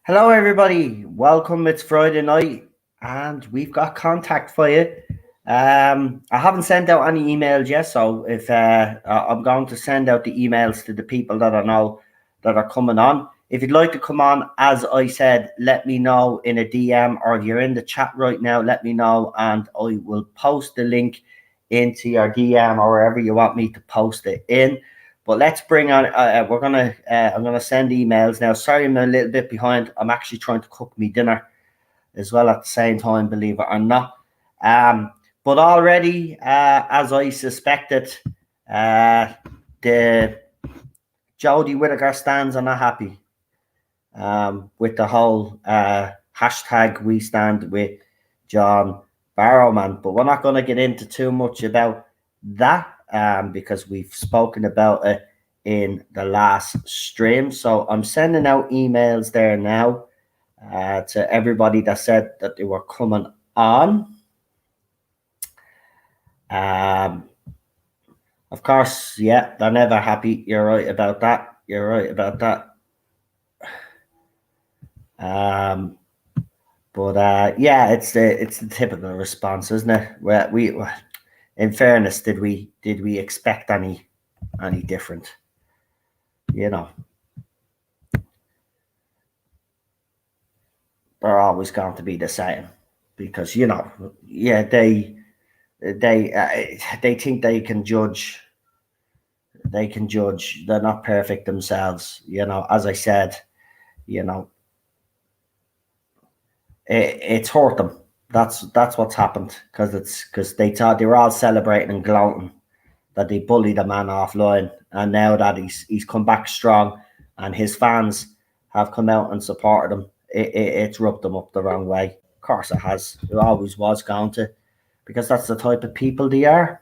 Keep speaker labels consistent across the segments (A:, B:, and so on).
A: Hello, everybody. Welcome. It's Friday night, and we've got contact for you. I haven't sent out any emails yet, so if I'm going to send out the emails to the people that I know that are coming on. If you'd like to come on, as I said, let me know in a DM, or if you're in the chat right now, let me know, and I will post the link into your DM or wherever you want me to post it in. But let's bring on. I'm gonna send emails now. Sorry, I'm a little bit behind. I'm actually trying to cook me dinner as well at the same time. Believe it or not. But already, as I suspected, the Jodie Whittaker stands are not happy with the whole hashtag We Stand with John Barrowman. But we're not going to get into too much about that because we've spoken about it in the last stream. So I'm sending out emails there now to everybody that said that they were coming on. Of course, yeah, they're never happy. You're right about that. You're right about that. But yeah, it's the typical response, isn't it? Where in fairness, did we expect any different? You know, they're always going to be the same because yeah, they think they can judge. They can judge. They're not perfect themselves. As I said, it's hurt them. That's what's happened because they thought they were all celebrating and gloating that they bullied a man offline, and now that he's come back strong and his fans have come out and supported him, it's rubbed them up the wrong way. Of course it has. It always was going to, because that's the type of people they are.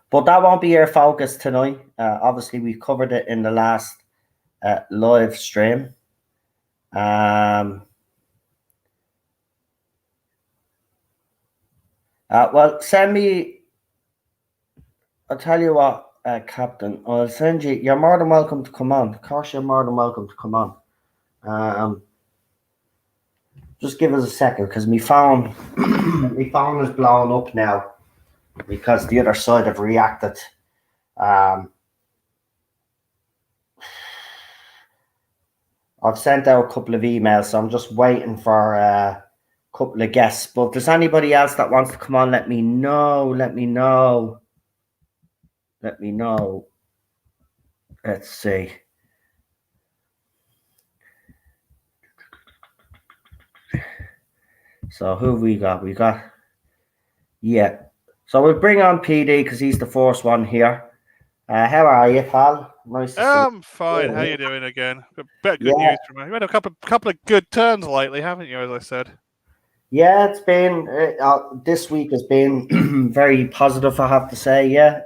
A: But that won't be our focus tonight. Obviously, we covered it in the last live stream. Well, send me. I'll tell you what, Captain. I'll send you. You're more than welcome to come on. Of course, you're more than welcome to come on. Just give us a second, because my phone is blowing up now because the other side have reacted. I've sent out a couple of emails, so I'm just waiting for a couple of guests. But if there's anybody else that wants to come on, let me know. Let me know. Let's see. So who have we got? Yeah. So we'll bring on PD because he's the first one here. How are you, pal?
B: Nice to see you. I'm fine. How are you doing again? A bit of good news from me. You had a couple of good turns lately, haven't you? As I said.
A: Yeah, it's been this week has been very positive, I have to say. Yeah.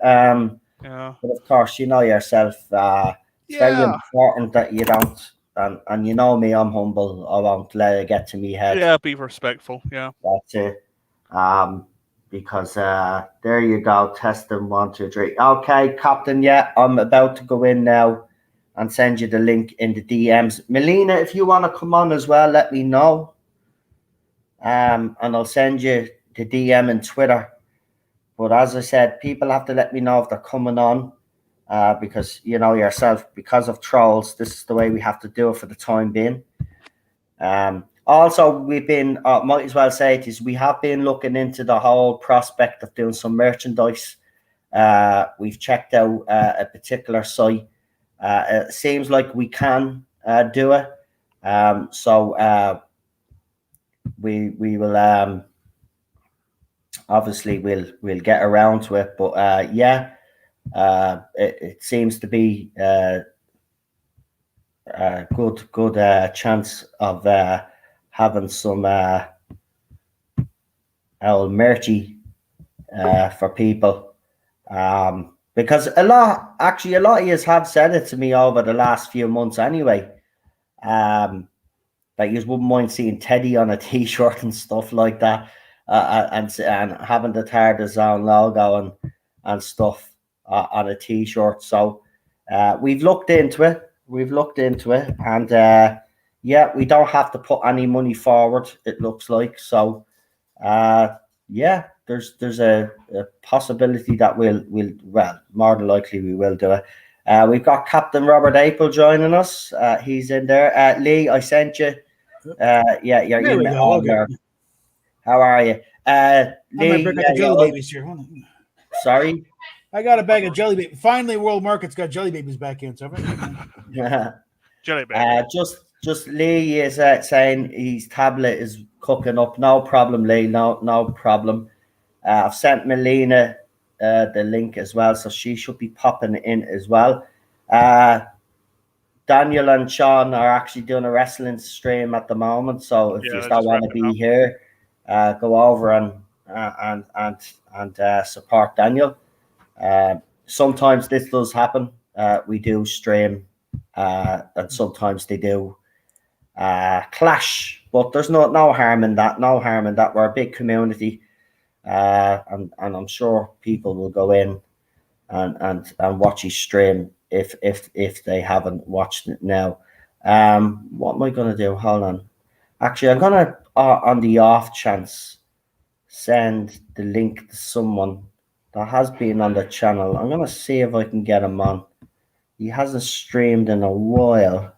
B: Yeah.
A: But of course, you know yourself. It's very important that you don't. And you know me, I'm humble. I won't let it get to me head.
B: Yeah, be respectful. Yeah.
A: That's it. Because there you go. Testing 1, 2, 3. Okay, Captain. Yeah, I'm about to go in now and send you the link in the DMs. Melina, if you want to come on as well, let me know. And I'll send you the DM and Twitter. But as I said, people have to let me know if they're coming on. Because you know yourself, because of trolls, this is the way we have to do it for the time being. Also, we've been, might as well say it is, we have been looking into the whole prospect of doing some merchandise. We've checked out a particular site. It seems like we can do it. So we will obviously we'll get around to it. But yeah. It seems to be a good chance of having some old merchy for people, because a lot of you have said it to me over the last few months anyway, that you wouldn't mind seeing Teddy on a t-shirt and stuff like that, and having the Tardis logo and stuff on a t-shirt. So We've looked into it. And yeah, we don't have to put any money forward. It looks like so. Yeah, there's a possibility that we'll more than likely we will do it. We've got Captain Robert Apel joining us. He's in there. Lee, I sent you. Yeah, your
C: There we
A: email.
C: go. Okay.
A: How are you? Lee,
C: bag of jelly babies here.
A: Sorry?
C: I got a bag of jelly babies. Finally, World Market's got jelly babies back in. So
B: jelly baby.
A: Just Lee is saying his tablet is cooking up. No problem, Lee. No problem. I've sent Melina the link as well, so she should be popping in as well. Daniel and Sean are actually doing a wrestling stream at the moment, so if you still want to be here, go over and support Daniel. Sometimes this does happen. We do stream, and sometimes they do clash, but there's no harm in that. No harm in that. We're a big community, and I'm sure people will go in and watch his stream if they haven't watched it now. What am I going to do? Hold on. Actually, I'm going to, on the off chance, send the link to someone that has been on the channel. I'm going to see if I can get him on. He hasn't streamed in a while.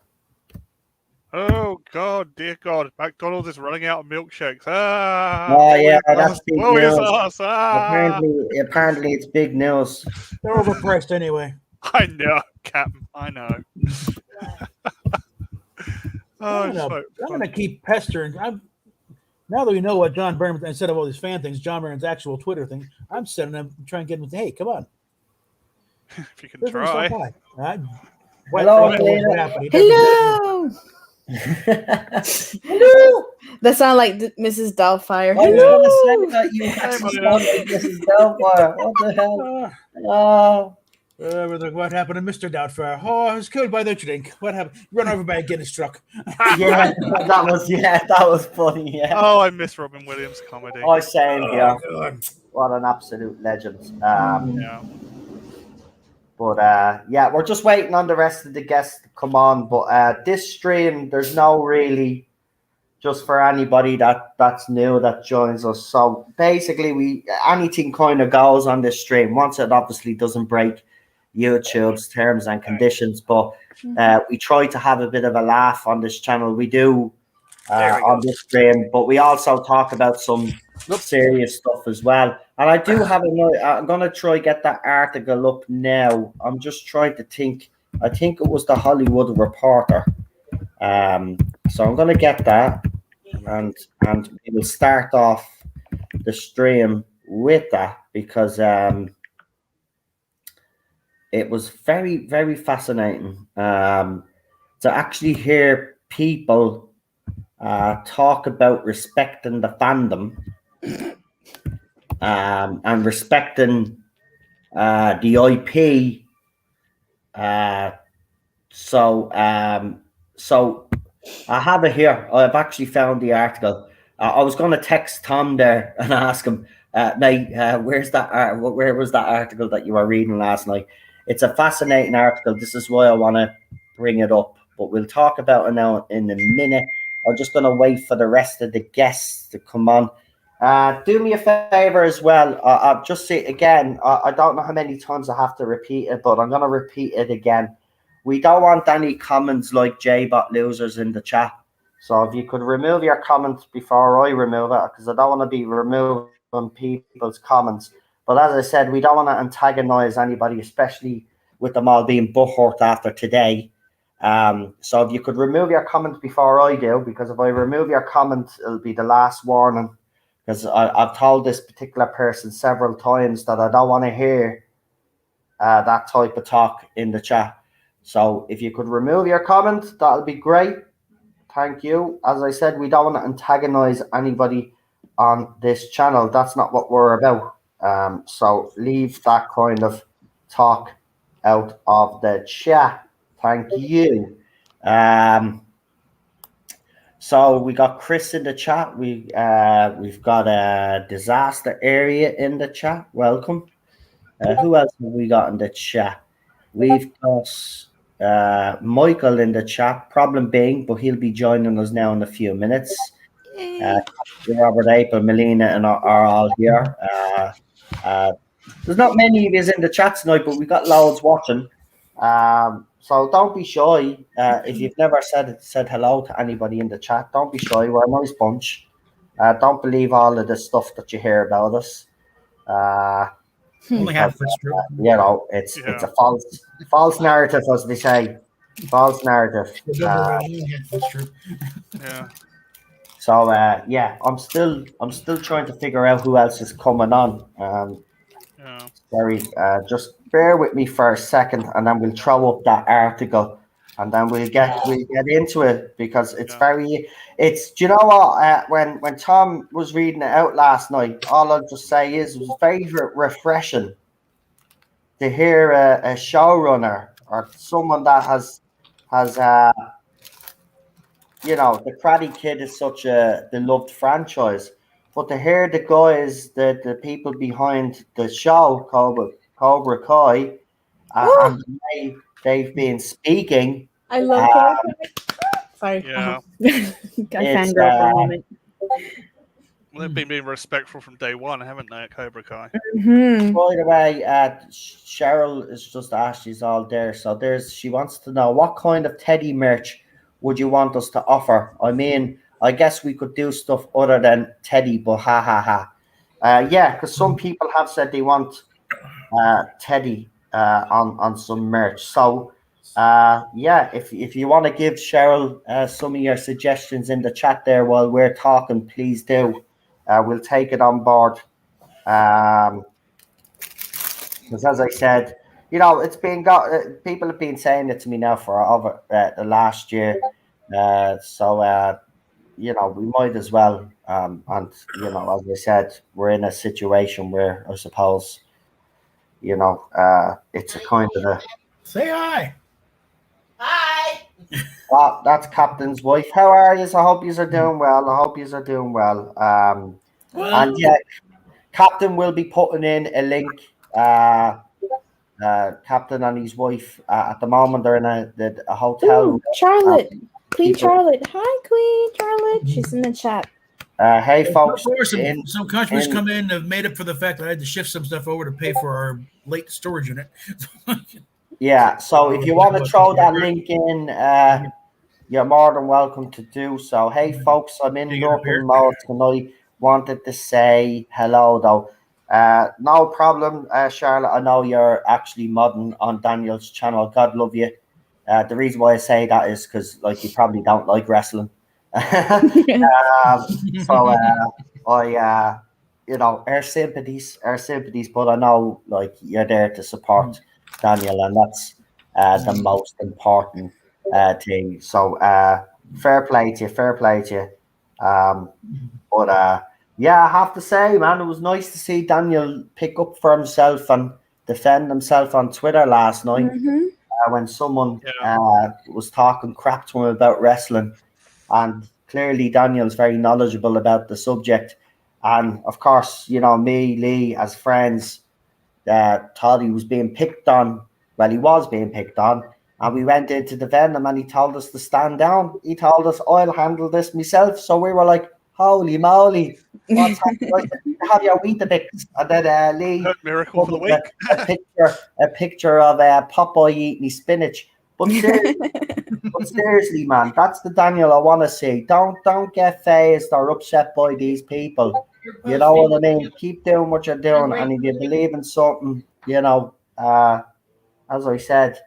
B: Oh God, dear God! McDonald's is running out of milkshakes.
A: Oh yeah, that's big news.
B: Ah.
A: Apparently, it's big news.
C: They're overpriced anyway.
B: I know, Captain. I know.
C: I'm gonna keep pestering. Now that we know what John Byrne, instead of all these fan things, John Byrne's actual Twitter thing, I'm sending him, trying to get him to, hey, come on.
B: If you can try.
A: Hello.
D: Hello. Hello. That sounds like Mrs. Doubtfire.
A: I was going to say that you actually sound like Mrs. Doubtfire. What the hell?
C: What happened to Mr. Doubtfire? Oh, I was killed by the drink. What happened? Run over by a Guinness truck.
A: Yeah, that was funny. Yeah.
B: Oh, I miss Robin Williams comedy.
A: I same here. What an absolute legend.
B: Yeah.
A: But yeah, we're just waiting on the rest of the guests to come on. But this stream, there's no really just for anybody that's new that joins us. So basically, anything kind of goes on this stream once it obviously doesn't break YouTube's terms and conditions. But we try to have a bit of a laugh on this channel. We do on this stream, but we also talk about some serious stuff as well. And I do have I'm gonna try get that article up now. I'm just trying to think. I think it was the Hollywood Reporter. So I'm gonna get that, and we will start off the stream with that because it was very, very fascinating to actually hear people talk about respecting the fandom and respecting the IP. So I have it here. I've actually found the article. I was going to text Tom there and ask him, mate, where's that? Where was that article that you were reading last night? It's a fascinating article. This is why I want to bring it up. But we'll talk about it now in a minute. I'm just going to wait for the rest of the guests to come on. Do me a favor as well. I'll just say it again. I don't know how many times I have to repeat it, but I'm going to repeat it again. We don't want any comments like JBot losers in the chat. So if you could remove your comments before I remove it, because I don't want to be removing people's comments. But as I said, we don't want to antagonize anybody, especially with them all being butthurt after today. So if you could remove your comments before I do, because if I remove your comments, it'll be the last warning. Because I've told this particular person several times that I don't want to hear that type of talk in the chat. So if you could remove your comments, that'll be great. Thank you. As I said, we don't want to antagonize anybody on this channel. That's not what we're about. So leave that kind of talk out of the chat. Thank you. So we got Chris in the chat. We've got a disaster area in the chat. Welcome. Who else have we got in the chat? We've got Michael in the chat. Problem being, but he'll be joining us now in a few minutes. Robert April, Melina, and are all here. There's not many of you in the chat tonight, but we got loads watching. So don't be shy. If you've never said hello to anybody in the chat, don't be shy. We're a nice bunch. Don't believe all of the stuff that you hear about us.
C: Only half of it's true.
A: You know, it's a false narrative, as they say. False narrative.
C: That's true.
B: Yeah.
A: So I'm still trying to figure out who else is coming on. Sorry, just bear with me for a second, and then we'll throw up that article, and then we'll get into it, because it's do you know what? When Tom was reading it out last night, all I'll just say is it was very refreshing to hear a showrunner or someone that has you know, the Karate Kid is such a beloved franchise, but to hear the guys, the people behind the show, Cobra Kai, and the way they've been speaking.
D: I love Cobra Kai. Sorry.
B: Yeah.
D: Got fangirl for a moment.
B: Well, they've been being respectful from day one, haven't they, at Cobra Kai?
D: Mm-hmm.
A: By the way, Cheryl is just asked, she's all there. So she wants to know, what kind of Teddy merch would you want us to offer? I mean, I guess we could do stuff other than Teddy, but ha ha ha. Yeah, because some people have said they want Teddy on some merch. So yeah, if you want to give Cheryl some of your suggestions in the chat there while we're talking, please do. We'll take it on board. Because as I said, you know, it's been people have been saying it to me now for over the last year. So you know, we might as well. And you know, as I said, we're in a situation where I suppose, you know, it's a kind of a
C: say hi.
E: Hi.
A: Oh, that's Captain's wife. How are you? I hope you are doing well. I hope you are doing well. And yeah, Captain will be putting in a link. Captain and his wife at the moment they're in a hotel.
D: Ooh, Charlotte, Queen Charlotte. Hi, Queen Charlotte. She's in the chat.
A: Hey, folks.
C: Some customers come in have made up for the fact that I had to shift some stuff over to pay for our late storage unit.
A: Yeah, so if you want to throw that link in, you're more than welcome to do so. Hey, folks, I'm in Northern mode tonight. Wanted to say hello, though. No problem, Charlotte. I know you're actually modding on Daniel's channel. God love you. The reason why I say that is because, like, you probably don't like wrestling. So I, you know, our sympathies. But I know, like, you're there to support Daniel, and that's the most important thing. So fair play to you. But yeah, I have to say, man, it was nice to see Daniel pick up for himself and defend himself on Twitter last night when someone was talking crap to him about wrestling. And clearly Daniel's very knowledgeable about the subject. And of course, you know, me, Lee, as friends, thought he was being picked on. Well, he was being picked on. And we went into the Venom and he told us to stand down. He told us, I'll handle this myself. So we were like, holy moly, what's happening? Have your Weetabix? And then Lee
B: miracle for the week.
A: a picture of Popeye eating his spinach. But seriously, man, that's the Daniel I want to see. Don't get phased or upset by these people. You know what I mean? Keep doing what you're doing, and if you believe in something, you know, as I said,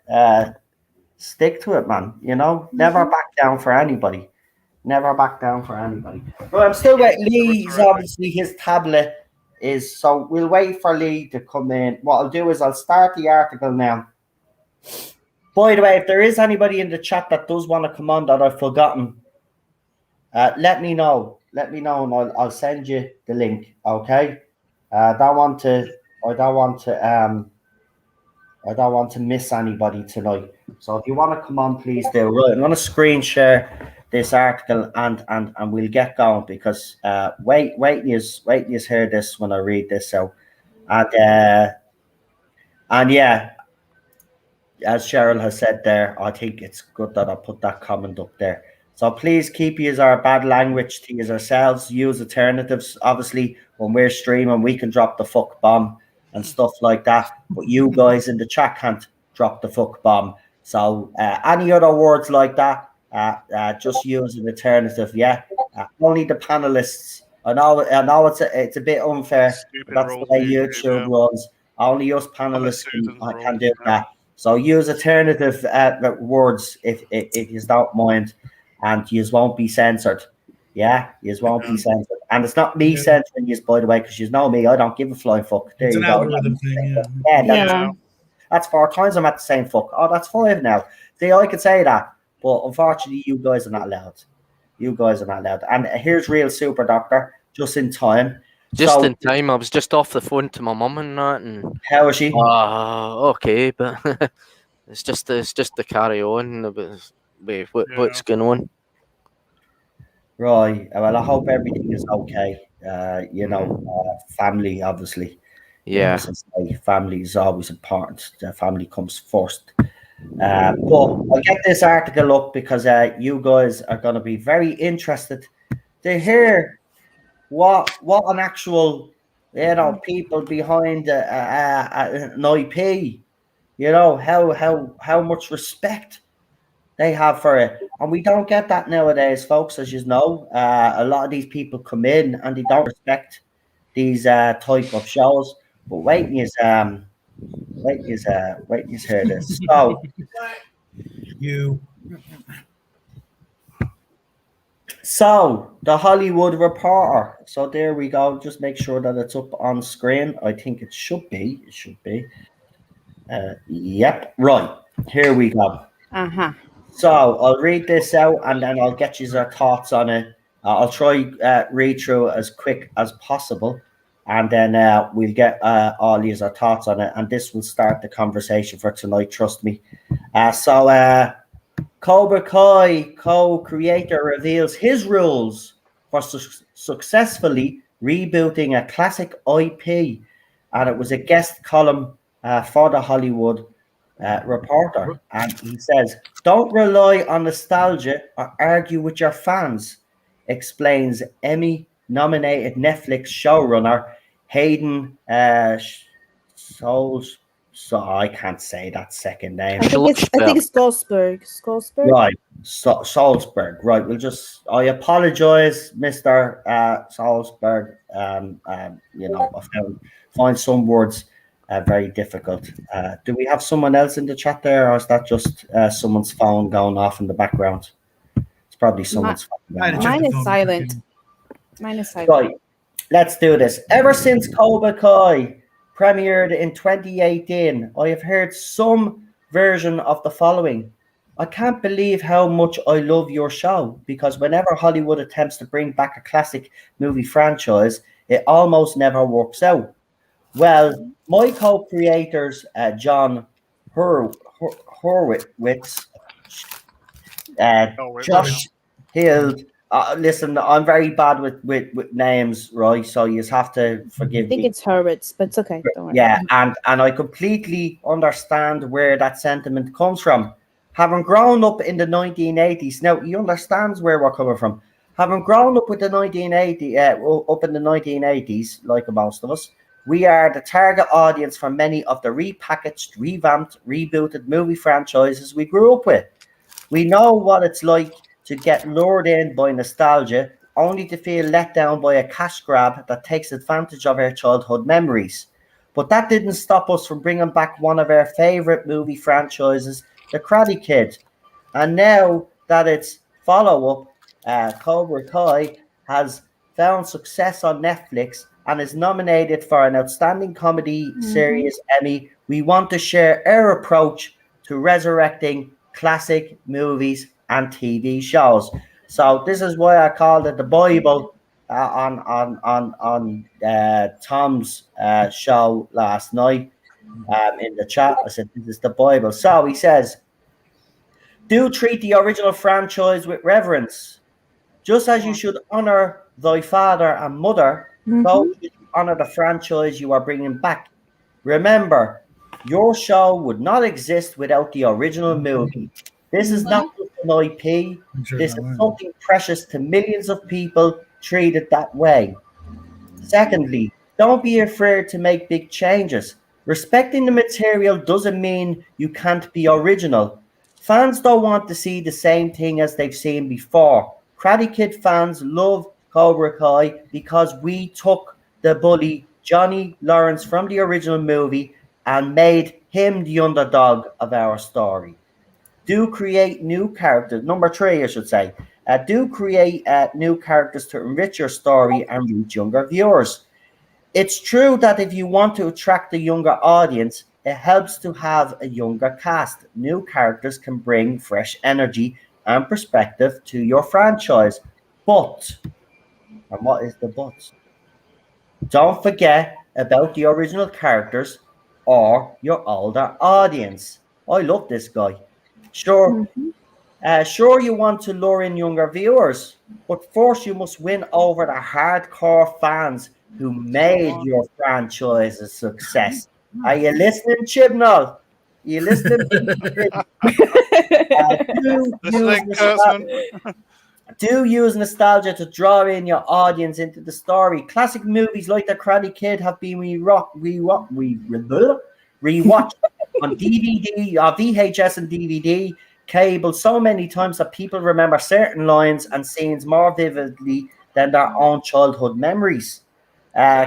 A: stick to it, man. You know, never back down for anybody. Never back down for anybody. But I'm still waiting. Lee's obviously his tablet is, so we'll wait for Lee to come in. What I'll do is I'll start the article now. By the way, if there is anybody in the chat that does want to come on that I've forgotten, let me know. Let me know, and I'll send you the link. Okay. I don't want to miss anybody tonight. So if you want to come on, please do. Right, I'm going to screen share this article and we'll get going, because wait you hear this when I read this out. And yeah, as Cheryl has said there, I think it's good that I put that comment up there. So please keep use our bad language to use ourselves, use alternatives. Obviously, when we're streaming, we can drop the fuck bomb and stuff like that. But you guys in the chat can't drop the fuck bomb. So any other words like that, just use an alternative. Yeah, only the panelists. I know it's a bit unfair. But that's the way YouTube runs. Only us panelists can do that. So use alternative words if you don't mind, and you won't be censored. Yeah, you won't be censored. And it's not me censoring you, by the way, because you know me, I don't give a flying fuck. There
C: it's
A: you
C: an
A: go.
C: algorithm thing,
A: That's 4 times I'm at the same fuck. Oh, that's 5 now. See, I could say that, but unfortunately, you guys are not allowed. You guys are not allowed. And here's real super doctor, just in time.
F: Just in time. I was just off the phone to my mum and that. And
A: how is she?
F: Okay, but it's just to carry on with what's going on.
A: Right. Well, I hope everything is okay. Family, obviously.
F: Yeah.
A: Family is always important. Family comes first. But I'll get this article up because you guys are going to be very interested to hear what an actual people behind an IP, how much respect they have for it, and we don't get that nowadays, folks. As you know, a lot of these people come in and they don't respect these type of shows. But wait till you hear this. So the Hollywood Reporter. So there we go. Just make sure that it's up on screen. I think it should be. It should be. Yep. Right. Here we go. So I'll read this out and then I'll get you your thoughts on it. I'll try read through as quick as possible, and then we'll get all your thoughts on it. And this will start the conversation for tonight. Trust me. Cobra Kai co-creator reveals his rules for successfully rebooting a classic IP, and it was a guest column for the Hollywood Reporter, and he says, "Don't rely on nostalgia or argue with your fans," explains Emmy-nominated Netflix showrunner Hayden Souls. So I can't say that second name.
D: I think it's Salzburg.
A: Right, Salzburg. Right. I apologize, Mr. Salzburg. I find some words very difficult. Do we have someone else in the chat there, or is that just someone's phone going off in the background? It's probably someone's phone.
D: Mine is silent.
A: Right. Let's do this. Ever since Cobra Kai premiered in 2018, I have heard some version of the following. I can't believe how much I love your show, because whenever Hollywood attempts to bring back a classic movie franchise, it almost never works out. Well, my co-creators, John Horwitz, Josh Hild. Listen, I'm very bad with names, right? So you have to forgive me.
D: I think it's Hurwitz, but it's okay. Don't worry.
A: Yeah, and I completely understand where that sentiment comes from. Having grown up in the 1980s, now you understand where we're coming from. Having grown up with the 1980s, like most of us, we are the target audience for many of the repackaged, revamped, rebooted movie franchises we grew up with. We know what it's like to get lured in by nostalgia, only to feel let down by a cash grab that takes advantage of our childhood memories. But that didn't stop us from bringing back one of our favorite movie franchises, The Karate Kid. And now that its follow-up, Cobra Kai, has found success on Netflix and is nominated for an Outstanding Comedy Series Emmy, we want to share our approach to resurrecting classic movies and TV shows. So this is why I called it the Bible on Tom's show last night in the chat. I said, this is the Bible. So he says, do treat the original franchise with reverence. Just as you should honor thy father and mother, so you honor the franchise you are bringing back. Remember, Your show would not exist without the original movie. This is not just an IP. This is something precious to millions of people treated that way. Secondly, don't be afraid to make big changes. Respecting the material doesn't mean you can't be original. Fans don't want to see the same thing as they've seen before. Karate Kid fans love Cobra Kai because we took the bully Johnny Lawrence from the original movie and made him the underdog of our story. Do create new characters. Number 3, I should say. Do create new characters to enrich your story and reach younger viewers. It's true that if you want to attract a younger audience, it helps to have a younger cast. New characters can bring fresh energy and perspective to your franchise. But, and what is the but? Don't forget about the original characters or your older audience. I love this guy. Sure, sure you want to lure in younger viewers, but first you must win over the hardcore fans who made your franchise a success. Are you listening, Chibnall? Are you listening? Do use nostalgia to draw in your audience into the story. Classic movies like The Karate Kid have been rewatched on DVD, VHS and DVD, cable so many times that people remember certain lines and scenes more vividly than their own childhood memories.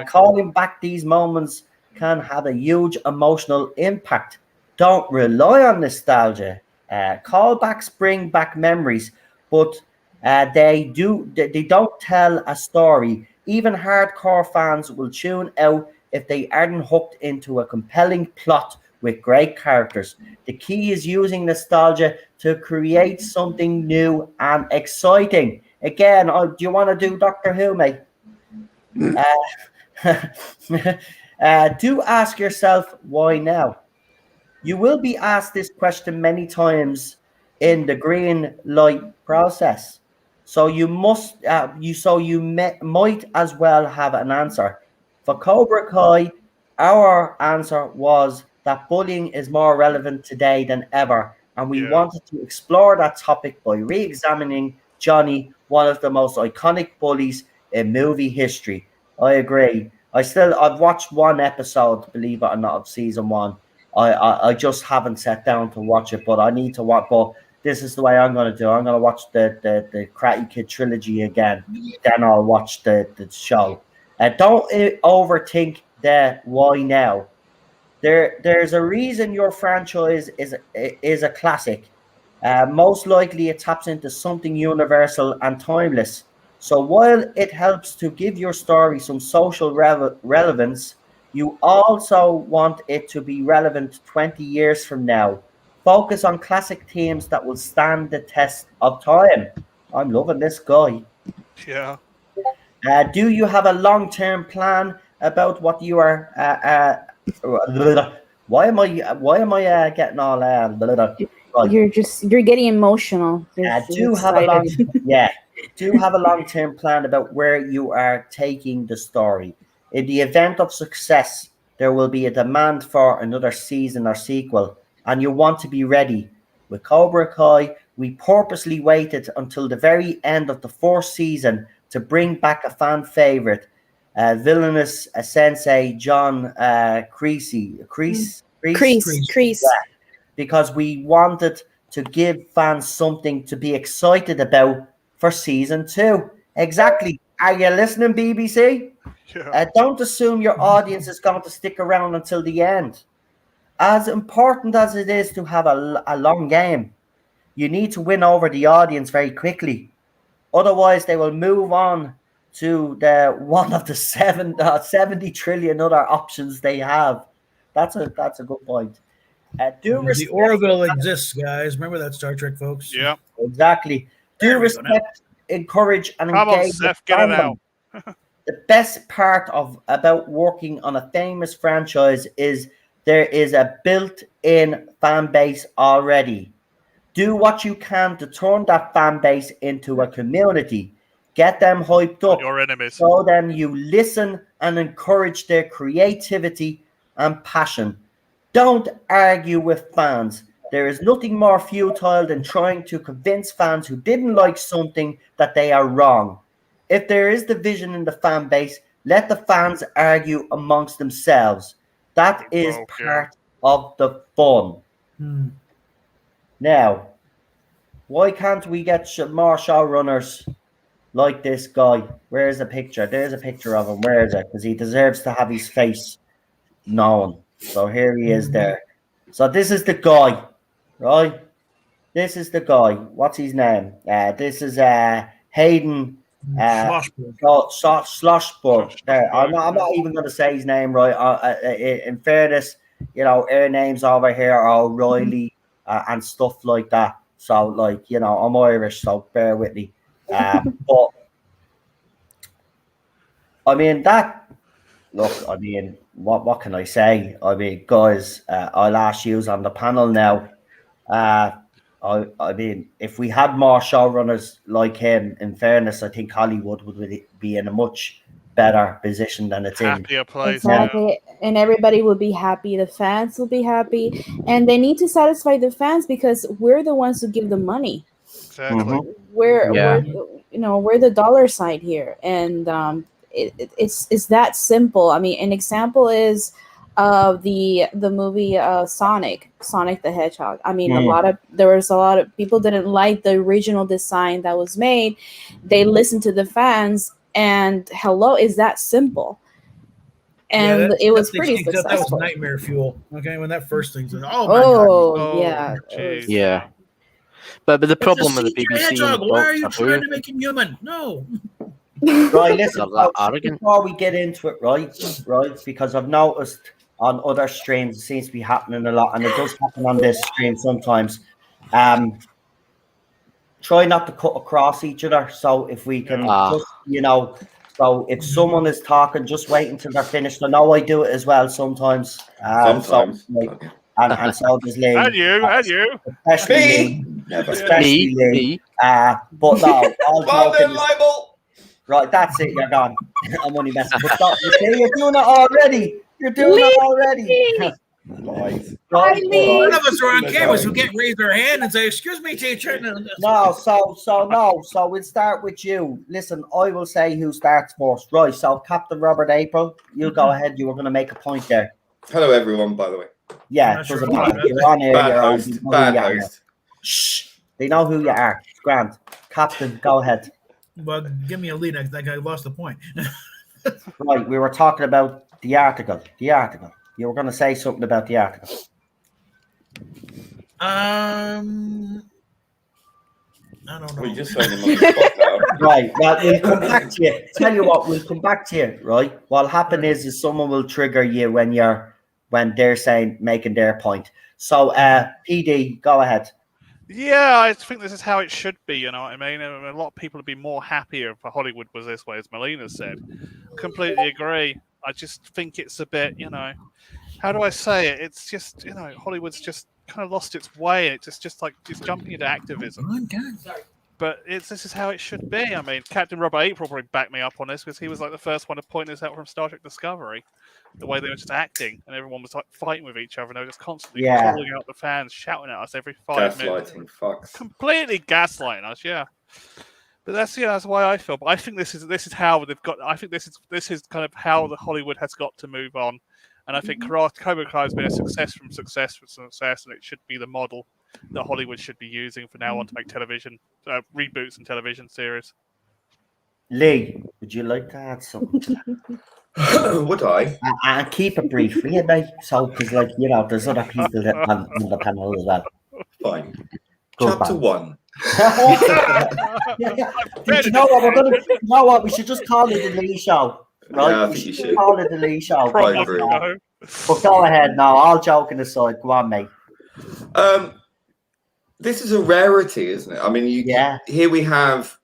A: Calling back these moments can have a huge emotional impact. Don't rely on nostalgia. Callbacks bring back memories, but they don't tell a story. Even hardcore fans will tune out if they aren't hooked into a compelling plot with great characters. The key is using nostalgia to create something new and exciting. Again, do you want to do Doctor Who, mate? Do ask yourself why now. You will be asked this question many times in the green light process, so you must might as well have an answer. For Cobra Kai, our answer was that bullying is more relevant today than ever, and we wanted to explore that topic by re-examining Johnny, one of the most iconic bullies in movie history. I agree. I've watched one episode, believe it or not, of season 1. I just haven't sat down to watch it, but I need to watch. But this is the way I'm going to do. I'm going to watch the Karate Kid trilogy again. Then I'll watch the show. Don't overthink the why now. There's a reason your franchise is a classic. Most likely, it taps into something universal and timeless. So while it helps to give your story some social relevance, you also want it to be relevant 20 years from now. Focus on classic themes that will stand the test of time. I'm loving this guy.
B: Yeah.
A: Do you have a long-term plan about what you are? Why am I getting all?
D: You're getting emotional.
A: Do have a long-term plan about where you are taking the story. In the event of success, there will be a demand for another season or sequel, and you want to be ready. With Cobra Kai, we purposely waited until the very end of the 4th season to bring back a fan favorite, villainous sensei John Creasy. Because we wanted to give fans something to be excited about for season 2. Exactly. Are you listening, BBC?
B: Yeah.
A: Don't assume your audience is going to stick around until the end. As important as it is to have a long game, you need to win over the audience very quickly. Otherwise, they will move on to the one of the 70 trillion other options they have. That's a good point.
C: The Orville exists, guys. Remember that, Star Trek, folks?
B: Yeah.
A: Exactly. Do respect, encourage, and engage.
B: Come on, Seth, get it out.
A: The best part about working on a famous franchise is there is a built-in fan base already. Do what you can to turn that fan base into a community. Get them hyped up.
B: Your enemies.
A: So then you listen and encourage their creativity and passion. Don't argue with fans. There is nothing more futile than trying to convince fans who didn't like something that they are wrong. If there is division in the fan base, let the fans argue amongst themselves. That is part of the fun. Now, why can't we get more showrunners like this guy? Where's the picture? There's a picture of him. Where is it? Because he deserves to have his face known. So here he is there. So this is the guy, right? This is the guy. What's his name? This is Hayden Schlossberg. There. I'm not even going to say his name right. In fairness, our names over here are O'Reilly and stuff like that. So, like, I'm Irish, so bear with me. But I mean what can I say? I mean, guys, I'll ask you on the panel now. I mean, if we had more showrunners like him, in fairness, I think Hollywood would be in a much better position than it's
B: Happier
A: in.
B: place,
D: exactly, and everybody would be happy. The fans will be happy, and they need to satisfy the fans because we're the ones who give the money.
B: Exactly.
D: We're the dollar side here, and it's that simple. I mean, an example is the movie Sonic the Hedgehog. I mean, there was a lot of people didn't like the original design that was made. They listened to the fans, and hello, is that simple? And it was pretty successful.
C: That was nightmare fuel. Okay, when that first thing said, "Oh my god!"
B: Oh,
D: yeah,
F: yeah. But the problem with the BBC
C: Hedgehog. Why are you
F: Doctor
C: trying
F: Who,
C: to make him human? No.
A: Right, listen,
F: that arrogant.
A: before we get into it, right, because I've noticed on other streams it seems to be happening a lot, and it does happen on this stream sometimes. Try not to cut across each other. So if we can just, so if someone is talking, just wait until they're finished. I know I do it as well sometimes.
G: Sometimes.
A: And so does Lee.
B: And you.
A: Especially Lee. But no, all joking. Right, that's it. You're gone. I'm only messing. But no, you're doing it already.
G: Nice.
C: One of us are on cameras who can't raise their hand and say, "Excuse me, teacher."
A: No, so we'll start with you. Listen, I will say who starts first. Right, so Captain Robert April, you go ahead. You were going to make a point there.
G: Hello, everyone, by the way.
A: Yeah, doesn't matter. You're on air.
G: Bad host.
A: Shh. They know who you are. Grant. Captain, go ahead.
C: Well, give me a lead. I think I lost the point.
A: Right, we were talking about the article. You were going to say something about the article.
C: I don't know.
G: We just said him on the spot now.
A: Right, well, we'll come back to you. Tell you what, we'll come back to you, right? What'll happen is someone will trigger you when they're making their point. So, PD, go ahead.
B: Yeah, I think this is how it should be, you know what I mean? A lot of people would be more happier if Hollywood was this way, as Melina said. Completely agree. I just think it's a bit, how do I say it? It's just, Hollywood's just kind of lost its way. It's just jumping into activism. But this is how it should be. I mean, Captain Robert April probably backed me up on this because he was like the first one to point this out from Star Trek Discovery. The way they were just acting and everyone was like fighting with each other and they were just constantly calling out the fans, shouting at us every 5 minutes.
G: Gaslighting, fucks.
B: Completely gaslighting us, yeah. But that's why I feel. But I think this is how they've got. I think this is kind of how the Hollywood has got to move on. And I think Cobra Kai has been a success, and it should be the model that Hollywood should be using for now on to make television reboots and television series.
A: Lee, would you like to add something?
G: Would I?
A: And keep it brief, will you, mate? So, because, there's other people that on the panel as well.
G: Fine.
A: Good
G: Chapter
A: man.
G: 1.
A: You know what? We should just call it the Lee Show, right?
G: Yeah, I
A: we
G: think you
A: should
G: should.
A: call it the Lee Show.
G: Probably.
A: But go ahead now. All joking aside, go on, mate.
G: This is a rarity, isn't it? I mean, here we have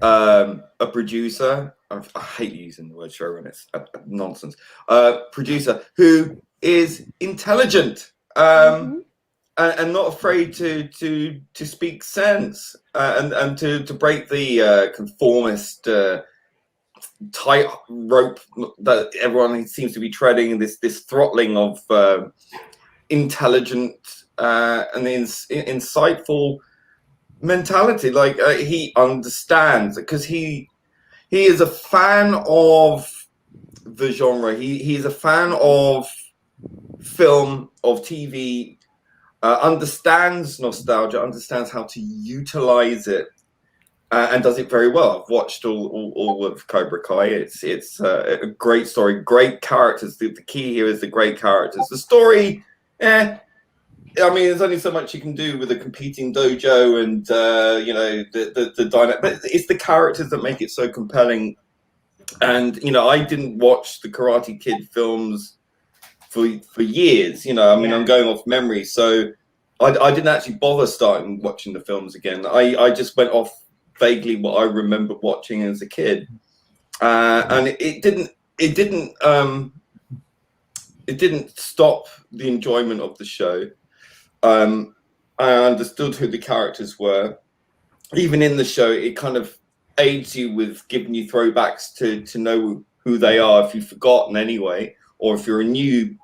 G: a producer. I hate using the word showrunner. It's nonsense. Producer who is intelligent and not afraid to speak sense and to break the conformist tight rope that everyone seems to be treading. This throttling of intelligent and insightful mentality. Like he understands, because he is a fan of the genre. He's a fan of film, of TV, understands nostalgia, understands how to utilize it, and does it very well. I've watched all of Cobra Kai. It's a great story, great characters. The key here is the great characters. The story, I mean, there's only so much you can do with a competing dojo and the dynamic, but it's the characters that make it so compelling. And I didn't watch the Karate Kid films for years. I mean, I'm going off memory, so I didn't actually bother starting watching the films again. I just went off vaguely what I remember watching as a kid, and it didn't stop the enjoyment of the show. I understood who the characters were. Even in the show, it kind of aids you with giving you throwbacks to know who they are if you've forgotten anyway, or if you're a new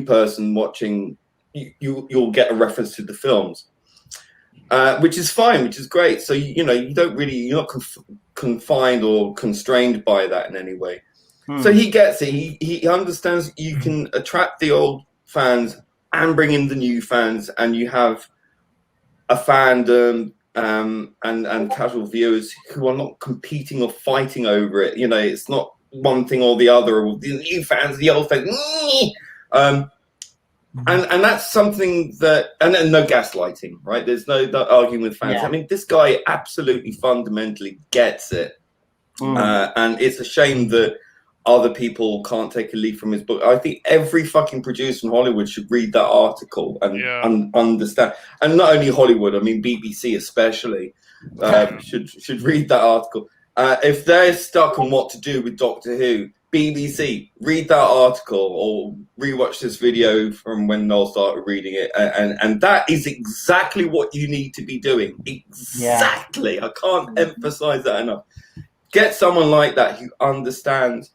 G: person watching, you'll get a reference to the films, which is fine, which is great. So you're not confined or constrained by that in any way. So he gets it. He understands you can attract the old fans and bring in the new fans, and you have a fandom and casual viewers who are not competing or fighting over it. It's not one thing or the other, or the new fans, the old fans. And that's something that, and no gaslighting, right? There's no arguing with fans. I mean, this guy absolutely fundamentally gets it. And it's a shame that other people can't take a leaf from his book. I think every fucking producer in Hollywood should read that article and understand. And not only Hollywood, I mean BBC especially should read that article. If they're stuck on what to do with Doctor Who, BBC, read that article or rewatch this video from when Noel started reading it, and that is exactly what you need to be doing. Exactly. I can't emphasize that enough. Get someone like that who understands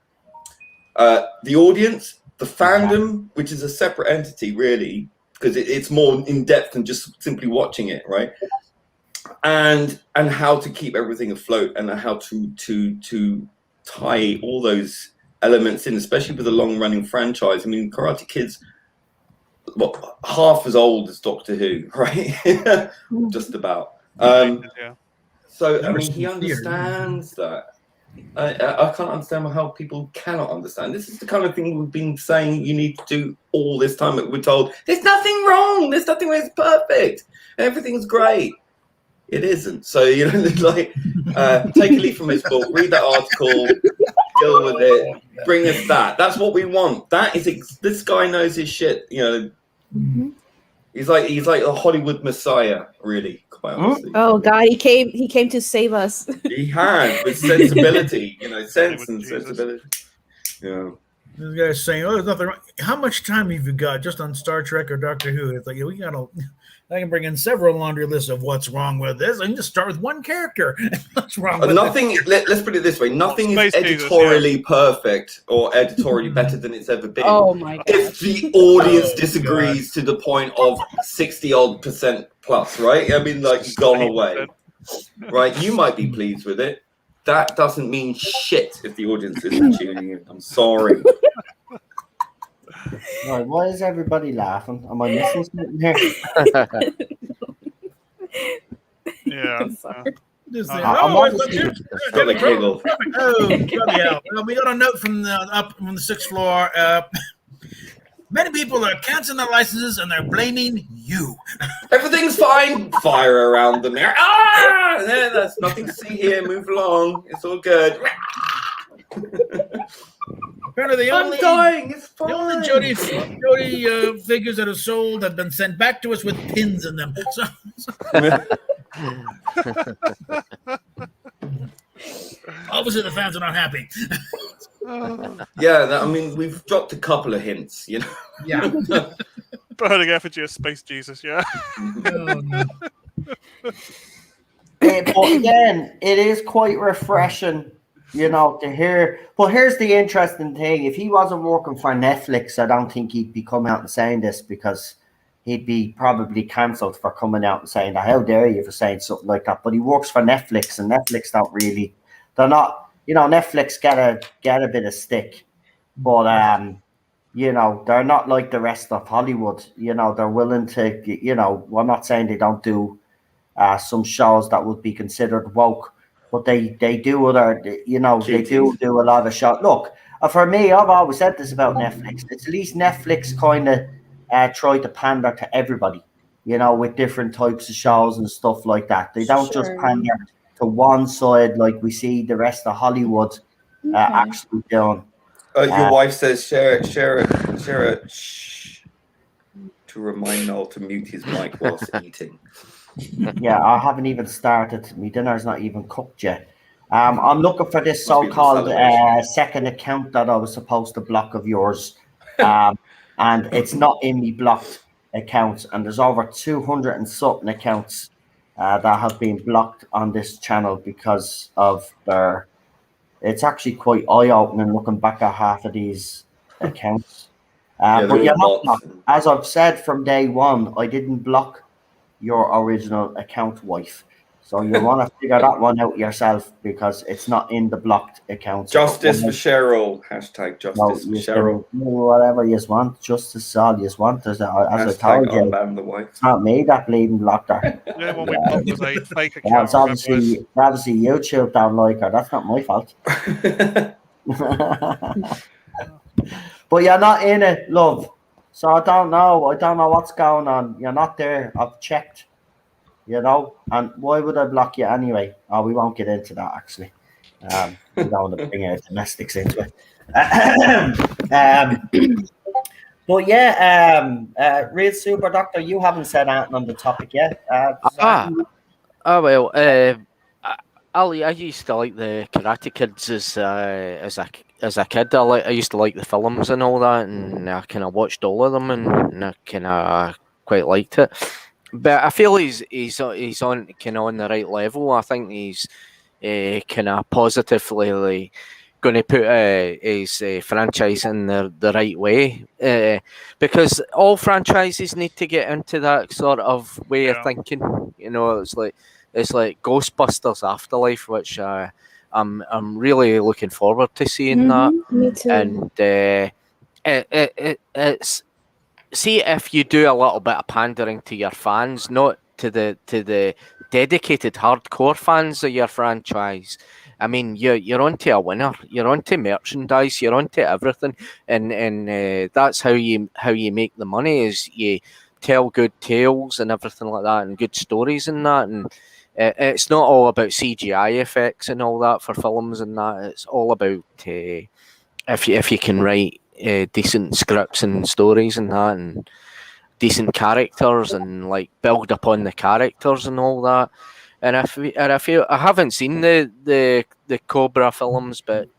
G: the audience, the fandom, which is a separate entity, really, because it's more in depth than just simply watching it, right? And how to keep everything afloat, and how to tie all those elements in, especially with a long-running franchise. I mean, Karate Kid's half as old as Doctor Who, right? Just about. So I mean, he understands that. I can't understand how people cannot understand. This is the kind of thing we've been saying you need to do all this time. We're told there's nothing wrong, there's nothing where it's perfect, everything's great. It isn't. So take a leaf from his book, read that article, deal with it, bring us that. That's what we want. That is this guy knows his shit. He's like a Hollywood messiah, really. Quite honestly.
D: Oh God, he came to save us.
G: He had, with sensibility, sense and sensibility. Yeah.
C: This guy's saying, "Oh, there's nothing wrong." How much time have you got just on Star Trek or Doctor Who? It's like I can bring in several laundry lists of what's wrong with this. I can just start with one character. What's wrong with
G: nothing? Let's put it this way: nothing is editorially perfect or editorially better than it's ever been.
D: Oh my God!
G: If the audience disagrees to the point of 60% plus, right? I mean, like gone away, right? You might be pleased with it. That doesn't mean shit if the audience isn't tuning in. I'm sorry.
A: Right, why is everybody laughing? Am I missing something here?
B: I'm
C: sorry.
A: We
C: got a note from the sixth floor. Many people are canceling their licenses and they're blaming you.
G: Everything's fine. Fire around them there. There's nothing to see here. Move along. It's all good.
C: Apparently,
G: I'm dying. It's fine.
C: The only Jody figures that are sold have been sent back to us with pins in them. So obviously, the fans are not happy.
G: I mean, we've dropped a couple of hints,
C: Yeah.
B: Burning effigy of Space Jesus, yeah.
A: But again, it is quite refreshing, to hear. But here's the interesting thing: if he wasn't working for Netflix, I don't think he'd be coming out and saying this, because he'd be probably cancelled for coming out and saying that. How dare you for saying something like that? But he works for Netflix, and Netflix don't really. They're not. Netflix get a bit of stick, but they're not like the rest of Hollywood. They're willing to. I'm not saying they don't do some shows that would be considered woke, but they do other. They do a lot of shows. Look, for me, I've always said this about Netflix. It's at least Netflix kind of try to pander to everybody. With different types of shows and stuff like that. They don't just pander to one side like we see the rest of Hollywood actually doing.
G: Your wife says share it to remind Noel to mute his mic whilst eating.
A: Yeah, I haven't even started. My dinner's not even cooked yet. I'm looking for this so-called second account that I was supposed to block of yours, and it's not in me blocked accounts. And there's over 200 and something accounts that have been blocked on this channel because of their. It's actually quite eye-opening looking back at half of these accounts. But you're not blocked. As I've said from day one, I didn't block your original account, wife. So you want to figure that one out yourself because it's not in the blocked accounts.
G: Justice for Cheryl. Hashtag justice for Cheryl.
A: Whatever you want. Justice is all you want. As I told you, it's not me that bleeding blocked her.
B: Yeah, when we blocked was a fake account.
A: It's obviously YouTube don't like her. That's not my fault. But you're not in it, love. So I don't know what's going on. You're not there. I've checked. And why would I block you anyway? Oh, we won't get into that actually. We don't want to bring our domestics into it. But yeah, real super doctor, you haven't said anything on the topic yet.
F: Ali, I used to like the Karate Kids as a kid. I used to like the films and all that, and I kind of watched all of them, and I kind of quite liked it. But I feel he's on kind of on the right level. I think he's kind of positively going to put his franchise in the right way, because all franchises need to get into that sort of way of thinking. It's like Ghostbusters Afterlife, which I'm really looking forward to seeing that.
D: Me too.
F: And it's. See, if you do a little bit of pandering to your fans, not to the dedicated hardcore fans of your franchise, I mean, you're onto a winner. You're onto merchandise. You're onto everything, and that's how you make the money. Is you tell good tales and everything like that, and good stories and that, and it's not all about CGI effects and all that for films and that. It's all about if you can write decent scripts and stories and that, and decent characters, and like build upon the characters and all that. And I feel I haven't seen the Cobra films, but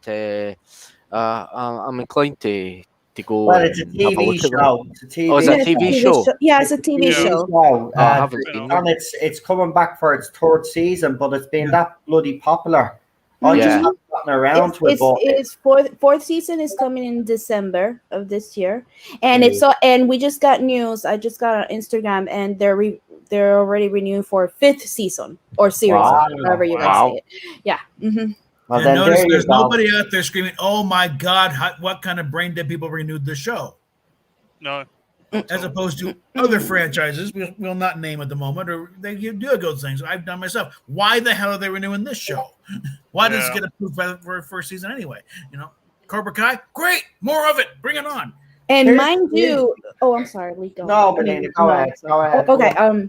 F: I'm inclined to go.
A: Well, it's a TV show.
F: It's a TV show.
D: Yeah, it's a TV show.
F: I haven't seen
A: and it's coming back for its third season, but it's been that bloody popular. I just haven't gotten around to it.
D: It's fourth season is coming in December of this year, and and we just got news. I just got on Instagram, and they're already renewing for fifth season or series, however you guys say it. Yeah. Mm-hmm.
A: Well,
C: and notice there's nobody out there screaming, "Oh my God, what kind of brain dead people renewed the show?"
B: No.
C: As opposed to other franchises, we'll not name at the moment, or they do good things. I've done myself. Why the hell are they renewing this show? Why does it get approved for first season anyway? Cobra Kai, great, more of it, bring it on.
D: And mind you, I'm sorry, Lee.
A: No, but go ahead.
D: Okay.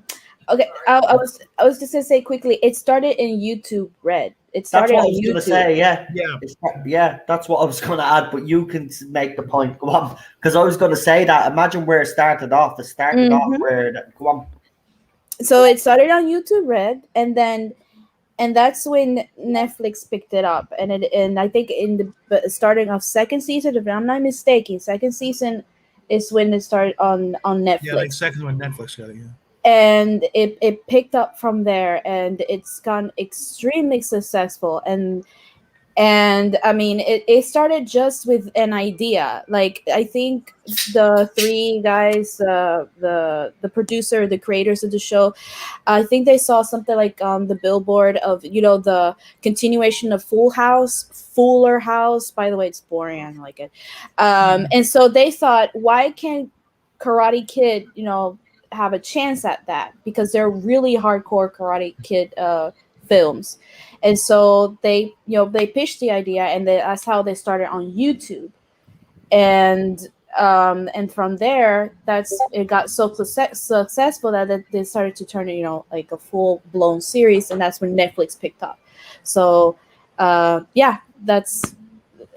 D: Okay. I was just gonna say quickly. It started in YouTube Red. It started on YouTube.
A: Say, yeah. That's what I was going to add. But you can make the point. Go on, because I was going to say that. Imagine where it started off. It started off where. Go on.
D: So it started on YouTube Red, and that's when Netflix picked it up, and I think in the starting of second season, if I'm not mistaken, second season is when it started on Netflix.
C: Yeah, like second when Netflix got it. Yeah.
D: And it picked up from there, and it's gone extremely successful. And And I mean, it started just with an idea. Like, I think the three guys, the producer, the creators of the show, I think they saw something like on the billboard of, you know, the continuation of Fuller House. By the way, it's boring. I don't like it. And so they thought, why can't Karate Kid, you know, have a chance at that? Because they're really hardcore Karate Kid films. And so they, you know, they pitched the idea, and that's how they started on YouTube. And from there, it got so successful that they started to turn it, you know, like a full-blown series, and that's when Netflix picked up. So yeah, that's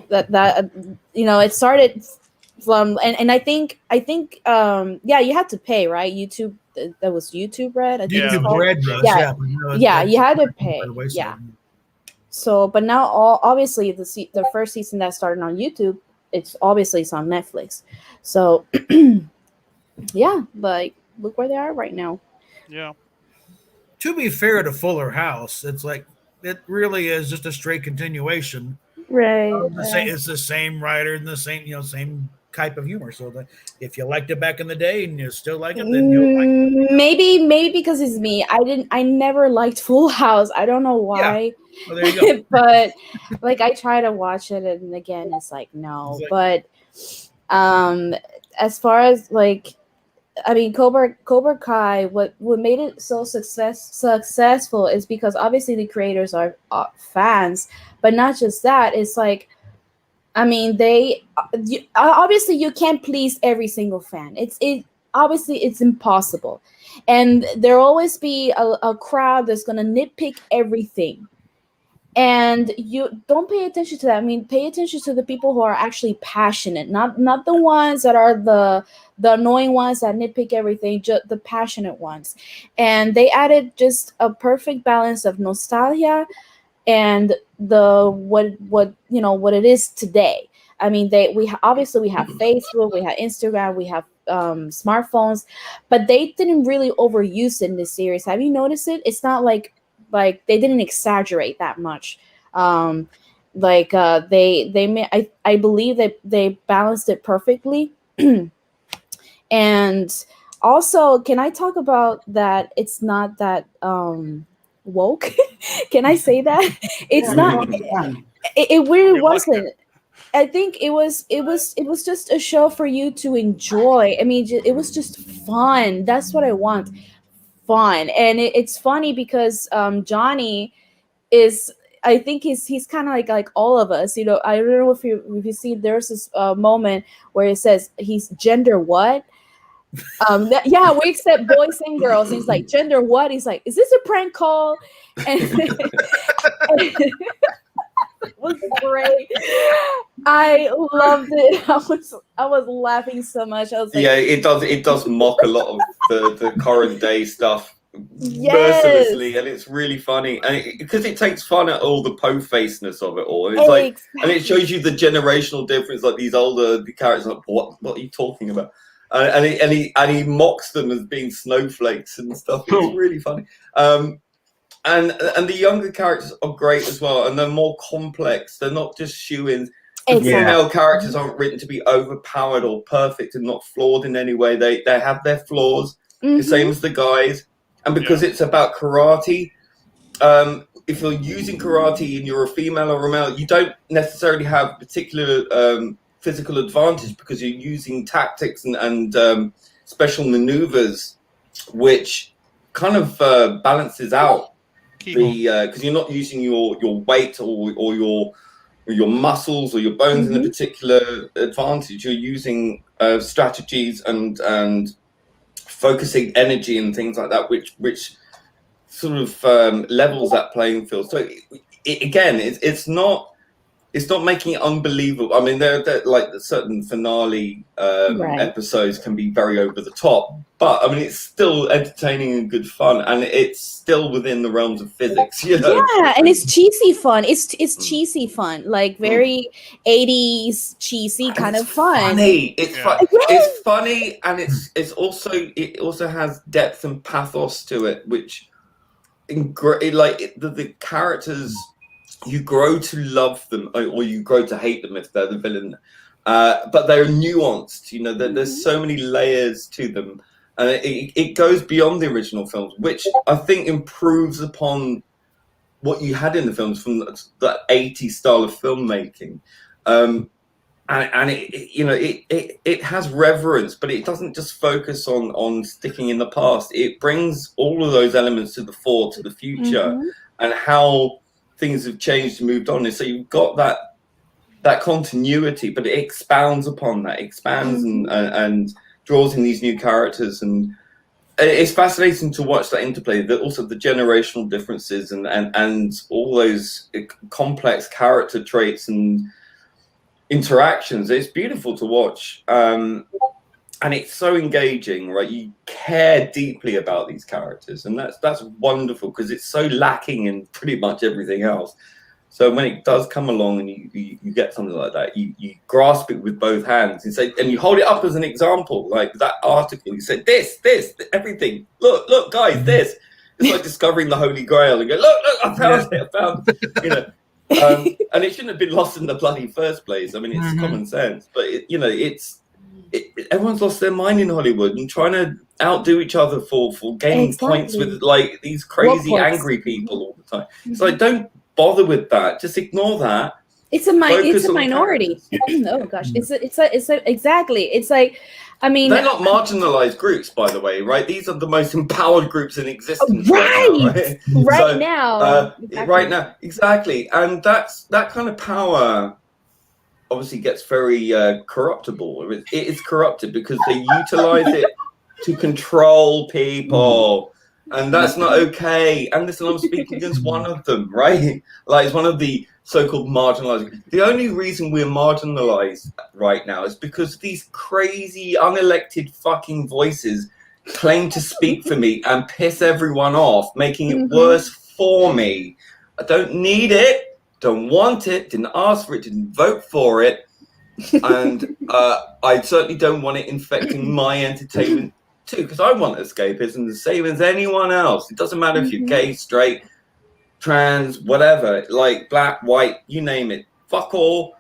D: that you know, it started from, and I think yeah, you had to pay, right? YouTube, that was YouTube Red. I think
B: Yeah.
D: it's called.
C: Red does,
D: Yeah.
C: but, you know,
D: Yeah,
C: that's
D: you had to
C: by the
D: pay.
C: wayside.
D: Yeah. So, but now, obviously, the first season that started on YouTube, it's on Netflix. So, yeah, but look where they are right now.
B: Yeah.
C: To be fair to Fuller House, it's like it really is just a straight continuation.
D: Right.
C: It's the same writer and the same, you know, same type of humor. So that if you liked it back in the day and you still like it, then you'll like it.
D: Maybe because it's me. I never liked Full House. I don't know why.
C: Well, there you go.
D: But like, I try to watch it, and again, it's like, no. But as far as like, I mean, Cobra Kai, what made it so successful is because obviously the creators are fans, but not just that. It's like, I mean, obviously you can't please every single fan. Obviously it's impossible, and there'll always be a crowd that's gonna nitpick everything. And you don't pay attention to that. I mean, pay attention to the people who are actually passionate, not the ones that are the annoying ones that nitpick everything, just the passionate ones. And they added just a perfect balance of nostalgia and what you know, what it is today. I mean, obviously we have Facebook, we have Instagram, we have smartphones, but they didn't really overuse it in this series. Have you noticed it? It's not like they didn't exaggerate that much. I believe that they balanced it perfectly. And also, can I talk about that? It's not that woke. Can I say that? It's not. It really wasn't. I think it was just a show for you to enjoy. I mean, it was just fun. That's what I want. Fun. And it's funny because Johnny is, I think he's kind of like all of us, you know. I don't know if you see, there's this moment where it says he's gender what. Yeah, we accept boys and girls. He's like, gender what? He's like, is this a prank call? And it was great. I loved it. I was laughing so much. I was like,
G: yeah, it does mock a lot of the current day stuff
D: mercilessly,
G: and it's really funny, and because it takes fun at all the po-facedness of it all. It's like, and it shows you the generational difference. Like these older characters, like, what are you talking about? And he mocks them as being snowflakes and stuff. It's really funny. And the younger characters are great as well, and they're more complex. They're not just shoe-ins. The female characters aren't written to be overpowered or perfect and not flawed in any way. They have their flaws, the same as the guys. And because it's about karate, if you're using karate and you're a female or a male, you don't necessarily have particular physical advantage because you're using tactics and special maneuvers, which kind of balances out because you're not using your weight or your muscles or your bones in a particular advantage. You're using strategies and focusing energy and things like that, which sort of levels that playing field. So it's not making it unbelievable. I mean, they're like certain finale episodes can be very over the top, but I mean, it's still entertaining and good fun, and it's still within the realms of physics, you know?
D: Yeah, and it's cheesy fun. It's cheesy fun, like very 80s cheesy kind of fun.
G: Funny. It's fun. It's funny, and it also has depth and pathos to it, which the characters you grow to love them, or you grow to hate them if they're the villain. But they're nuanced, you know. There's so many layers to them, and it goes beyond the original films, which I think improves upon what you had in the films from that 80s style of filmmaking. And it has reverence, but it doesn't just focus on sticking in the past. It brings all of those elements to the fore, to the future, and how things have changed and moved on. And so you've got that continuity, but it expounds upon that, and draws in these new characters. And it's fascinating to watch that interplay, also the generational differences and all those complex character traits and interactions. It's beautiful to watch, and it's so engaging, right? You care deeply about these characters, and that's wonderful, because it's so lacking in pretty much everything else. So when it does come along and you get something like that, you grasp it with both hands and say, and you hold it up as an example, like that article. You said this, everything. Look, guys, this. It's like discovering the Holy Grail and go, look, I found it, you know. And it shouldn't have been lost in the bloody first place. I mean, it's common sense, but everyone's lost their mind in Hollywood and trying to outdo each other for gaining points with like these crazy angry people all the time. It's like, don't bother with that. Just ignore that.
D: It's a minority. Oh gosh, it's exactly. It's like, I mean,
G: they're not marginalized groups, by the way, right? These are the most empowered groups in existence
D: right now.
G: Right now, exactly. And that kind of power obviously gets very corruptible. It is corrupted because they utilize it to control people. And that's not okay. And listen, I'm speaking against one of them, right? Like, it's one of the so-called marginalized. The only reason we're marginalized right now is because these crazy, unelected fucking voices claim to speak for me and piss everyone off, making it worse for me. I don't need it, don't want it, didn't ask for it, didn't vote for it. And I certainly don't want it infecting my entertainment too, because I want escapism the same as anyone else. It doesn't matter if you're gay, straight, trans, whatever, like black, white, you name it. Fuck all.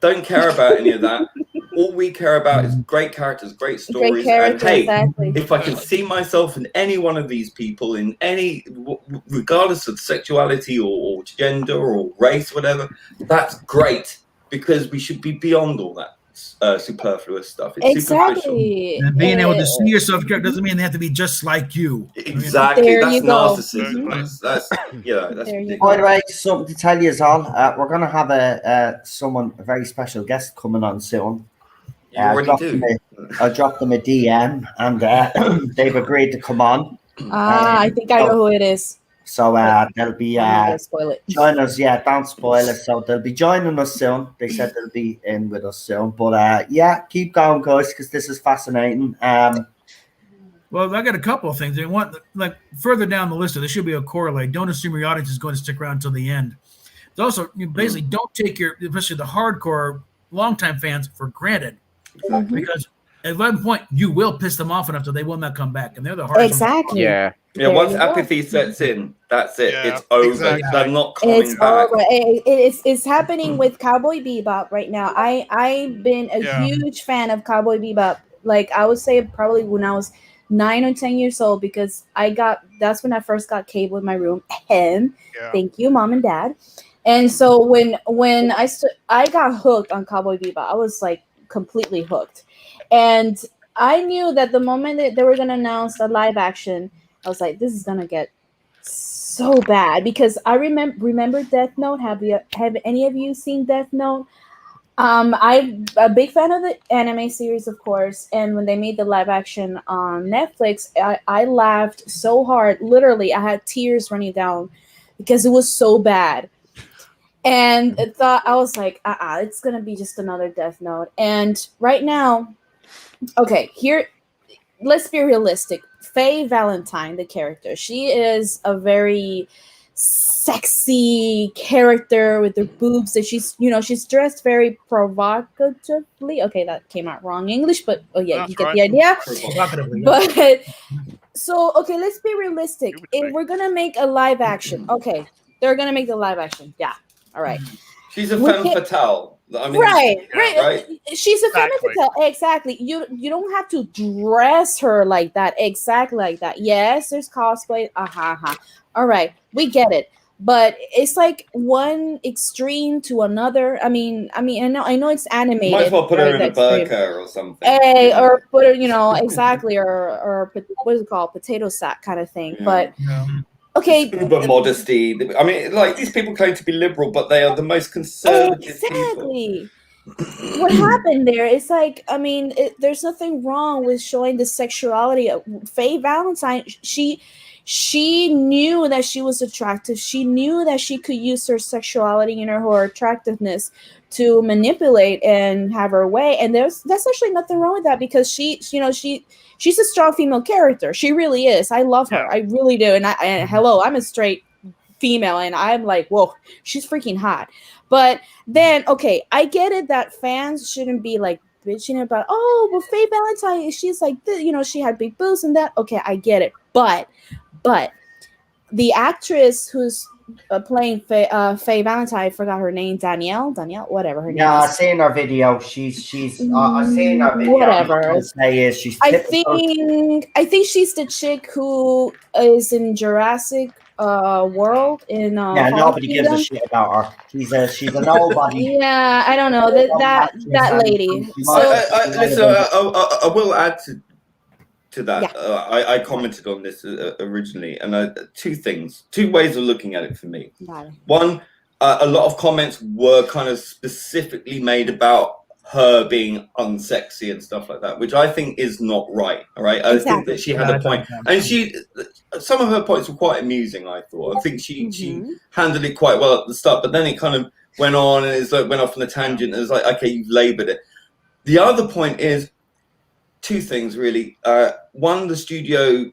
G: Don't care about any of that. All we care about is great characters, great stories. And hey, if I can see myself in any one of these people, in any, regardless of sexuality or gender or race, whatever, that's great, because we should be beyond all that superfluous stuff. It's superficial.
C: And being able to see yourself doesn't mean they have to be just like you.
G: Exactly. That's narcissism. That's
A: By the way, something to tell you is all. We're going to have a very special guest coming on soon. I dropped them a DM, and they've agreed to come on.
D: I think I know who it is.
A: So they'll be join us. Yeah, don't spoil it. So they'll be joining us soon. They said they'll be in with us soon. But keep going, guys, because this is fascinating.
C: Well, I got a couple of things. Like further down the list, there should be a correlate. Don't assume your audience is going to stick around until the end. It's also, you basically don't take especially the hardcore, longtime fans for granted, because at one point you will piss them off enough that they will not come back, and they're the hardest.
D: Exactly.
G: Yeah. Once apathy sets in, that's it. Yeah, it's over. Exactly. They're not coming back.
D: Over. It's happening with Cowboy Bebop right now. I've been a huge fan of Cowboy Bebop. Like, I would say probably when I was 9 or 10 years old, because that's when I first got cable in my room. Thank you, Mom and Dad. And so when I got hooked on Cowboy Bebop, I was like completely hooked. And I knew that the moment that they were going to announce a live action, I was like, this is going to get so bad, because I remember Death Note. Have any of you seen Death Note? I'm a big fan of the anime series, of course. And when they made the live action on Netflix, I laughed so hard. Literally, I had tears running down because it was so bad. And I was like, it's going to be just another Death Note. And right now, okay, here, let's be realistic. Faye Valentine, the character, she is a very sexy character with her boobs, and she's dressed very provocatively. Okay, that came out wrong English, but you get the idea. But so, okay, let's be realistic. If we're gonna make a live action, okay, they're gonna make the live action, yeah. All right.
G: She's a femme fatale. I mean,
D: right. She's a femme fatale. Exactly. You don't have to dress her like that. Exactly like that. Yes, there's cosplay. All right, we get it. But it's like one extreme to another. I mean, I know it's animated.
G: Might as well put her in a burqa or something.
D: Or put her, exactly, or what is it called, potato sack kind of thing. But okay,
G: uber modesty. I mean, like, these people claim to be liberal, but they are the most conservative people.
D: What happened there? It's like, I mean, there's nothing wrong with showing the sexuality of Faye Valentine. She knew that she was attractive. She knew that she could use her sexuality and her attractiveness to manipulate and have her way. And that's actually nothing wrong with that, because she's a strong female character. She really is. I love her. I really do. And hello, I'm a straight female, and I'm like, whoa, she's freaking hot. But then, okay, I get it that fans shouldn't be like bitching about, well, Faye Valentine, she's like, she had big boobs and that. Okay, I get it. But the actress who's playing Faye Valentine, I forgot her name, Danielle, whatever her name is.
A: Yeah, I've seen her video. She's I've seen her video.
D: Whatever. I think she's the chick who is in Jurassic World in
A: nobody gives a shit about her. She's a nobody.
D: Yeah, I don't know that lady.
G: Listen, I will add to that. I commented on this originally, and two ways of looking at it for me. One, a lot of comments were kind of specifically made about her being unsexy and stuff like that, which I think is not right. All right, I think that she had a point, and some of her points were quite amusing. I thought. I think she handled it quite well at the start, but then it kind of went on and it's like went off on a tangent. And it was like, okay, you've laboured it. The other point is two things really. One, the studio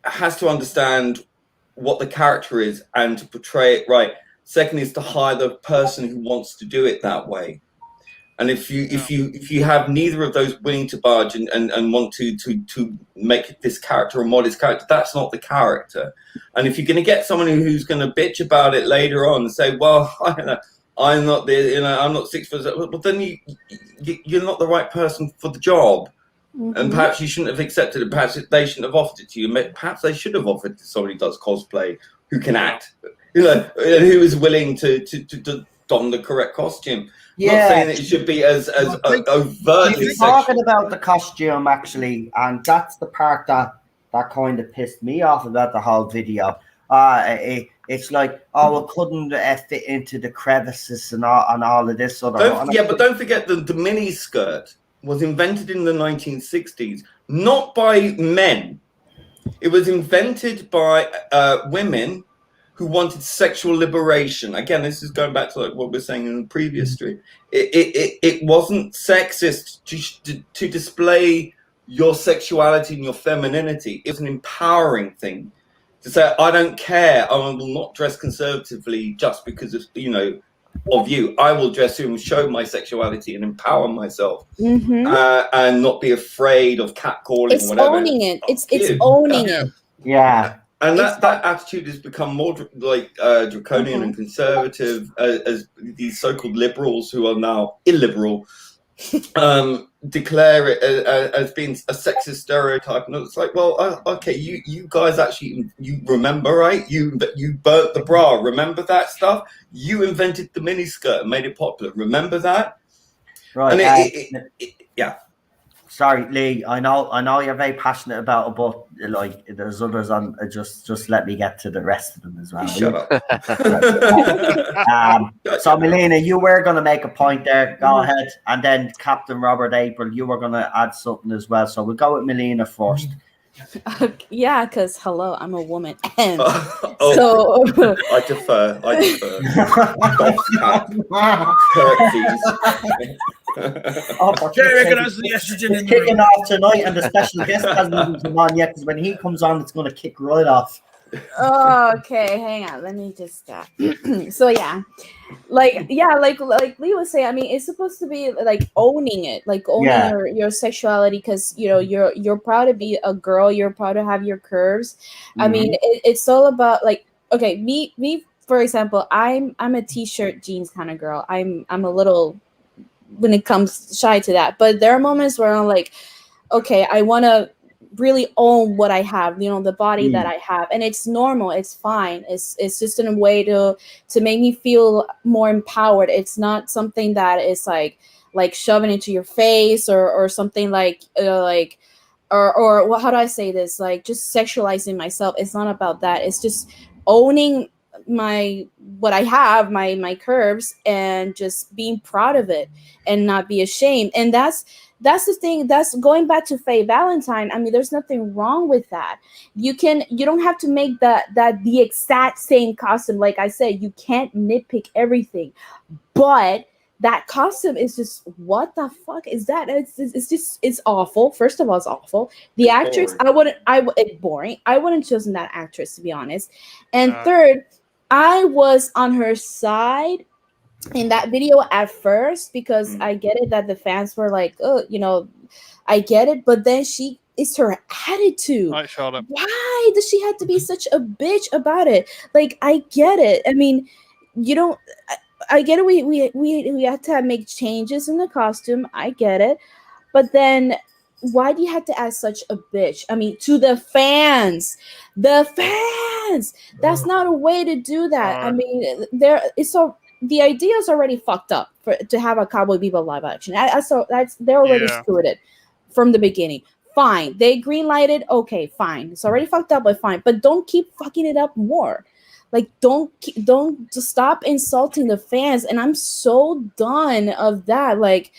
G: has to understand what the character is and to portray it right. Second is to hire the person who wants to do it that way. And if you have neither of those willing to budge and want to make this character a modest character, that's not the character. And if you're going to get someone who's going to bitch about it later on and say, well, I don't know, I'm not I'm not 6 foot, well, then you're not the right person for the job. And perhaps you shouldn't have accepted it. Perhaps they shouldn't have offered it to you. Perhaps they should have offered it to somebody who does cosplay, who can act, and who is willing to don the correct costume. Yeah. Not saying that it should be as overtly sexual.
A: Talking about the costume, actually, and that's the part that kind of pissed me off about the whole video. It's like, it couldn't fit into the crevices and all of this sort of.
G: But don't forget the mini skirt was invented in the 1960s, not by men. It was invented by women who wanted sexual liberation. Again, this is going back to like what we were saying in the previous stream. It wasn't sexist to display your sexuality and your femininity. It was an empowering thing to say, I don't care. I will not dress conservatively just because of you. I will dress and show my sexuality and empower myself, and not be afraid of catcalling.
D: It's owning it. It's owning it.
A: Yeah.
G: And that attitude has become more like draconian and conservative as these so-called liberals who are now illiberal declare it as being a sexist stereotype. And it's like, well, okay, you guys actually, you remember, right? You burnt the bra. Remember that stuff? You invented the miniskirt and made it popular. Remember that?
A: Right.
G: And yeah.
A: Sorry, Lee. I know you're very passionate about it, but like there's others on. Just let me get to the rest of them as well.
G: Shut up.
A: So, Melina, you were going to make a point there. Go ahead, and then Captain Robert April, you were going to add something as well. So we'll go with Melina first.
D: Yeah, because hello, I'm a woman, and
G: so I defer.
A: It's kicking off tonight, and the special guest hasn't even come on yet. Because when he comes on, it's going to kick right off.
D: Okay, hang on. Let me just stop. So like Lee was saying, I mean, it's supposed to be like owning it, like owning your sexuality, because you're proud to be a girl, you're proud to have your curves. I mean, it's all about like, okay, me for example, I'm a t-shirt jeans kind of girl. I'm a little, when it comes, shy to that. But there are moments where I'm like, okay, I want to really own what I have, the body that I have, and it's normal, it's fine. It's just in a way to make me feel more empowered. It's not something that is like shoving into your face or something like or well, how do I say this? Like just sexualizing myself. It's not about that. It's just owning what I have, my curves, and just being proud of it and not be ashamed. And that's the thing. That's going back to Faye Valentine. I mean, there's nothing wrong with that. You don't have to make that the exact same costume. Like I said, you can't nitpick everything, but that costume is just, what the fuck is that? It's awful. First of all, it's awful. The actress, boring. It's boring. I wouldn't chosen that actress, to be honest. And third, I was on her side in that video at first because I get it that the fans were like, oh, I get it. But then it's her attitude. Why does she have to be such a bitch about it? Like, I get it. I mean, I get it. We have to make changes in the costume. I get it. But then why do you have to act such a bitch? I mean, to the fans. That's not a way to do that. I mean, the idea is already fucked up to have a Cowboy Bebop live action. They're already screwed it from the beginning. Fine. They greenlighted. Okay, fine. It's already fucked up, but fine. But don't keep fucking it up more. Like, don't just stop insulting the fans. And I'm so done of that. Like,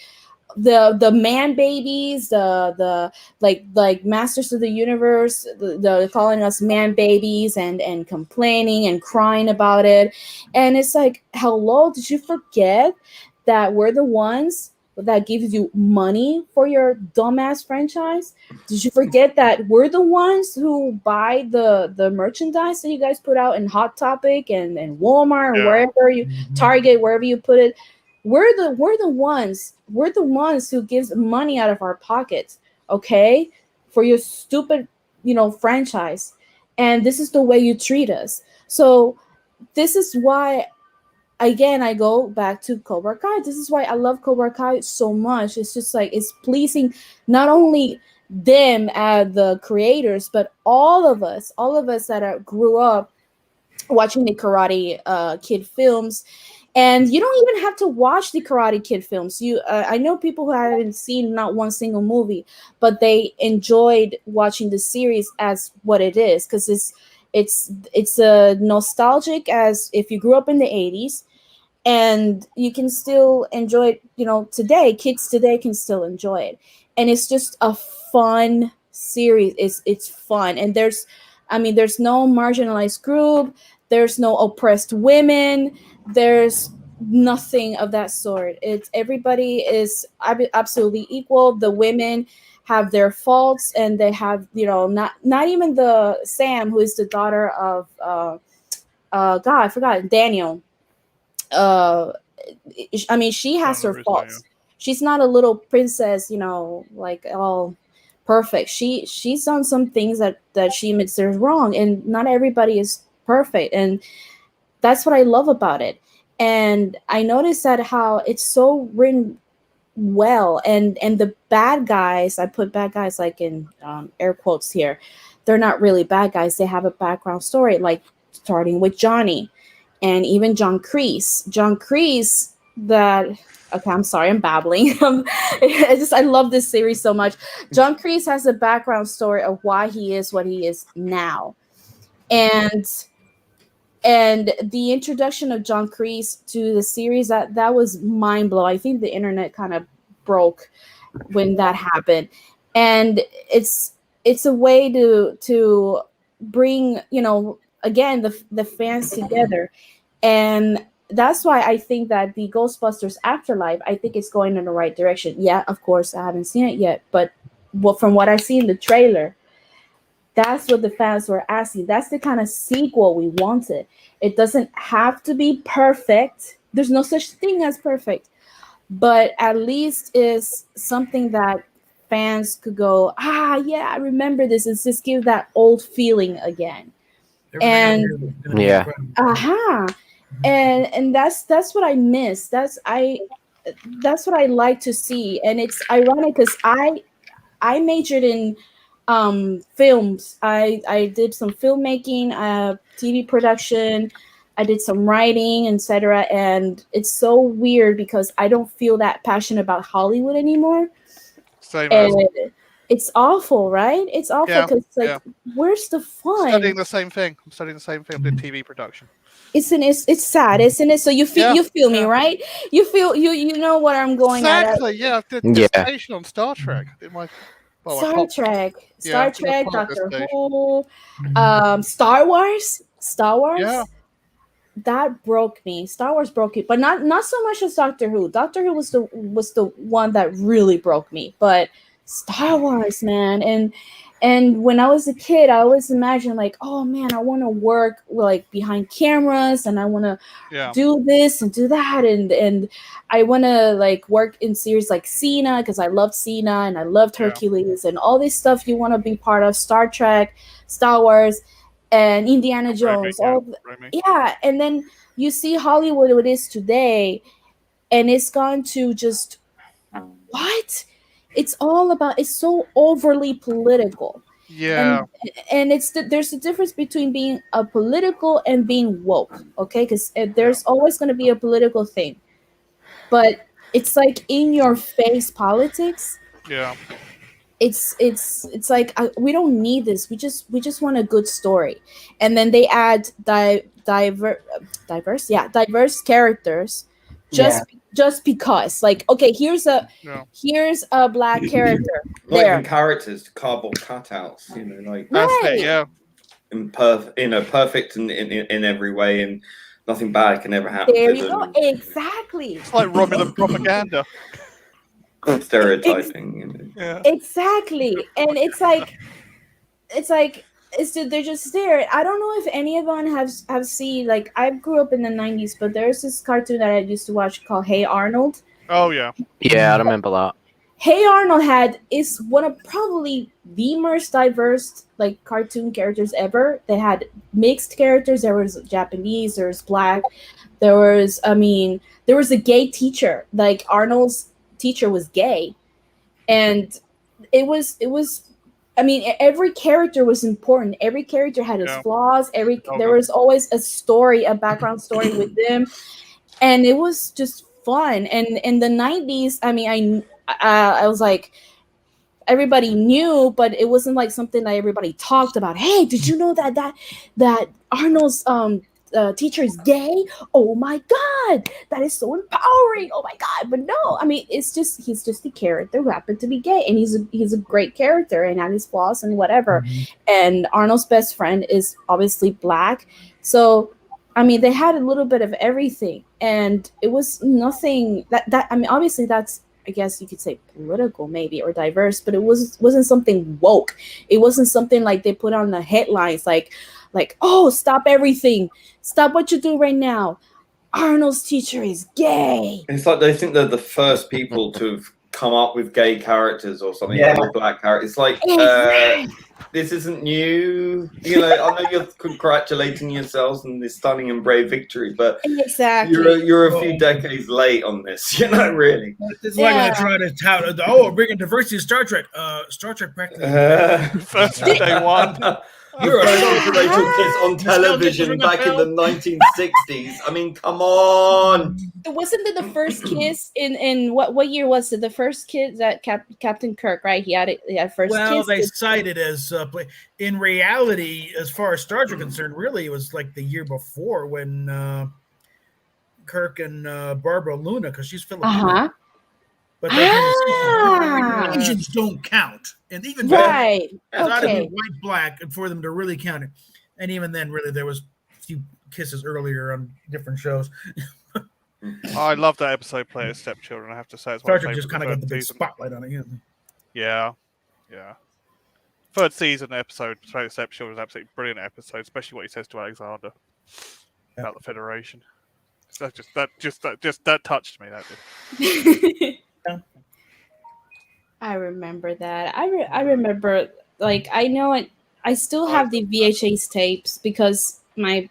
D: the man babies, the like Masters of the Universe, the calling us man babies and complaining and crying about it. And it's like, hello, did you forget that we're the ones that gives you money for your dumbass franchise? Did you forget that we're the ones who buy the merchandise that you guys put out in Hot Topic and Walmart or wherever you Target, wherever you put it? We're the ones who gives money out of our pockets, okay, for your stupid, franchise. And this is the way you treat us. So this is why, again, I go back to Cobra Kai. This is why I love Cobra Kai so much. It's just like, it's pleasing not only them as the creators, but all of us that grew up watching the Karate Kid films. And you don't even have to watch the Karate Kid films. I know people who haven't seen not one single movie, but they enjoyed watching the series as what it is, because it's a nostalgic as if you grew up in the 80s, and you can still enjoy it. Today, kids today can still enjoy it, and it's just a fun series. It's fun, and there's no marginalized group. There's no oppressed women. There's nothing of that sort. Everybody is absolutely equal. The women have their faults, and they have, not even the Sam, who is the daughter of God, I forgot, Daniel. She has her faults. She's not a little princess, like all perfect. She's done some things that she admits are wrong, and not everybody is perfect, and that's what I love about it. And I noticed that how it's so written well, and the bad guys, I put bad guys like in air quotes here, they're not really bad guys. They have a background story, like starting with Johnny, and even John Kreese. Okay, I'm sorry, I'm babbling. I love this series so much. John Kreese has a background story of why he is what he is now. And the introduction of John Kreese to the series, that was mind blowing. I think the internet kind of broke when that happened. And it's a way to bring, again, the fans together. And that's why I think that the Ghostbusters Afterlife, I think it's going in the right direction. Yeah, of course, I haven't seen it yet, but from what I see in the trailer, that's what the fans were asking. That's the kind of sequel we wanted. It doesn't have to be perfect. There's no such thing as perfect, but at least is something that fans could go, yeah, I remember this. It's just give that old feeling again. And
F: yeah,
D: and that's what I miss. That's what I like to see, and it's ironic because I majored in films. I did some filmmaking, TV production. I did some writing, etc. And it's so weird because I don't feel that passionate about Hollywood anymore.
B: Same as.
D: It's awful, right? It's awful because where's the fun?
B: Studying the same thing. I'm studying the same thing. Did TV production.
D: It's sad, isn't it? So you feel me, right? You feel you know what I'm going at.
B: Exactly. Yeah, I did dissertation on Star Trek. I did my
D: Star Trek, Doctor Who, Star Wars.
B: Yeah.
D: That broke me. Star Wars broke me, but not so much as Doctor Who. Doctor Who was the one that really broke me, but Star Wars, man. And when I was a kid, I always imagined like, oh man, I want to work like behind cameras, and I want to do this and do that, and I want to like work in series like Cena because I loved Cena and I loved Hercules and all this stuff you want to be part of. Star Trek, Star Wars, and Indiana Jones. And then you see Hollywood what it is today, and it's gone to just what? It's all about. It's so overly political.
B: Yeah.
D: And there's a difference between being a political and being woke. Okay, because there's always going to be a political thing, but it's like in your face politics.
B: Yeah.
D: It's like we don't need this. We just want a good story, and then they add diverse characters, just because. Like, okay, here's a black character.
G: Not even characters, cardboard cutouts. You know, like perfect in every way, and nothing bad can ever happen.
D: There you go. Exactly.
B: It's like Romulan propaganda.
G: Stereotyping.
D: Exactly. And it's like they're just there. I don't know if any of them have seen, like, I grew up in the 90s, but there's this cartoon that I used to watch called Hey Arnold.
B: Oh yeah.
F: Yeah, I remember that.
D: Hey Arnold is one of probably the most diverse like cartoon characters ever. They had mixed characters. There was Japanese, there was black, there was a gay teacher. Like Arnold's teacher was gay, and it was every character was important. Every character had its flaws. There was always a story, a background story with them, and it was just fun. And in the 90s, I was like, everybody knew, but it wasn't like something that everybody talked about. Hey, did you know that Arnold's teacher is gay? Oh my god, that is so empowering. Oh my god. But no, he's just a character who happened to be gay, and he's a great character and had his flaws and whatever. And Arnold's best friend is obviously black, so they had a little bit of everything, and it was nothing that obviously that's, I guess you could say, political maybe, or diverse, but it wasn't something woke. It wasn't something like they put on the headlines like, oh, stop everything. Stop what you do right now. Arnold's teacher is gay.
G: It's like they think they're the first people to have come up with gay characters or something, or black characters. It's like, this isn't new. You know, I know you're congratulating yourselves on this stunning and brave victory, but you're a few decades late on this. You know, really.
C: It's like when they try to tout, we're bringing diversity in Star Trek. Star Trek practically.
B: First day one.
G: You're a Rachel Kiss on television back in the 1960s. I mean, come on.
D: Wasn't it the first kiss in what year was it? The first kiss that Captain Kirk, right? He had first kiss.
C: Well, they cite it as in reality, as far as Star Trek concerned, really it was like the year before when Kirk and Barbara Luna, because she's Filipino. But Asians don't count, and even
D: right,
C: it's got to be white, black, and for them to really count it. And even then, really, there was a few kisses earlier on different shows.
B: I love that episode, Play as Stepchildren. I have to say, it's
C: Star Trek just kind of got the big spotlight on it.
B: Yeah. Third season episode, Play as Stepchildren, is an absolutely brilliant episode, especially what he says to Alexander about the Federation. So that touched me. That did.
D: I remember that. I remember, like, I know it. I still have the VHS tapes because my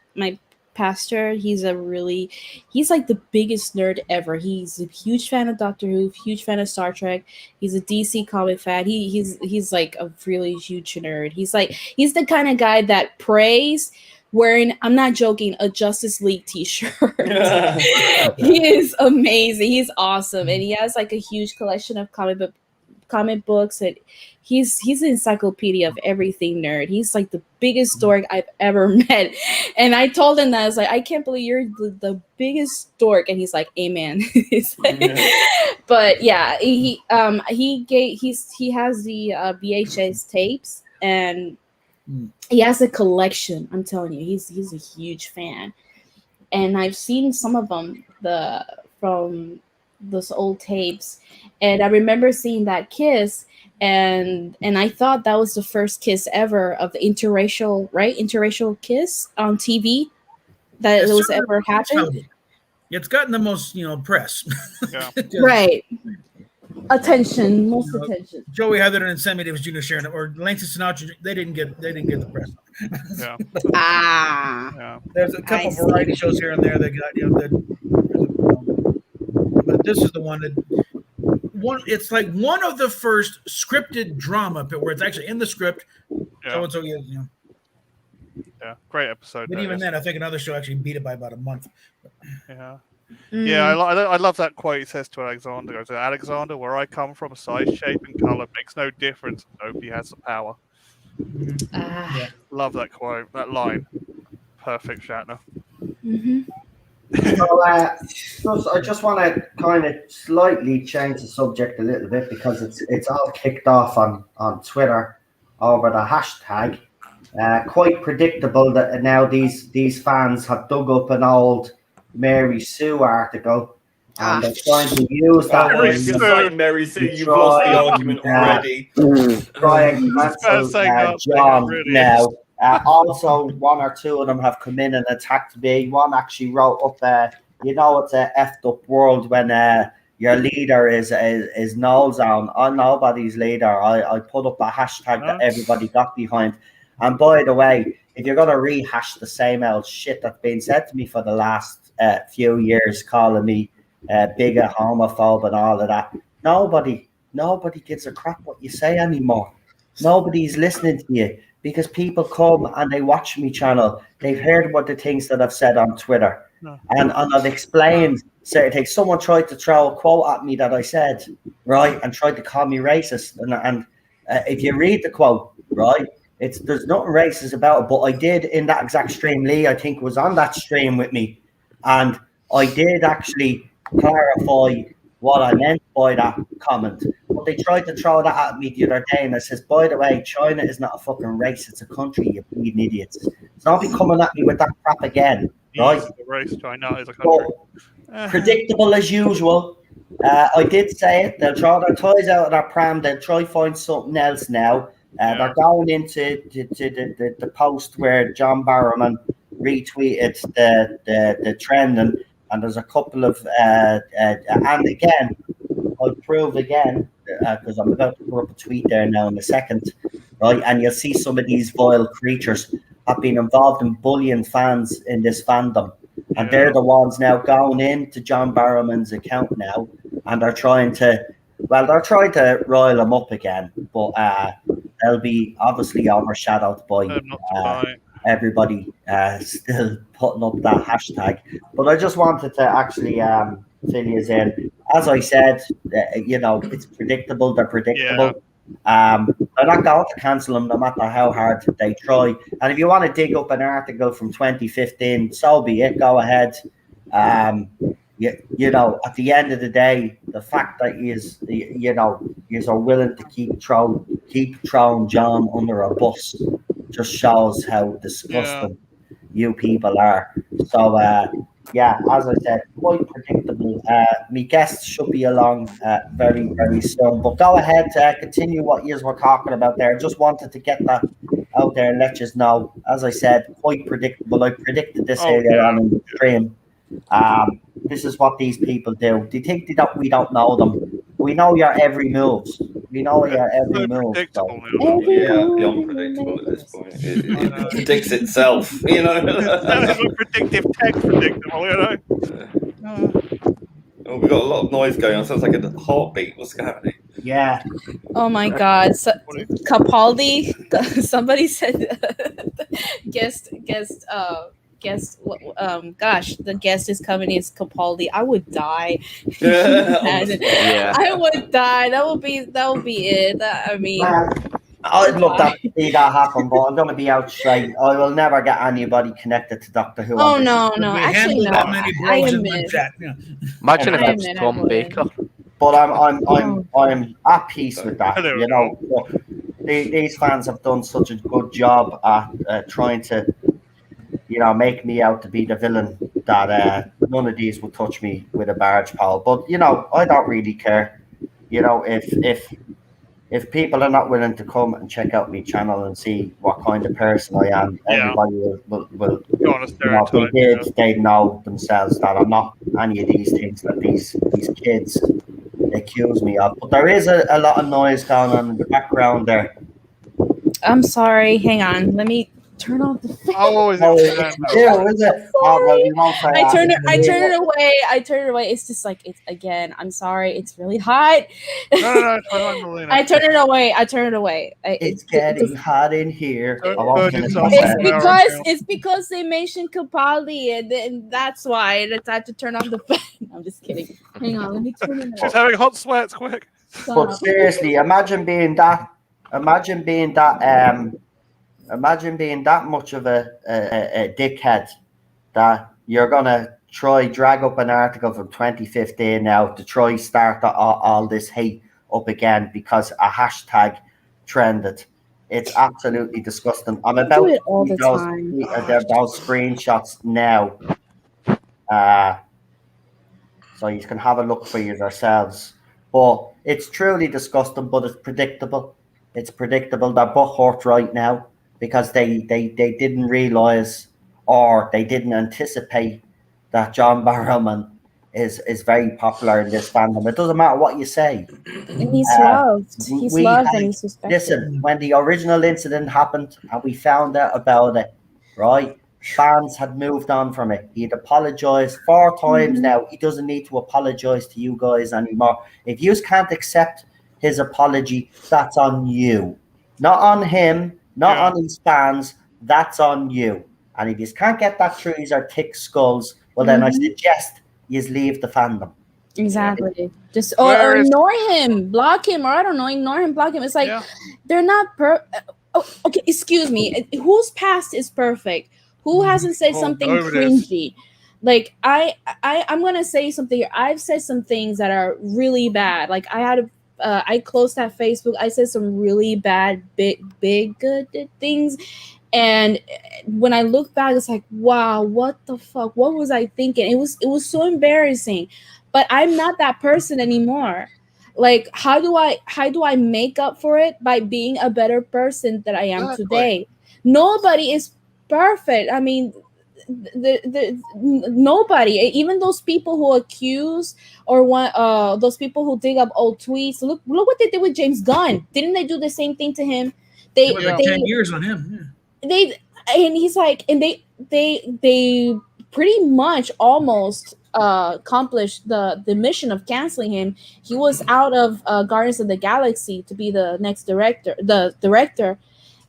D: pastor, he's like the biggest nerd ever. He's a huge fan of Doctor Who, huge fan of Star Trek. He's a DC comic fan. He's like a really huge nerd. He's the kind of guy that prays wearing, I'm not joking, a Justice League t-shirt. He is amazing. He's awesome. And he has like a huge collection of comic books, and he's an encyclopedia of everything nerd. He's like the biggest dork I've ever met. And I told him that, I was like, I can't believe you're the biggest dork. And he's like, amen. But yeah, he has the VHS tapes, and he has a collection. I'm telling you, he's a huge fan. And I've seen some of them from those old tapes, and I remember seeing that kiss, and I thought that was the first kiss ever of the interracial kiss on TV that was ever happened.
C: It's gotten the most press.
B: Yeah.
D: Right. Attention, most attention.
C: Joey Heatherton and Sammy Davis Jr. sharing it, or Langston Sinatra, they didn't get the press.
B: Yeah.
D: Yeah.
C: There's a couple variety shows here and there that got but this is the one that it's like one of the first scripted drama where it's actually in the script.
B: Yeah.
C: So
B: Yeah, great episode.
C: But even then, I think another show actually beat it by about a month.
B: Yeah. Yeah, I love that quote he says to Alexander. He goes, Alexander, where I come from, size, shape, and color makes no difference. Nobody has the power. Love that quote, that line. Perfect, Shatner.
A: So, I just want to kind of slightly change the subject a little bit, because it's all kicked off on Twitter over the hashtag. Quite predictable that now these fans have dug up an old Mary Sue article, and they're trying to use that.
G: Mary Sue, you've lost the argument already.
A: Try and cancel John now. Also, one or two of them have come in and attacked me. One actually wrote up, it's a effed up world when your leader is Noel's on. I'm nobody's leader. I put up a hashtag that everybody got behind. And by the way, if you're going to rehash the same old shit that's been said to me for the last few years, calling me bigger homophobe and all of that, nobody gives a crap what you say anymore. Nobody's listening to you, because people come and they watch me channel. They've heard about the things that I've said on Twitter. And I've explained certain things. Someone tried to throw a quote at me that I said, right, and tried to call me racist. And if you read the quote, right, there's nothing racist about it, but I did in that exact stream. Lee, I think, was on that stream with me, and I did actually clarify what I meant by that comment. But they tried to throw that at me the other day, and I says, by the way, China is not a fucking race, it's a country, you bleeding idiots. So don't be coming at me with that crap again, right?
B: Race, China is a country.
A: Predictable as usual. I did say it. They'll throw their toys out of their pram. They'll try find something else now. They're going into the post where John Barrowman retweeted the trend, and there's a couple of and again, I'll prove again, because I'm about to put up a tweet there now in a second, right? And you'll see some of these vile creatures have been involved in bullying fans in this fandom, and they're the ones now going into John Barrowman's account now, and they're trying to rile him up again, but they'll be obviously overshadowed by everybody still putting up that hashtag. But I just wanted to actually fill you in. As I said, it's predictable. They're predictable. They're not going to cancel them no matter how hard they try. And if you want to dig up an article from 2015, so be it. Go ahead. At the end of the day, the fact that you are willing to keep throwing John under a bus just shows how disgusting you people are. So, as I said, quite predictable. My guests should be along very, very soon. But go ahead, continue what you were talking about there. Just wanted to get that out there and let you know. As I said, quite predictable. I predicted this earlier on in the stream. This is what these people do. They think that we don't know them. We know your every move. We know your every
B: So
A: move.
B: predictable
A: So.
B: now.
G: Yeah, beyond predictable at this point. It predicts itself, you know.
B: It's nothing but predictive tech predictable, you know.
G: Oh, we've got a lot of noise going on. Sounds like a heartbeat. What's happening?
A: Yeah.
D: Oh my God! So, Capaldi. Somebody said guest. Gosh, the guest is coming. Is Capaldi? I would die.
F: Yeah.
D: I would die. That would be it. I mean,
A: I'd love to see that happen, but I'm going to be out straight. I will never get anybody connected to Doctor Who.
D: oh no,
C: We
D: actually
C: handle
D: no.
C: that many
D: I
C: bros in one
D: admit.
C: chat. Yeah.
F: Imagine
D: I
F: if it's
D: admit I
F: Tom
D: would.
F: Baker.
A: But I'm at peace with that.
B: Hello.
A: You know, these fans have done such a good job at trying to, you know, make me out to be the villain that none of these would touch me with a barge pole. But you know, I don't really care. You know, if people are not willing to come and check out my channel and see what kind of person I am,
B: Yeah.
A: everybody will
B: Go on a
A: you know,
B: stereotype.
A: they know themselves that I'm not any of these things that these kids accuse me of. But there is a lot of noise going on in the background there.
D: I'm sorry. Hang on. Let me turn off the fan.
B: Oh, is
A: Oh,
B: it?
A: it's you, is it? Oh, well, we won't say
D: I
A: that.
D: turn it away. I turn it away. It's just like it's again. I'm sorry. It's really hot.
B: No, it's fine, Melina.
D: I turn it away.
A: It's getting hot in here.
B: Good,
A: I won't
B: good,
A: finish
B: it's
A: that
B: awesome.
A: sentence.
D: It's because they mentioned Capaldi, and then that's why I had to turn off the fan. I'm just kidding. Hang on, let me turn it
B: She's
D: off.
B: having hot sweats, quick.
A: But seriously, imagine being that much of a dickhead that you're gonna try drag up an article from 2015 now to try start all this hate up again because a hashtag trended. It's absolutely disgusting. I'm
D: I
A: about
D: do
A: to
D: it all
A: see
D: the time.
A: those screenshots now. So you can have a look for yourselves. But it's truly disgusting, but it's predictable. It's predictable. They're butthurt right now because they didn't realise or they didn't anticipate that John Barrowman is very popular in this fandom. It doesn't matter what you say.
D: And he's loved. He's loved and he's respected.
A: Listen, when the original incident happened and we found out about it, right? Fans had moved on from it. He had apologized 4 times now. He doesn't need to apologize to you guys anymore. If you can't accept his apology, that's on you. Not on him, not on his fans. That's on you. And if you can't get that through his thick skulls, well, then I suggest you leave the fandom.
D: Exactly. Just or ignore him, block him, or I don't know, ignore him, block him. It's like they're not okay, excuse me. Whose past is perfect? Who hasn't said something cringy? Like I'm gonna say something here. I've said some things that are really bad. Like I closed that Facebook. I said some really bad, big good things. And when I look back, it's like, wow, what the fuck? What was I thinking? It was so embarrassing. But I'm not that person anymore. Like, how do I make up for it? By being a better person that I am today. Nobody is perfect. I mean, nobody, even those people who accuse or want those people who dig up old tweets. Look what they did with James Gunn. Didn't they do the same thing to him? They
C: 10 years on him.
D: Yeah. They pretty much almost accomplished the mission of canceling him. He was out of Guardians of the Galaxy to be the next director,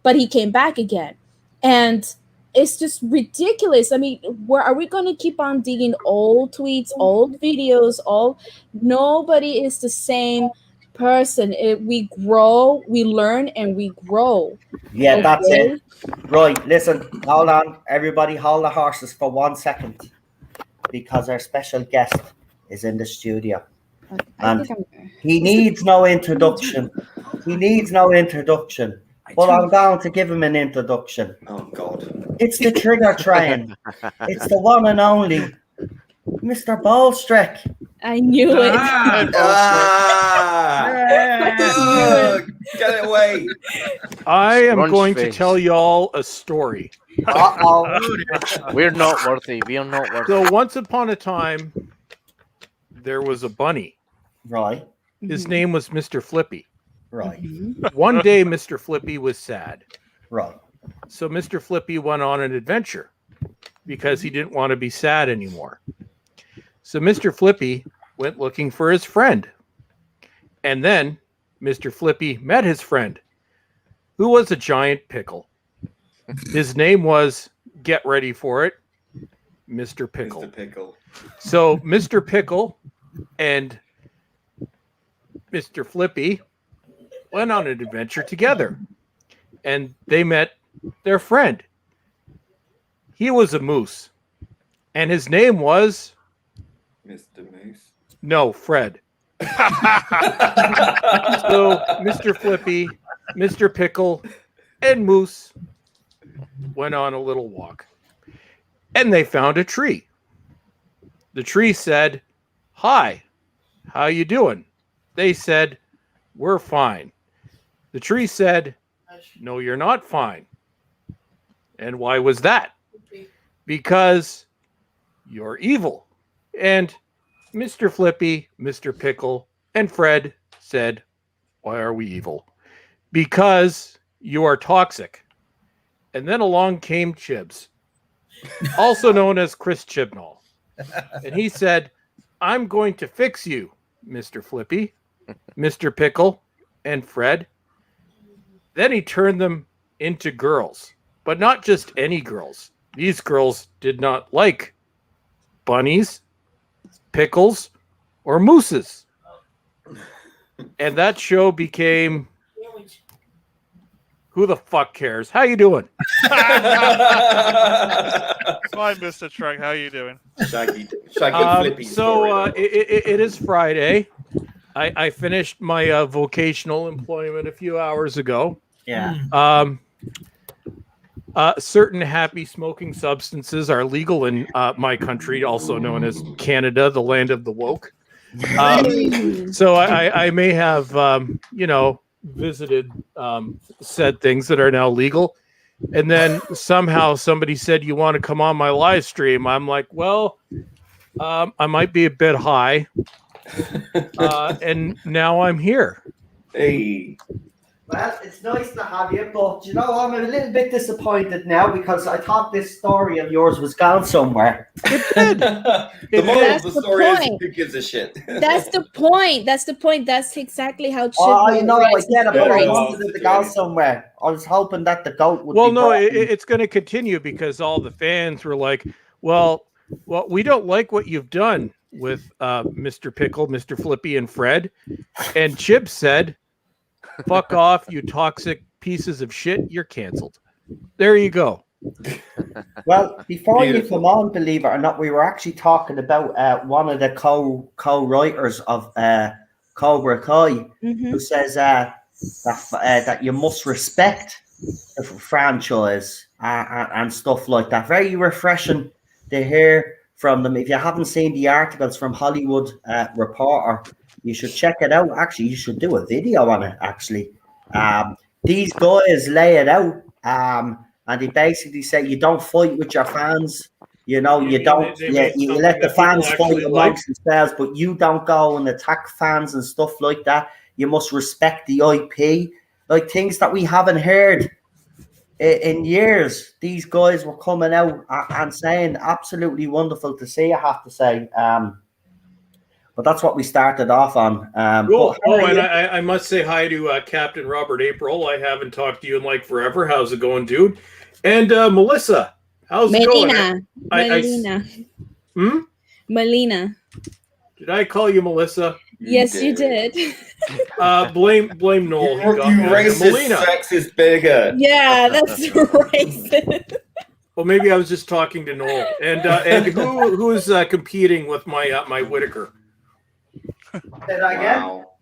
D: but he came back again, and it's just ridiculous. I mean, where are we going to keep on digging old tweets, old videos? Nobody is the same person. We grow, we learn, and we grow.
A: Yeah, that's it. Right, listen, hold on. Everybody hold the horses for 1 second because our special guest is in the studio. And he needs no introduction. But I'm going to give him an introduction.
G: Oh, God.
A: It's the Trigger Train. It's the one and only Mr. Ballstrick.
D: I knew it.
G: Get it away.
H: I am going to tell y'all a story.
F: We're not worthy.
H: So once upon a time, there was a bunny.
A: Right.
H: His name was Mr. Flippy.
A: Right.
H: One day, Mr. Flippy was sad.
A: Right.
H: So Mr. Flippy went on an adventure because he didn't want to be sad anymore. So Mr. Flippy went looking for his friend. And then Mr. Flippy met his friend, who was a giant pickle. His name was, get ready for it, Mr. Pickle.
G: Mr. Pickle.
H: So Mr. Pickle and Mr. Flippy went on an adventure together. And they met their friend. He was a moose. And his name was...
G: Mr. Moose?
H: No, Fred. So Mr. Flippy, Mr. Pickle, and Moose went on a little walk. And they found a tree. The tree said, "Hi, how you doing?" They said, "We're fine." The tree said, "No, you're not fine." And why was that? Because you're evil. And Mr. Flippy, Mr. Pickle, and Fred said, "Why are we evil?" Because you are toxic. And then along came Chibs, also known as Chris Chibnall. And he said, "I'm going to fix you, Mr. Flippy, Mr. Pickle, and Fred." Then he turned them into girls, but not just any girls. These girls did not like bunnies, pickles, or mooses. And that show became Who the Fuck Cares? How you doing?
B: Fine, Mr. Trek. How you doing?
G: Shaggy Flippy.
H: So it is Friday. I finished my vocational employment a few hours ago.
A: Yeah.
H: Certain happy smoking substances are legal in my country, also known as Canada, the land of the woke. So I may have, visited said things that are now legal. And then somehow somebody said, "You want to come on my live stream?" I'm like, well, I might be a bit high. And now I'm here.
G: Hey.
A: Well, it's nice to have you, but you know, I'm a little bit disappointed now because I thought this story of yours was gone somewhere.
H: It did.
G: The moral of the story is who gives a shit.
D: That's the point. That's the point. That's exactly how Chip
A: I know, I get it, but I
D: stories.
A: wanted it to go somewhere. I was hoping that the goat would
H: Well,
A: be
H: no,
A: broken.
H: it's going to continue because all the fans were like, well, we don't like what you've done with Mr. Pickle, Mr. Flippy, and Fred. And Chip said, "Fuck off, you toxic pieces of shit. You're canceled." There you go.
A: Well, before you come on, believe it or not, we were actually talking about one of the co-writers of Cobra Kai, who says that you must respect the franchise and stuff like that. Very refreshing to hear from them. If you haven't seen the articles from Hollywood Reporter, you should check it out. Actually, you should do a video on it, actually. These guys lay it out. And they basically say you don't fight with your fans. You know, you don't. You let the fans fight amongst themselves, but you don't go and attack fans and stuff like that. You must respect the IP, like things that we haven't heard in years. These guys were coming out and saying absolutely wonderful to see. I have to say. But that's what we started off on.
H: Cool. And I must say hi to Captain Robert April. I haven't talked to you in like forever. How's it going, dude? And Melissa, how's it going?
D: Melina.
H: Did I call you Melissa?
D: Yes, you did.
H: Blame Noel.
G: You racist, sexist bigot.
D: Yeah, that's racist.
H: Well, maybe I was just talking to Noel. And who is competing with my Whitaker?
A: Say that again?
G: Wow.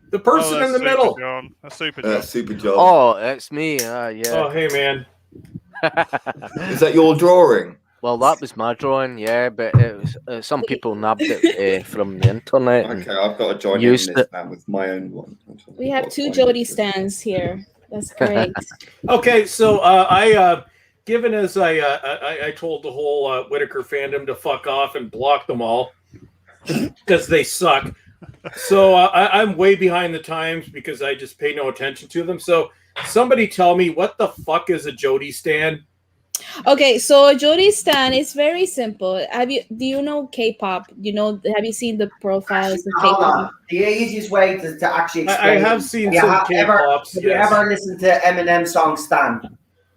H: The person in the middle.
B: John. That's Super John.
G: Super John.
F: Oh, it's me. Yeah.
H: Oh, hey, man.
G: Is that your drawing?
F: Well, that was my drawing, yeah, but it was, some people nabbed it from the internet.
G: Okay, I've got to join in this now with my own one.
D: We have two Jody stands here. That's great.
H: Okay, so given as I told the whole Whitaker fandom to fuck off and block them all because they suck, So I'm way behind the times because I just pay no attention to them. So somebody tell me, what the fuck is a Jody stan?
D: Okay, so Jody stan is very simple. Do you know K-pop? Have you seen the profiles of
A: Hold
D: K-pop?
A: on. The easiest way to actually
H: I
A: explain
H: have seen
A: you
H: some
A: have
H: K-pops.
A: Have you ever listened to Eminem song Stan?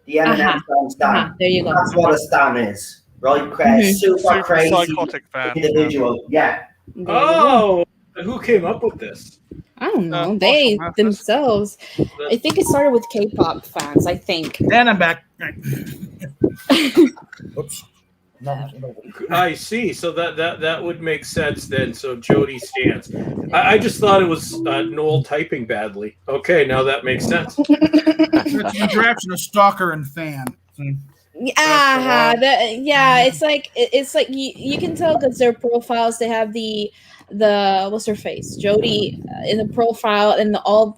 A: The Eminem song Stan.
D: There you go.
A: That's what a Stan is, right? Super crazy
B: psychotic fan.
A: individual. Yeah.
D: There you go.
H: Oh, who came up with this?
D: I don't know.
B: Marshall
D: They
B: Mathers.
D: themselves. I think it started with K-pop fans. I think.
C: And I'm back. Oops.
H: I see. So that would make sense then. So Jody stans. I just thought it was Noel typing badly. Okay, now that makes sense.
C: That's the interaction of stalker and fan.
D: Yeah, it's like you can tell because their profiles, they have the what's her face, Jody, in the profile, and all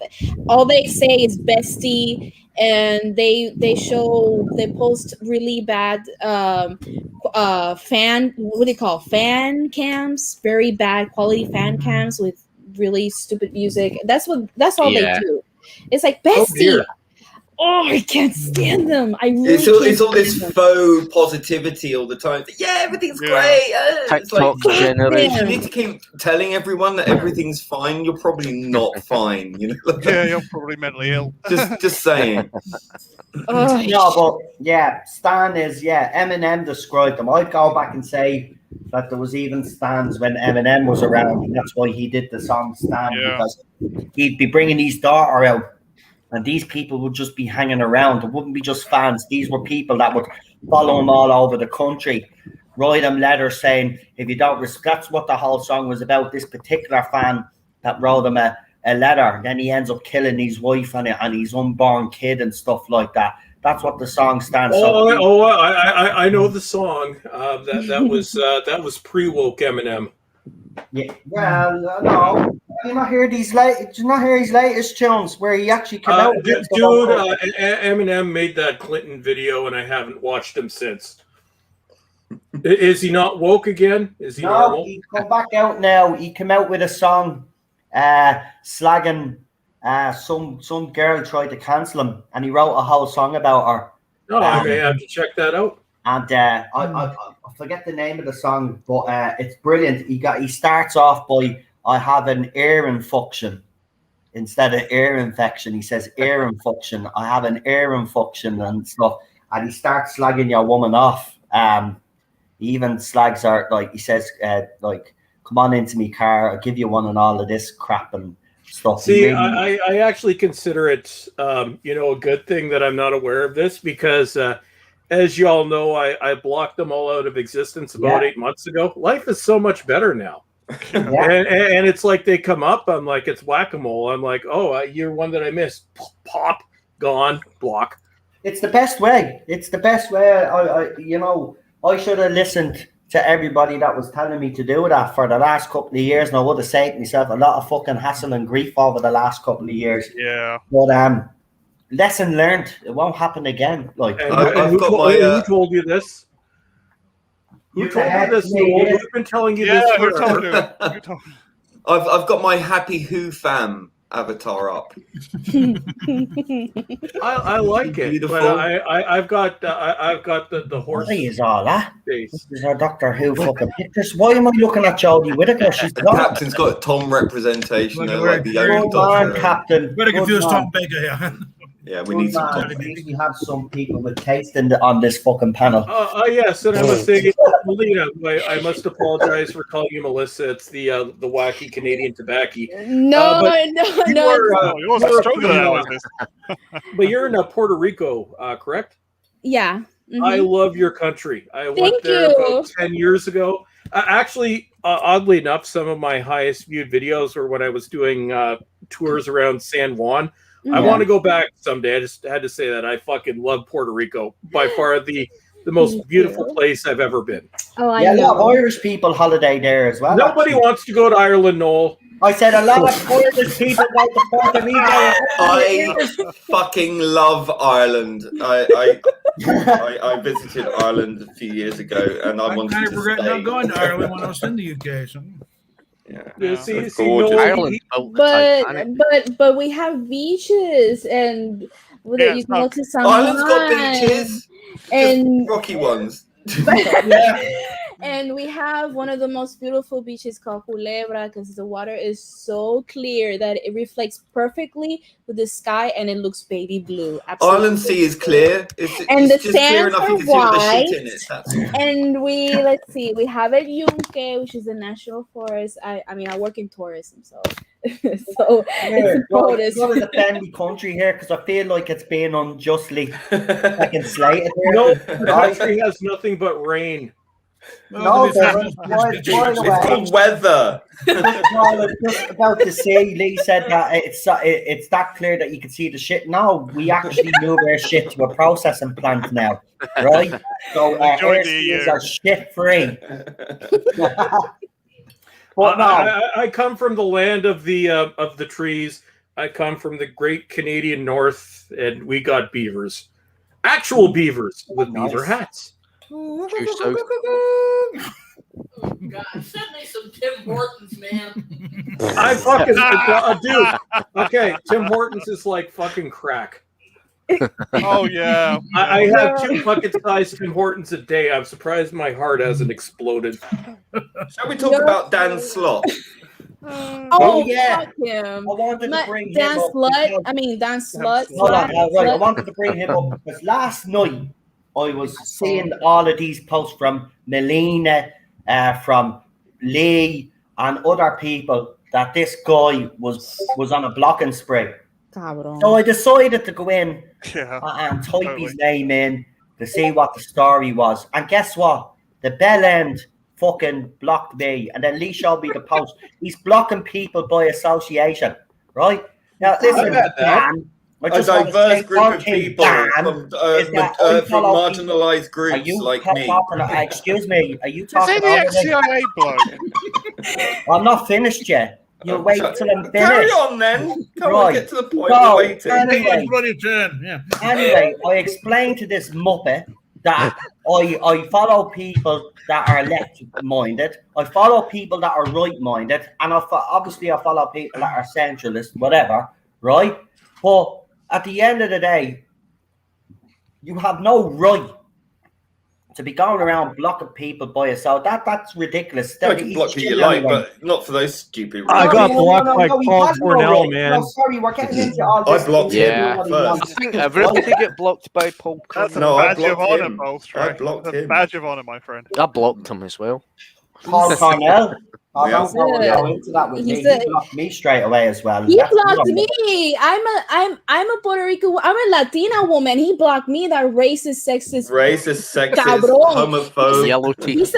D: they say is bestie, and they post really bad fan, what do you call, fan cams, very bad quality fan cams with really stupid music. That's all they do. It's like bestie. Oh, I can't stand them.
G: It's all this faux positivity all the time. Yeah, everything's great. It's like,
F: generation.
G: you need to keep telling everyone that everything's fine. You're probably not fine.
B: Yeah, you're probably mentally ill.
G: Just saying.
A: But yeah, Stan is Eminem described them. I'd go back and say that there was even Stans when Eminem was around, and that's why he did the song Stan, because he'd be bringing his daughter out. And these people would just be hanging around. It wouldn't be just fans. These were people that would follow him all over the country, write him letters saying, if you don't respect, that's what the whole song was about. This particular fan that wrote him a letter. Then he ends up killing his wife and his unborn kid and stuff like that. That's what the song stands for.
H: I know the song. That was pre-woke Eminem.
A: Yeah, well, no. Did you not hear his latest tunes where he actually came out?
H: Eminem made that Clinton video, and I haven't watched him since. Is he not woke again? Is he normal?
A: He's come back out now. He came out with a song slagging some girl tried to cancel him, and he wrote a whole song about her.
H: No, I may have to check that out.
A: And I forget the name of the song, but it's brilliant. He starts off by, I have an ear infection instead of ear infection. He says ear infection. I have an ear infection and stuff. And he starts slagging your woman off. He even slags her, like he says, come on into me car, I'll give you one and all of this crap and stuff.
H: See, I actually consider it a good thing that I'm not aware of this, because as you all know, I blocked them all out of existence about 8 months ago. Life is so much better now. And it's like they come up, I'm like, it's whack-a-mole. I'm like, oh, you're one that I missed. Pop, gone, block.
A: It's the best way. I should have listened to everybody that was telling me to do that for the last couple of years, and I would have saved myself a lot of fucking hassle and grief over the last couple of years.
B: Yeah.
A: But lesson learned. It won't happen again. Like,
H: who told you this? Who told you this? We've been telling you this.
G: I've got my Happy Who fam avatar up.
H: I like it. Beautiful. But I've got the horse.
A: What is all that? This is our Doctor Who fucking pictures. Why am I looking at Jodie Whittaker? She's
G: the captain's got Tom representation. Like the young
A: Doctor. Captain.
C: Better confuse Tom Baker, yeah.
G: Yeah, we need some.
A: We have some people with taste on this fucking panel.
H: Yes, and I must say, Melina, I must apologize for calling you Melissa. It's the wacky Canadian tobacco.
D: No.
H: But you're in Puerto Rico, correct?
D: Yeah. Mm-hmm.
H: I love your country. I went there about 10 years ago. Actually, oddly enough, some of my highest viewed videos were when I was doing tours around San Juan. I want to go back someday. I just had to say that I fucking love Puerto Rico. By far the most beautiful place I've ever been.
A: Oh, a lot of Irish people holiday there as well.
H: Nobody wants to go to Ireland, Noel.
A: I said a lot of Irish people go to Puerto Rico.
G: I fucking love Ireland. I visited Ireland a few years ago, and I wanted to
C: regret not going to Ireland when I was in the UK. So.
G: Yeah.
H: See,
G: gorgeous.
H: no,
F: Ireland built the Titanic.
D: but we have beaches and
B: Yeah,
D: you can go to San
G: Ireland's got
D: Juan,
G: beaches,
D: and
G: just rocky ones.
D: and we have one of the most beautiful beaches called Culebra because the water is so clear that it reflects perfectly with the sky and it looks baby blue. Absolutely.
G: Ireland Sea is clear. It's
D: And the
G: just clear
D: sands
G: enough
D: are
G: you can see all the shit
D: white.
G: in it. That's all.
D: And let's see, we have El Yunque, which is a national forest. I mean, I work in tourism, so so it's a bonus.
A: It's not a defend the country here because I feel like it's being unjustly like enslaved here.
H: No, the country has nothing but rain.
A: No,
C: it's
A: it's
G: called weather.
A: Just about to say, Lee said that it's that clear that you can see the shit. No, we actually move our shit to a processing plant now, right? So airspaces are shit free. But no,
H: I come from the land of the trees. I come from the great Canadian North, and we got beavers, actual beavers with beaver hats.
F: True south.
E: God, send me some Tim Hortons, man.
H: I fucking dude. Okay, Tim Hortons is like fucking crack.
B: Oh yeah.
H: I have 2 bucket-sized Tim Hortons a day. I'm surprised my heart hasn't exploded.
G: Shall we talk about Dan Slott?
D: Oh
A: yeah.
D: fuck him.
A: I wanted to bring
D: Dan
A: him up.
D: Slut. I mean, Dan Slut.
A: Hold on, right. I wanted to bring him up because last night I was seeing all of these posts from Melina, from Lee, and other people that this guy was on a blocking spree.
D: Cabrón.
A: So I decided to go in and type
B: totally.
A: his name in to see what the story was. And guess what? The bell end fucking blocked me. And then Lee showed me the post. He's blocking people by association, right? Now, listen, Dan.
G: A diverse group of people from marginalised groups like me.
A: Excuse me, are you
B: Is
A: talking
B: he the ex-CIA bloke?
A: I'm not finished yet. You'll wait till I'm finished.
G: Carry on then. Come on, get to the point.
A: So,
G: We're waiting.
A: Anyway, I explained to this muppet that I follow people that are left-minded. I follow people that are right-minded. And obviously I follow people that are centralist, whatever, right? But at the end of the day, you have no right to be going around blocking people by yourself. That's ridiculous.
G: You can block who you like, but not for those stupid reasons.
H: I got blocked by Paul Cornell, man.
A: No, sorry, we're getting into all this.
G: I blocked him first.
F: I think everybody get blocked by Paul
B: That's
F: Cornell.
B: a badge of honor, Bolster.
G: I blocked him.
B: Badge of honor, my friend.
F: I blocked him as well.
A: Paul Cornell. I
G: Yeah.
A: don't want to go into that with me. He blocked me straight away as well.
D: He blocked me. I'm a Puerto Rican. I'm a Latina woman. He blocked me. That racist, sexist,
G: cabrón. Homophobe.
F: Yellow teeth.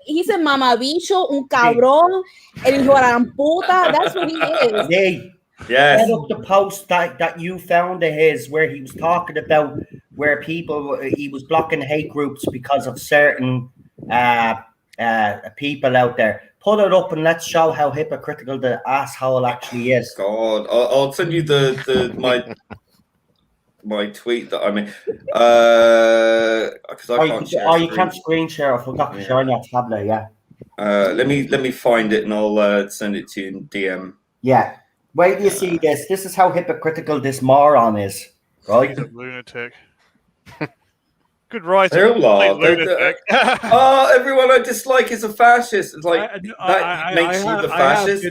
D: He said mamabicho, un cabrón, el hijo de la puta. That's what he is.
A: Hey,
G: yes.
A: Set up the post that you found of his where he was talking about where he was blocking hate groups because of certain people out there. Put it up and let's show how hypocritical the asshole actually is.
G: God, I'll send you my tweet that I mean, because I can't share.
A: You can't screen share. I forgot to share on your tablet. Yeah.
G: Let me find it and I'll send it to you in DM.
A: Yeah. Wait till you see this. This is how hypocritical this moron is. Right.
B: He's a lunatic. Good writing.
G: They're all are.
B: Lunatic.
G: Everyone I dislike is a fascist. It's like that makes you the fascist.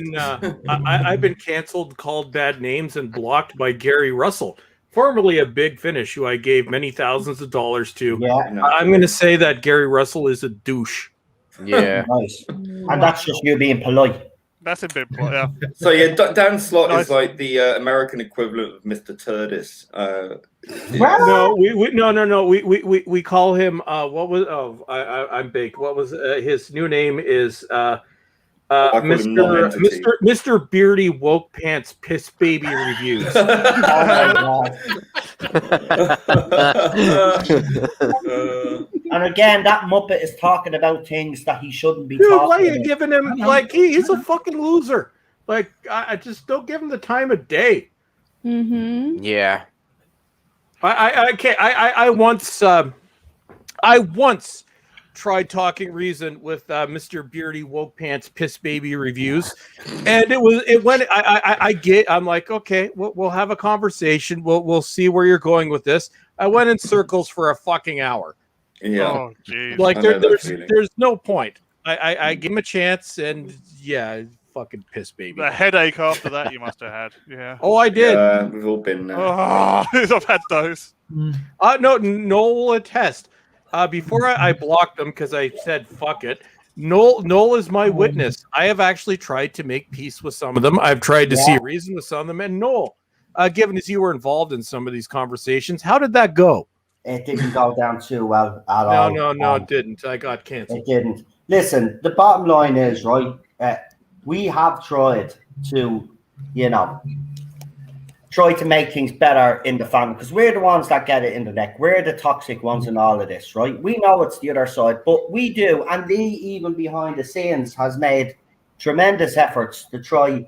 H: I've been canceled, called bad names, and blocked by Gary Russell, formerly a Big Finish, who I gave many thousands of dollars to.
A: Yeah.
H: I'm going to say that Gary Russell is a douche.
F: Yeah.
A: Nice. And that's just you being polite.
B: That's a bit, yeah.
G: So yeah, Dan Slott is like the American equivalent of Mr. Tardis.
H: No. We call him. What was? Oh, I'm baked. What was his new name? Is Mr. Beardy Woke Pants Piss Baby Reviews.
A: And again, that Muppet is talking about things that he shouldn't be
H: talking
A: about.
H: Why are you giving him like he's a fucking loser? Like I just don't give him the time of day.
D: Mm-hmm.
F: Yeah.
H: I once tried talking reason with Mr. Beardy Woke Pants Piss Baby reviews, and it went. I'm like, okay, we'll have a conversation. We'll see where you're going with this. I went in circles for a fucking hour.
G: Yeah.
B: Oh, geez.
H: Like there's no point. I gave him a chance, and yeah, fucking Piss Baby.
B: The headache after that you must have had. Yeah.
H: Oh, I did.
G: Yeah, we've all been there.
B: Oh, I've had those.
H: No, Noel will attest. Before I blocked them because I said fuck it. Noel is my witness. I have actually tried to make peace with some of them. I've tried to see a reason with some of them. And Noel, given as you were involved in some of these conversations, how did that go?
A: It didn't go down too well at all.
H: No, it didn't. I got canceled.
A: It didn't. Listen, the bottom line is, right, we have tried to, try to make things better in the family, because we're the ones that get it in the neck. We're the toxic ones in all of this, right? We know it's the other side, but we do, and they even behind the scenes has made tremendous efforts to try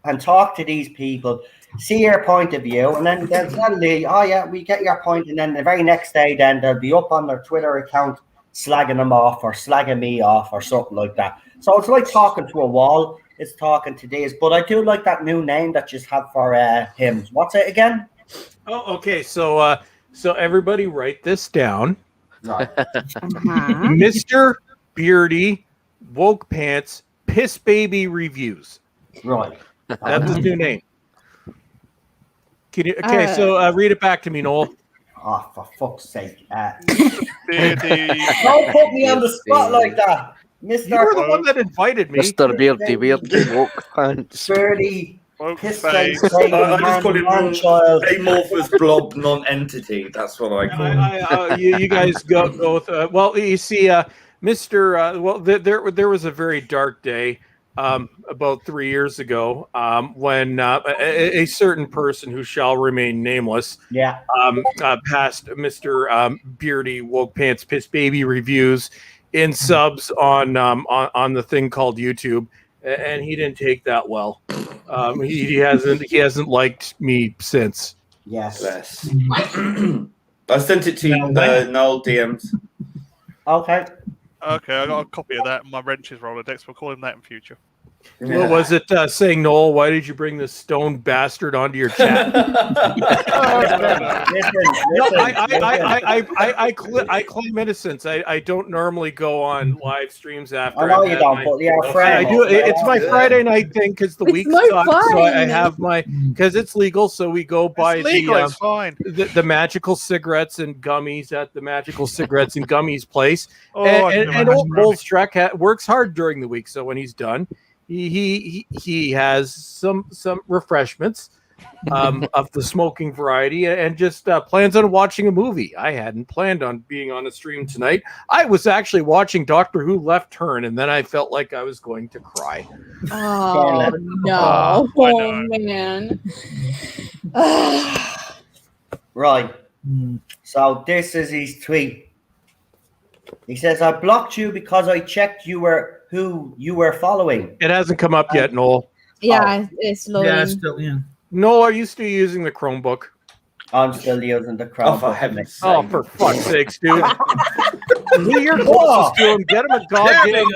A: and talk to these people, see your point of view, and then they'll tell you, oh yeah, we get your point, and then the very next day then they'll be up on their Twitter account slagging them off or slagging me off or something like that. So it's like talking to a wall. It's talking to these, but I do like that new name that you have for him. What's it again?
H: Oh, okay. So everybody write this down.
A: Right.
H: Mr. Beardy Woke Pants Piss Baby Reviews.
A: Right.
H: That's his new name. Can you? Okay, so read it back to me, Noel.
A: Oh, for fuck's sake!
B: Don't
A: Don't put me on the spot like that. Mr.
H: You were the one that invited me.
F: Mr. Beardy Woke Pants.
A: Birdie, piss face,
G: I just call him amorphous blob non-entity. That's what I call him.
H: You guys go with. Well, you see, Mr. There was a very dark day about 3 years ago when a certain person who shall remain nameless passed Mr. Beardy Woke Pants Piss Baby Reviews in subs on the thing called YouTube, and he didn't take that well. He hasn't liked me since.
A: Yes.
G: I sent it to you, Noel DMs.
A: Okay.
B: Okay, I got a copy of that in my wrenches Rolodex. We'll call him that in future.
H: What was it saying, Noel? Why did you bring this stone bastard onto your chat? I claim innocence. I don't normally go on live streams after.
A: I know you don't, but you're a friend.
H: I do. It's my Friday night thing because the week sucks. So I have because it's legal. So we go buy the magical cigarettes and gummies at the magical cigarettes and gummies place. And old Bull Streck works hard during the week. So when he's done, he has some refreshments of the smoking variety and just plans on watching a movie. I hadn't planned on being on a stream tonight. I was actually watching Doctor Who Left Turn, and then I felt like I was going to cry.
D: Oh no! Oh man!
A: Right. So this is his tweet. He says, "I blocked you because I checked who you were following."
H: It hasn't come up yet, Noel.
D: Yeah, it's loading.
C: Yeah, still, yeah.
H: Noel, are you still using the Chromebook?
A: I'm still using the Chromebook.
G: Oh, for heaven's sake.
H: Oh, for fuck's sakes, dude. Do your closest to him. Get him a goddamn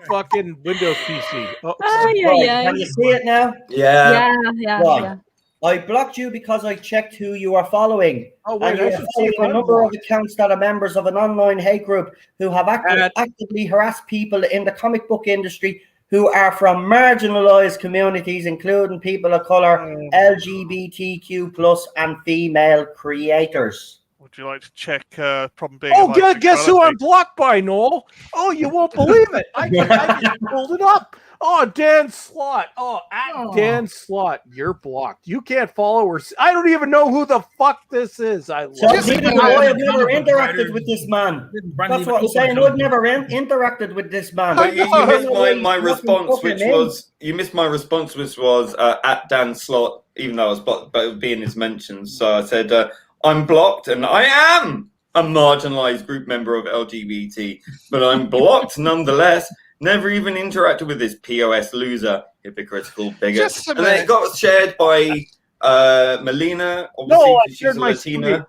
H: fucking Windows PC.
A: Can you see it now?
G: Yeah.
D: Yeah.
A: I blocked you because I checked who you are following.
H: Oh, wait,
A: and you're following a number of accounts that are members of an online hate group who have actively harassed people in the comic book industry who are from marginalized communities, including people of color, LGBTQ+, and female creators.
B: Would you like to check problem being?
H: Oh, guess who I'm blocked by, Noel? Oh, you won't believe it. I just pulled it up. Oh, Dan Slott. Dan Slott, you're blocked. You can't follow or I don't even know who the fuck this is. I
A: have never interacted with this man. That's what I'm saying. I've never interacted with this man.
G: But you missed my response, which was at Dan Slott, even though but it would be in his mentions. So I said, I'm blocked, and I am a marginalized group member of LGBT, but I'm blocked nonetheless. Never even interacted with this POS loser, hypocritical bigot. And then it got shared by Melina, obviously, she's a Latina.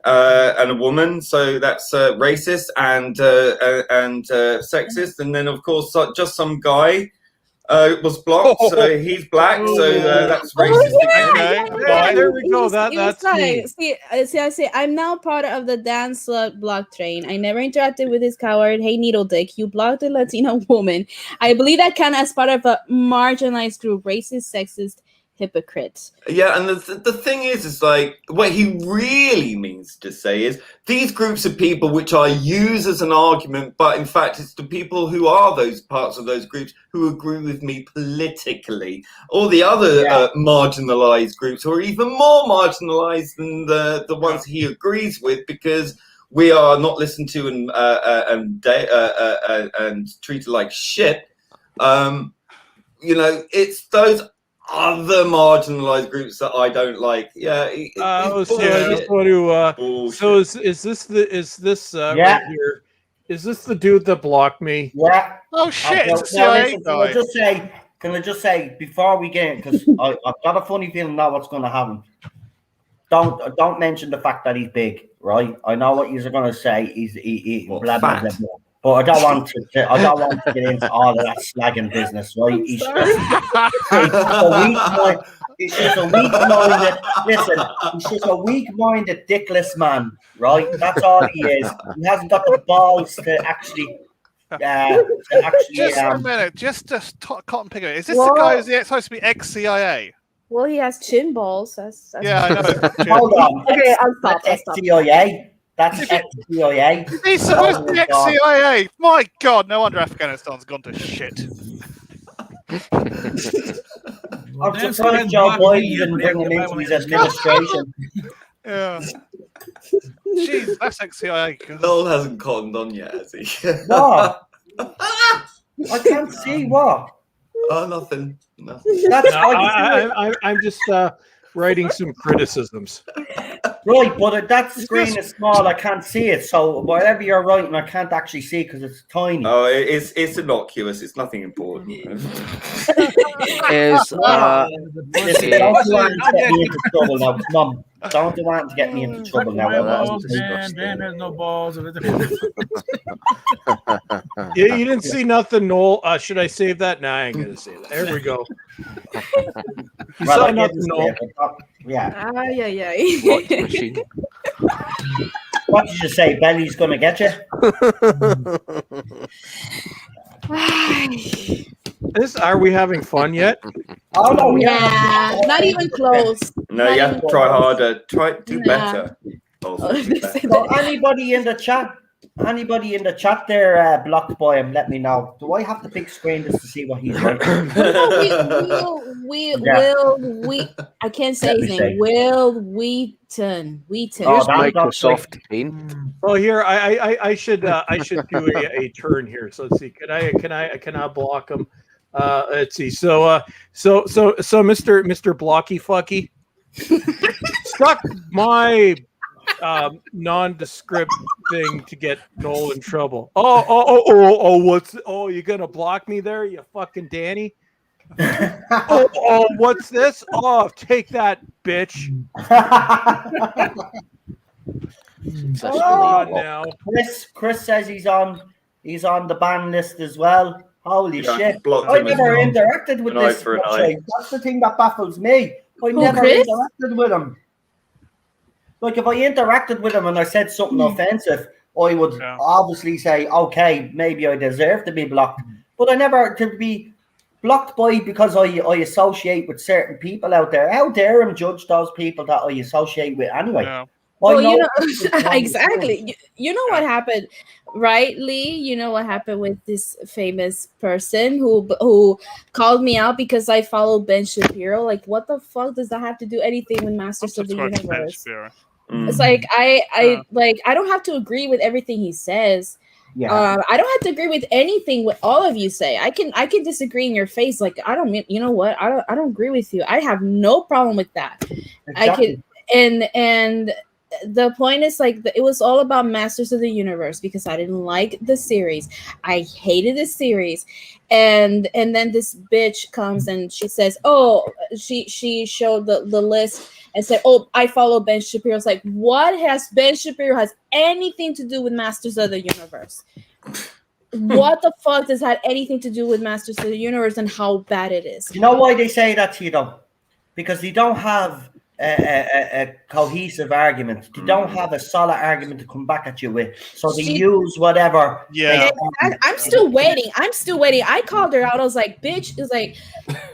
G: and a woman, so that's racist and sexist. And then, of course, just some guy was blocked, so he's black, so that's racist.
H: Yeah, there we go. That's me.
D: See, I say I'm now part of the Dan Slut block train. I never interacted with this coward. Hey, Needle Dick, you blocked a Latino woman. I believe that kind of as part of a marginalized group, racist, sexist, hypocrite.
G: Yeah, and the thing is like what he really means to say is these groups of people which I use as an argument, but in fact it's the people who are those parts of those groups who agree with me politically. All the other marginalized groups who are even more marginalized than the ones he agrees with, because we are not listened to and treated like shit. It's those other marginalized groups that I don't like. Yeah.
H: I just want to. So is this right here? Is this the dude that blocked me?
A: Yeah.
B: Oh shit!
A: Can I just say before we get in, because I've got a funny feeling now what's going to happen. Don't mention the fact that he's big, right? I know what you're going to say. He's blah, blah, blah, blah. But I don't want to get into all of that slagging business, right? It's just a weak-minded. Listen, he's just a weak-minded, dickless man, right? That's all he is. He hasn't got the balls to actually.
B: Just a minute, just cotton picker. Is this the guy who's supposed to be ex-CIA?
D: Well, he has chin balls. That's
B: yeah, I know.
A: Hold on.
D: Okay, I'll stop.
A: Ex-CIA. That's ex-CIA.
B: He's supposed to be ex-CIA. My God, no wonder Afghanistan's gone to shit.
A: I'm surprised Joe Biden didn't bring him into his administration.
B: Yeah. Jeez, that's ex-CIA.
G: Noel hasn't cottoned on yet, has he?
A: What? I can't see what.
G: Oh, nothing. No.
H: I'm just writing some criticisms.
A: Right, but that screen is small. I can't see it. So whatever you're writing, I can't actually see because it's tiny.
G: Oh, it's innocuous. It's nothing important.
A: Listen, don't do anything to get me into trouble now. Mum, don't do anything to get me into trouble now.
C: Dan has no balls.
H: Yeah, you didn't see nothing, Noel. Should I save that? Nah, I ain't gonna say that. There we go. You saw nothing, Noel.
A: Yeah.
D: Yeah.
A: What did you say? Belly's gonna get you?
H: Are we having fun yet?
A: Oh no,
D: yeah, not even close.
G: No, you have to try harder. Do better.
A: So anybody in the chat there blocked by him, let me know. Do I have the big screen just to see what he's like?
D: I can't say his name. Will Wheaton.
F: Here's Microsoft Paint.
H: Oh, here I should do a turn here. So let's see. Can I block him? Let's see. So Mr. Blocky Fucky stuck my nondescript thing to get Noel in trouble. Oh, you gonna block me there, you fucking Danny? What's this? Oh, take that, bitch. Now.
A: Chris says he's on the ban list as well. Holy shit.
G: I
A: never interacted with this. That's the thing that baffles me. I never interacted with him. Like, if I interacted with him and I said something offensive, I would obviously say, okay, maybe I deserve to be blocked. But I never to be blocked by because I associate with certain people out there. How dare him judge those people that I associate with anyway?
B: Yeah.
D: Well, exactly. You know what happened, right, Lee? You know what happened with this famous person who called me out because I follow Ben Shapiro. Like, what the fuck does that have to do anything with Masters of the Universe? It's like I don't have to agree with everything he says. Yeah. I don't have to agree with anything what all of you say. I can disagree in your face. Like, I don't agree with you. I have no problem with that. Exactly. I can and the point is like it was all about Masters of the Universe because I didn't like the series. I hated the series, and then this bitch comes and she says, "Oh," she showed the list and said, "Oh, I follow Ben Shapiro." It's like, what has Ben Shapiro has anything to do with Masters of the Universe? What the fuck does that anything to do with Masters of the Universe and how bad it is?
A: You know why they say that to you, though? Because they don't have a cohesive argument. They don't have a solid argument to come back at you with. So they use whatever.
B: Yeah.
D: I'm still waiting. I called her out. I was like, bitch.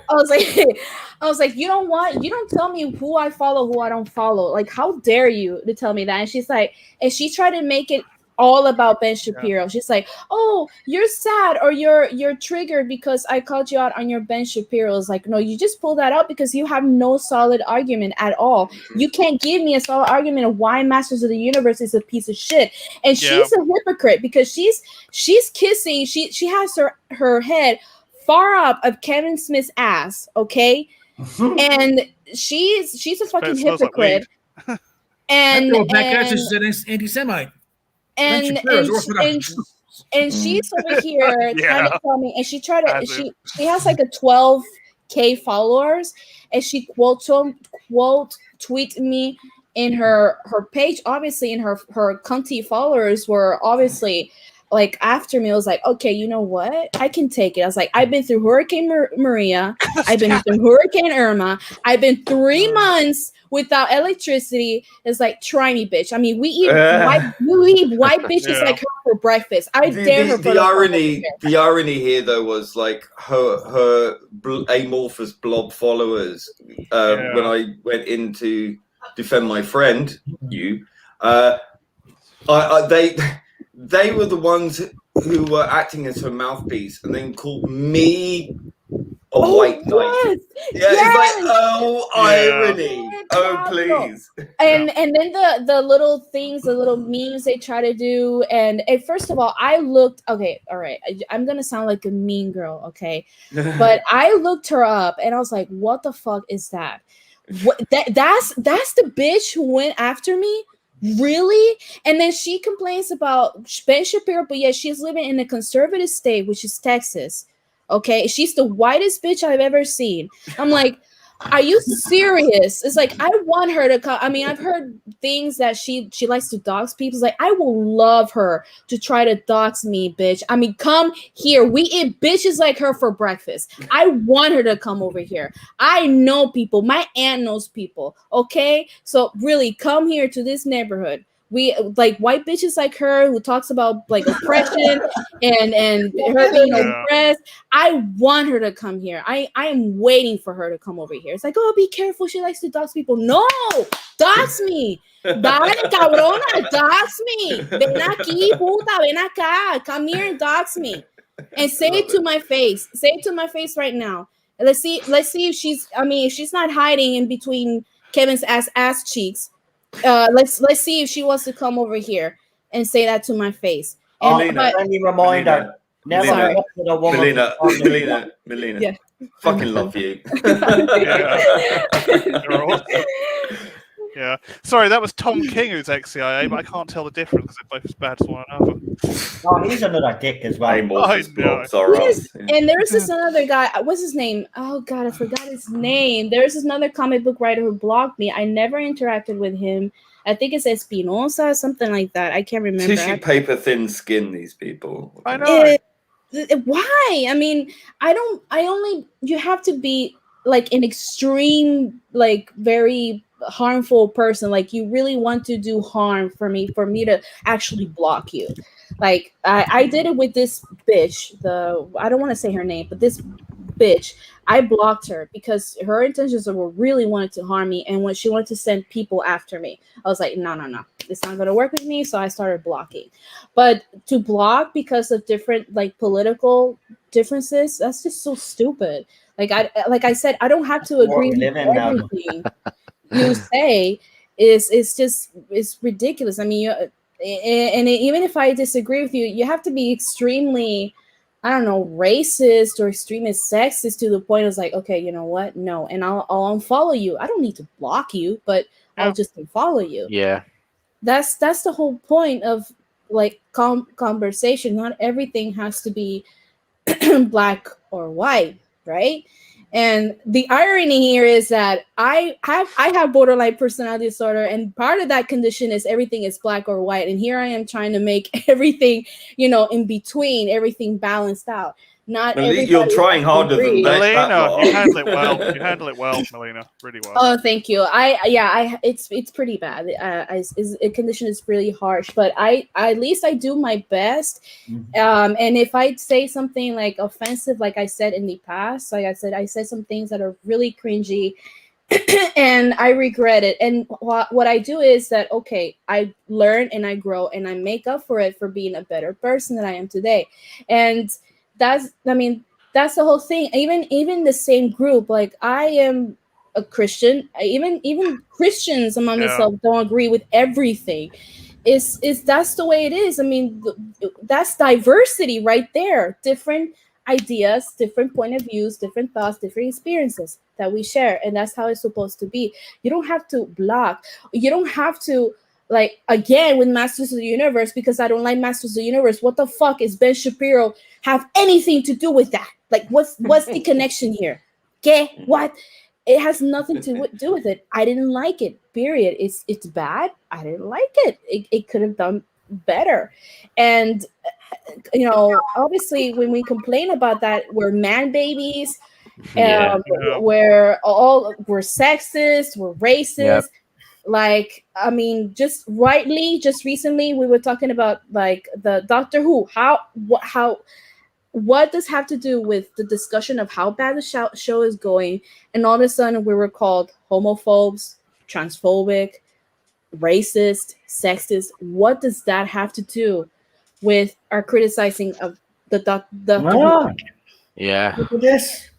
D: I was like, you don't want, you don't tell me who I follow, who I don't follow. Like, how dare you to tell me that? And she's like, and she tried to make it all about Ben Shapiro. Yeah. She's like, oh, you're sad or you're triggered because I called you out on your Ben Shapiro. It's like, no, you just pulled that out because you have no solid argument at all. You can't give me a solid argument of why Masters of the Universe is a piece of shit. And she's a hypocrite because she's kissing, she has her head far up of Kevin Smith's ass, okay? And she's a fucking hypocrite.
C: Like and she's an anti-Semite.
D: And she's over here trying to tell me, and she has like a 12K followers, and she quote tweet me in her page. Obviously, in her cunty followers were obviously like after me. I was like, okay, you know what? I can take it. I was like, I've been through Hurricane Maria. I've been through Hurricane Irma. I've been 3 months without electricity. It's like, try me, bitch. I mean, we eat white bitches like her for breakfast. I dare her.
G: The irony here, though, was like her amorphous blob followers. When I went in to defend my friend, they were the ones who were acting as her mouthpiece, and then called me a white knight. It's like, irony. Please.
D: And then the little things, the little memes they try to do, and first of all, I looked. Okay, all right. I'm gonna sound like a mean girl, okay? But I looked her up, and I was like, what the fuck is that? That's the bitch who went after me. Really? And then she complains about Ben Shapiro, but yet she's living in a conservative state, which is Texas. Okay, she's the whitest bitch I've ever seen. I'm like, are you serious? It's like, I want her to come. I mean, I've heard things that she likes to dox people. It's like, I will love her to try to dox me, bitch. I mean, come here. We eat bitches like her for breakfast. I want her to come over here. I know people. My aunt knows people. Okay, so really, come here to this neighborhood. We like white bitches like her who talks about like oppression and her being oppressed. I want her to come here. I am waiting for her to come over here. It's like, oh, be careful. She likes to dox people. No, dox me. Dale, cabrona, dox me. Ven aquí, puta, ven acá. Come here and dox me. And say it to my face. Say it to my face right now. And let's see if she's not hiding in between Kevin's ass cheeks. Let's see if she wants to come over here and say that to my face. And
A: friendly reminder. Never with a woman.
G: Melina. Yeah. Fucking love you.
B: Yeah. Sorry, that was Tom King who's ex-CIA, but I can't tell the difference because they're both as bad as one another.
A: Oh, he's another dick as well.
D: And there's this another guy. What's his name? Oh God, I forgot his name. There's this another comic book writer who blocked me. I never interacted with him. I think it's Espinosa, something like that. I can't remember.
G: Tissue paper thin skin, these people.
B: I know.
D: Why? I mean, you have to be like an extreme, like very harmful person. Like you really want to do harm for me to actually block you. Like I did it with this bitch. I don't want to say her name, but this bitch, I blocked her because her intentions were really wanted to harm me, and when she wanted to send people after me, I was like, no, it's not going to work with me. So I started blocking. But to block because of different like political differences, that's just so stupid. Like I said, I don't have to agree with everything you say. It's ridiculous. I mean, even if I disagree with you, you have to be extremely, I don't know, racist or extremely sexist to the point of like, okay, you know what? No, and I'll unfollow you. I don't need to block you, but I'll just unfollow you.
F: Yeah.
D: that's the whole point of like conversation. Not everything has to be black or white, right? And the irony here is that I have borderline personality disorder, and part of that condition is everything is black or white. And here I am trying to make everything, in between, everything balanced out. Not everybody.
G: You're trying harder than that.
B: Melina, you handle it well. You handle it well, Melina. Really well.
D: Oh, thank you. It's pretty bad. A condition is really harsh, but at least I do my best. And if I say something like offensive, like I said in the past, like I said some things that are really cringy, and I regret it. And what I do is that, okay, I learn and I grow and I make up for it for being a better person than I am today. And that's the whole thing. Even the same group, like I am a Christian. Even Christians among themselves don't agree with everything. That's the way it is. I mean, that's diversity right there. Different ideas, different point of views, different thoughts, different experiences that we share, and that's how it's supposed to be. You don't have to block. You don't have to. Like, again, with Masters of the Universe, because I don't like Masters of the Universe. What the fuck is Ben Shapiro have anything to do with that? Like, what's the connection here? Okay, what? It has nothing to do with it. I didn't like it, period. It's bad. I didn't like it. It could have done better. And, obviously, when we complain about that, we're man babies. We're sexist, we're racist. Yep. Like, I mean, just recently we were talking about like the Doctor Who. What does have to do with the discussion of how bad the show is going? And all of a sudden we were called homophobes, transphobic, racist, sexist. What does that have to do with our criticizing of the Doctor Who?
F: Yeah.
A: Look at this.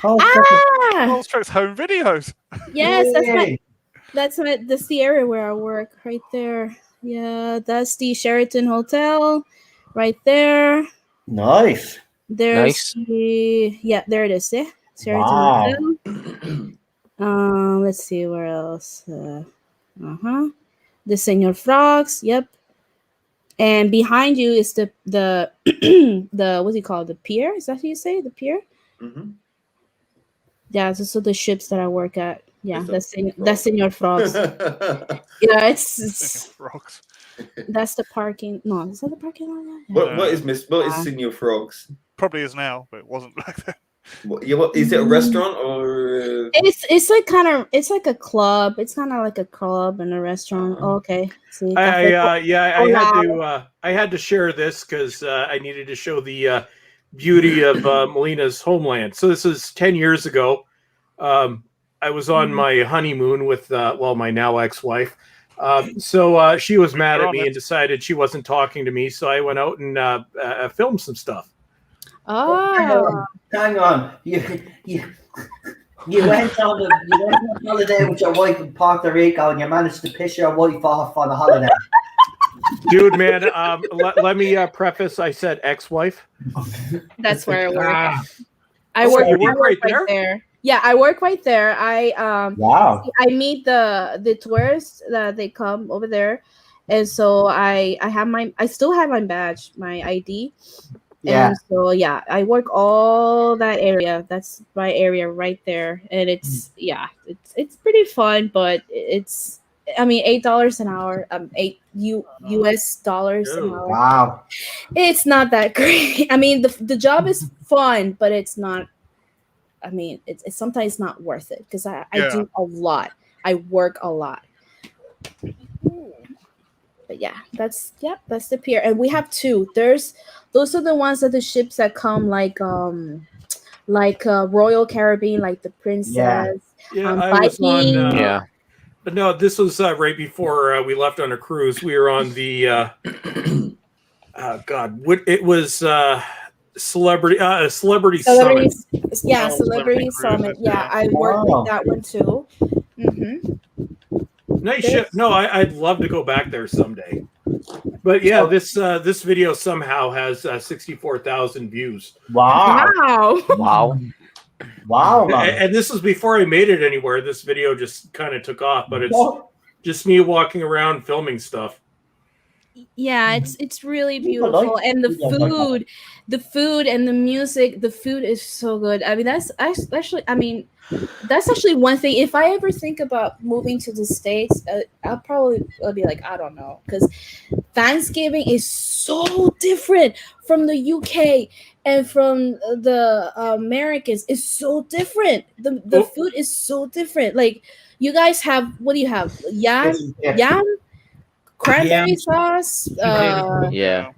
B: Strokes home videos.
D: Yes, that's the area where I work, right there. Yeah, that's the Sheraton Hotel, right there.
A: Nice.
D: There's there it is. Yeah, Sheraton Hotel. Let's see where else. The Senor Frogs. Yep. And behind you is the what's it called? The pier? Is that how you say it? The pier?
G: Mm-hmm.
D: Yeah, so the ships that I work at. Yeah, that's Senor Frogs. Yeah, it's
B: Frogs.
D: That's the parking. No, is that the parking lot?
G: What is Senor Frogs?
B: Probably is now, but it wasn't back then.
G: What is it? A restaurant or?
D: It's like a club. It's kind of like a club and a restaurant. Oh, okay. See,
H: I had to share this because I needed to show the beauty of Melina's homeland. So this is 10 years ago. I was on my honeymoon with my now ex-wife. So she was mad at me and decided she wasn't talking to me. So I went out and filmed some stuff.
D: Oh,
A: hang on. You went on holiday with your wife in Puerto Rico, and you managed to piss your wife off on a holiday.
H: Dude, man, let me preface. I said ex-wife.
D: That's where I work. I work right there. Yeah, I work right there. I meet the tourists that they come over there, and so I still have my badge, my ID. Yeah. And so I work all that area. That's my area right there, and it's pretty fun, but it's $8 an hour, US dollars an hour.
A: Wow,
D: it's not that great. I mean, the job is fun, but it's not. I mean, it's sometimes not worth it because I do a lot. I work a lot. But that's the pier, and we have two. Those are the ones that the ships that come like Royal Caribbean, like the Princess.
H: I was on. No, this was right before we left on a cruise. We were on the. It was. Celebrity Summit.
D: Yeah, Celebrity Summit. Yeah, I worked with that one too. Mm-hmm.
H: Nice ship. No, I'd love to go back there someday. But yeah, this video somehow has 64,000 views.
A: Wow.
H: And this was before I made it anywhere. This video just kind of took off, but just me walking around filming stuff.
D: Yeah, it's really
A: People
D: beautiful,
A: like-
D: and the
A: people like that.
D: food and the music. The food is so good. I mean, that's actually one thing. If I ever think about moving to the States, I'll be like, I don't know, because Thanksgiving is so different from the UK and from the Americans. It's so different. The food is so different. Like, you guys have, what do you have? Yam, cranberry sauce,
F: Yeah.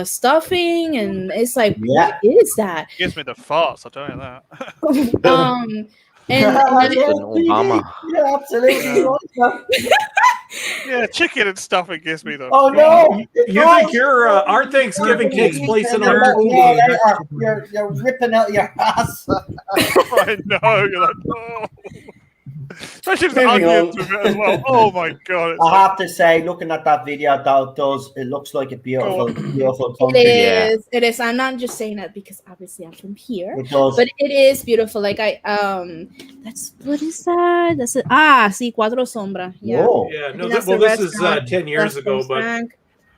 D: stuffing, and it's like,
A: Yeah.
D: what is that?
B: Gives me the farts. I tell you that.
D: And
F: Obama.
A: Yeah, absolutely.
B: Yeah, chicken and stuffing gives me the.
A: Oh no!
H: You think our Thanksgiving takes place in our
A: You're ripping out your ass.
B: I know. You're like, oh. Especially the
G: Moving
B: onions
G: on.
B: with it as well. Oh my god! It's
A: I
B: like,
A: have to say, looking at that video, though, it looks like a beautiful, beautiful country.
D: It is. I'm not just saying that because obviously I'm from here,
A: It does.
D: but it is beautiful. Like that's, what is that? That's it. See, Cuatro Sombra. Yeah.
A: Whoa.
H: Yeah, no,
D: That's
H: well,
D: the
H: this is
D: restaurant.
H: 10 years
D: That's
H: ago,
D: the
H: but
D: snack.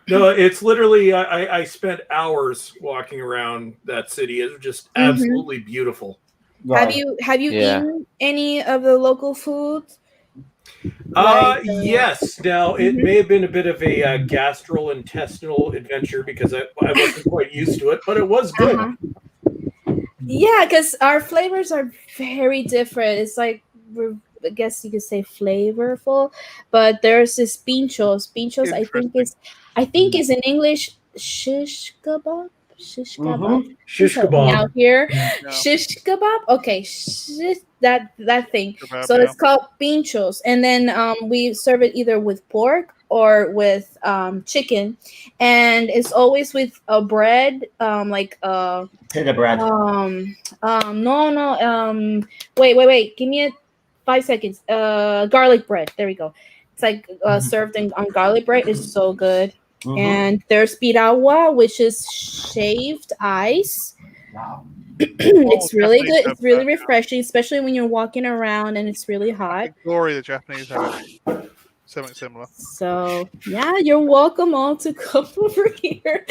H: no, it's literally, I spent hours walking around that city. It was just absolutely beautiful.
A: Right.
D: Have you
F: Yeah.
D: eaten any of the local food?
H: Yes. Now, it may have been a bit of a gastrointestinal adventure because I wasn't quite used to it, but it was good.
D: Yeah, because our flavors are very different. It's like, I guess you could say flavorful, but there's this pinchos. Pinchos, I think is in English shish kebab. Shish kebab.
H: Shish
D: Help me
H: kebab.
D: out here.
B: Yeah.
D: Shish kebab. Okay, that thing.
B: Kebab,
D: So
B: yeah.
D: it's called pinchos, and then we serve it either with pork or with chicken, and it's always with a bread, like
A: Pita bread.
D: wait, give me 5 seconds. Garlic bread. There we go. It's like served on garlic bread. It's so good.
A: Mhm.
D: And there's piragua, which is shaved ice.
A: Wow.
D: It's really
B: Japanese
D: good.
B: have
D: It's really
B: that, yeah.
D: refreshing, especially when you're walking around and it's really hot.
B: Glory, the Japanese have it. Something similar.
D: So yeah, you're welcome all to come over here,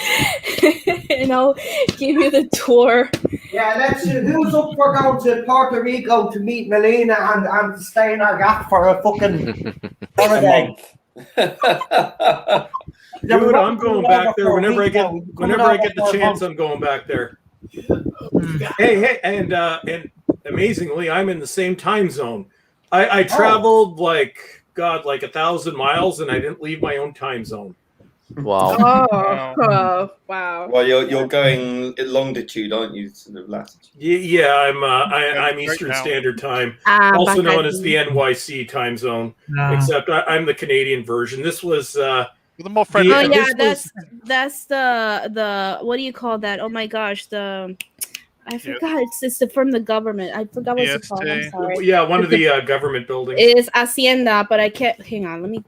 D: and I'll give you the tour.
A: Yeah, let's. Who's up for going to Puerto Rico to meet Melina and to stay in our gap for a fucking holiday?
H: Dude, I'm going back there whenever I get the chance. I'm going back there. Hey, and amazingly, I'm in the same time zone. I traveled like 1,000 miles, and I didn't leave my own time zone.
F: Wow.
D: Oh, wow.
G: Well, you're going longitude, aren't you? Sort of latitude.
H: Yeah, I'm
B: Great
H: Eastern
B: now.
H: Standard Time,
D: Ah,
H: also
D: back
H: known
D: at
H: as
D: the-
H: the NYC time zone.
C: No.
H: Except I'm the Canadian version. This was
B: With a more friendly.
D: Oh
H: Yeah,
D: yeah,
H: this
D: that's the what do you call that? Oh my gosh, I forgot. It's from the government. I forgot what it's called. I'm
B: PST.
D: sorry.
H: yeah, one of the government buildings.
D: It is Hacienda, but I can't. Hang on, let me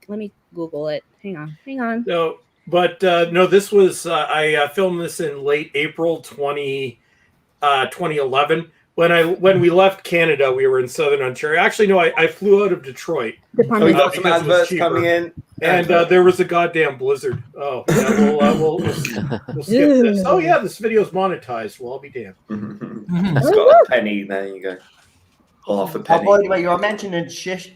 D: Google it. Hang on.
H: No, but no, this was I filmed this in late April 2011. When we left Canada, we were in Southern Ontario. Actually, no, I flew out of Detroit,
G: Oh, we got some
H: because it was
G: adverts
H: cheaper.
G: coming in.
H: and there was a goddamn blizzard. Oh, yeah, we'll skip this. Oh yeah, this video's monetized. Well, I'll be damned.
G: It's got a penny. There you go. Half a
A: Oh,
G: penny.
A: by the way, you were mentioning shish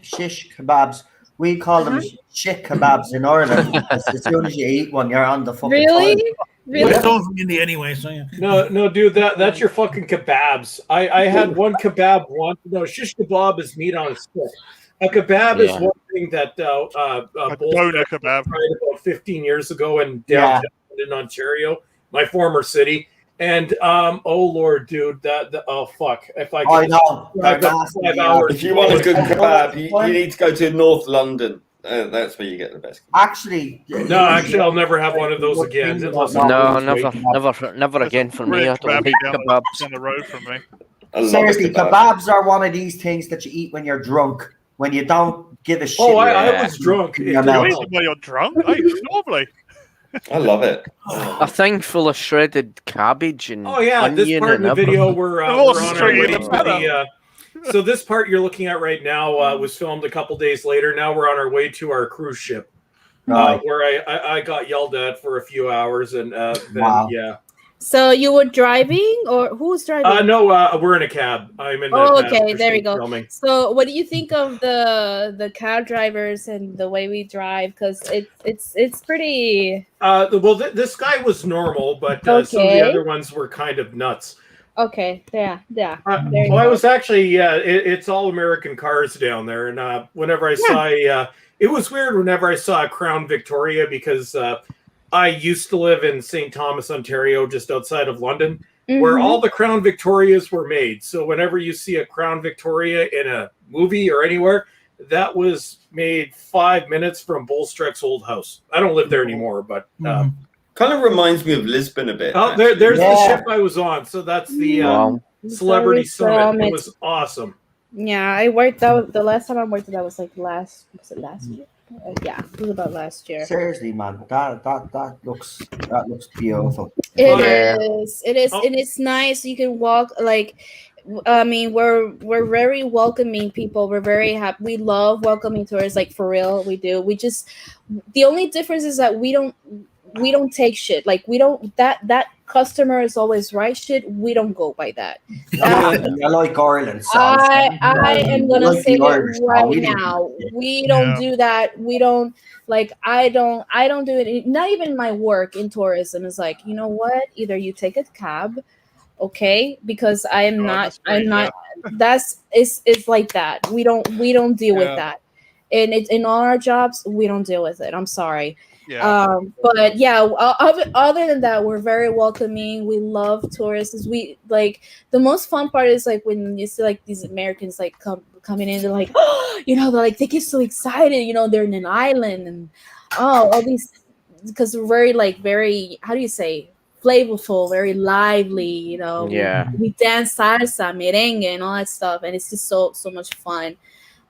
A: kebabs. We call them shit kebabs in Ireland. As soon as you eat one, you're on the fucking
D: Really?
A: toilet.
D: Really?
C: It's all from India anyway, so yeah.
H: No, dude, that's your fucking kebabs. I had one kebab once. No, shish kebab is meat on a stick. A kebab is
F: Yeah.
H: one thing that
B: A doner kebab.
H: tried about 15 years ago in downtown in Ontario, my former city. And oh lord, dude, oh fuck! If I
A: I know.
H: drive
A: They're
H: that
A: nasty,
H: 5
A: yeah.
H: hours,
G: If you want a good kebab, you need to go to North London. That's where you get the best.
A: Actually,
H: No, actually, I'll never have one of those again. Unless
F: No,
H: I'm
F: never again for me. I
B: Brilliant
F: don't
B: kebab
F: like
B: down
F: kebabs.
B: the road from me.
G: I love
A: Seriously,
G: a kebab.
A: kebabs are one of these things that you eat when you're drunk, when you don't give a shit.
H: Oh, I
F: Yeah.
H: was drunk. It
A: Yeah,
H: did
A: no.
B: You
H: well.
B: eat when you're drunk? I eat normally.
G: I love it.
F: A thing full of shredded cabbage and
H: Oh yeah, this
F: onion
H: part in
F: and
H: the video
F: everything.
H: we're
B: Oh,
H: on our
B: straight
H: way
B: in the
H: to
B: butter.
H: So this part you're looking at right now was filmed a couple days later. Now we're on our way to our cruise ship, where I got yelled at for a few hours, and then yeah.
D: So you were driving, or who's driving?
H: No, we're in a cab. I'm in.
D: Oh, okay, there we go.
H: Filming.
D: So, what do you think of the cab drivers and the way we drive? Because it's pretty.
H: Well, this guy was normal, but some of the other ones were kind of nuts.
D: Okay, yeah.
H: Well, I was actually, it's all American cars down there, and whenever I saw it was weird. Whenever I saw a Crown Victoria, because I used to live in St. Thomas, Ontario, just outside of London, where all the Crown Victorias were made. So whenever you see a Crown Victoria in a movie or anywhere, that was made 5 minutes from Bolstreck's old house. I don't live there anymore, but
G: kind of reminds me of Lisbon a bit.
H: Oh, there's the ship I was on. So that's the Celebrity Summit. It was awesome.
D: Yeah, I worked out. The last time I worked, that was like last year? Yeah, it was about last year.
A: Seriously, man, that looks beautiful.
D: It is, and it's nice. You can walk like. I mean, we're very welcoming people. We're very happy. We love welcoming tourists, like for real. We do. We just the only difference is that we don't take shit. Like we don't that customer is always right shit. We don't go by that.
A: I like Ireland. So
D: I am gonna say it right now. We don't do that. We don't like. I don't do it. Not even my work in tourism is like, you know what? Either you take a cab, okay? Because I'm not. That's it's like that. We don't deal with that. And it's in all our jobs. We don't deal with it. I'm sorry.
B: Yeah.
D: But yeah, other than that, we're very welcoming. We love tourists. We like the most fun part is like when you see like these Americans like coming in, they're like, oh, you know, they're like they get so excited, you know, they're in an island and all these because we're very how do you say flavorful, very lively, you know. We dance salsa, merengue, and all that stuff, and it's just so much fun.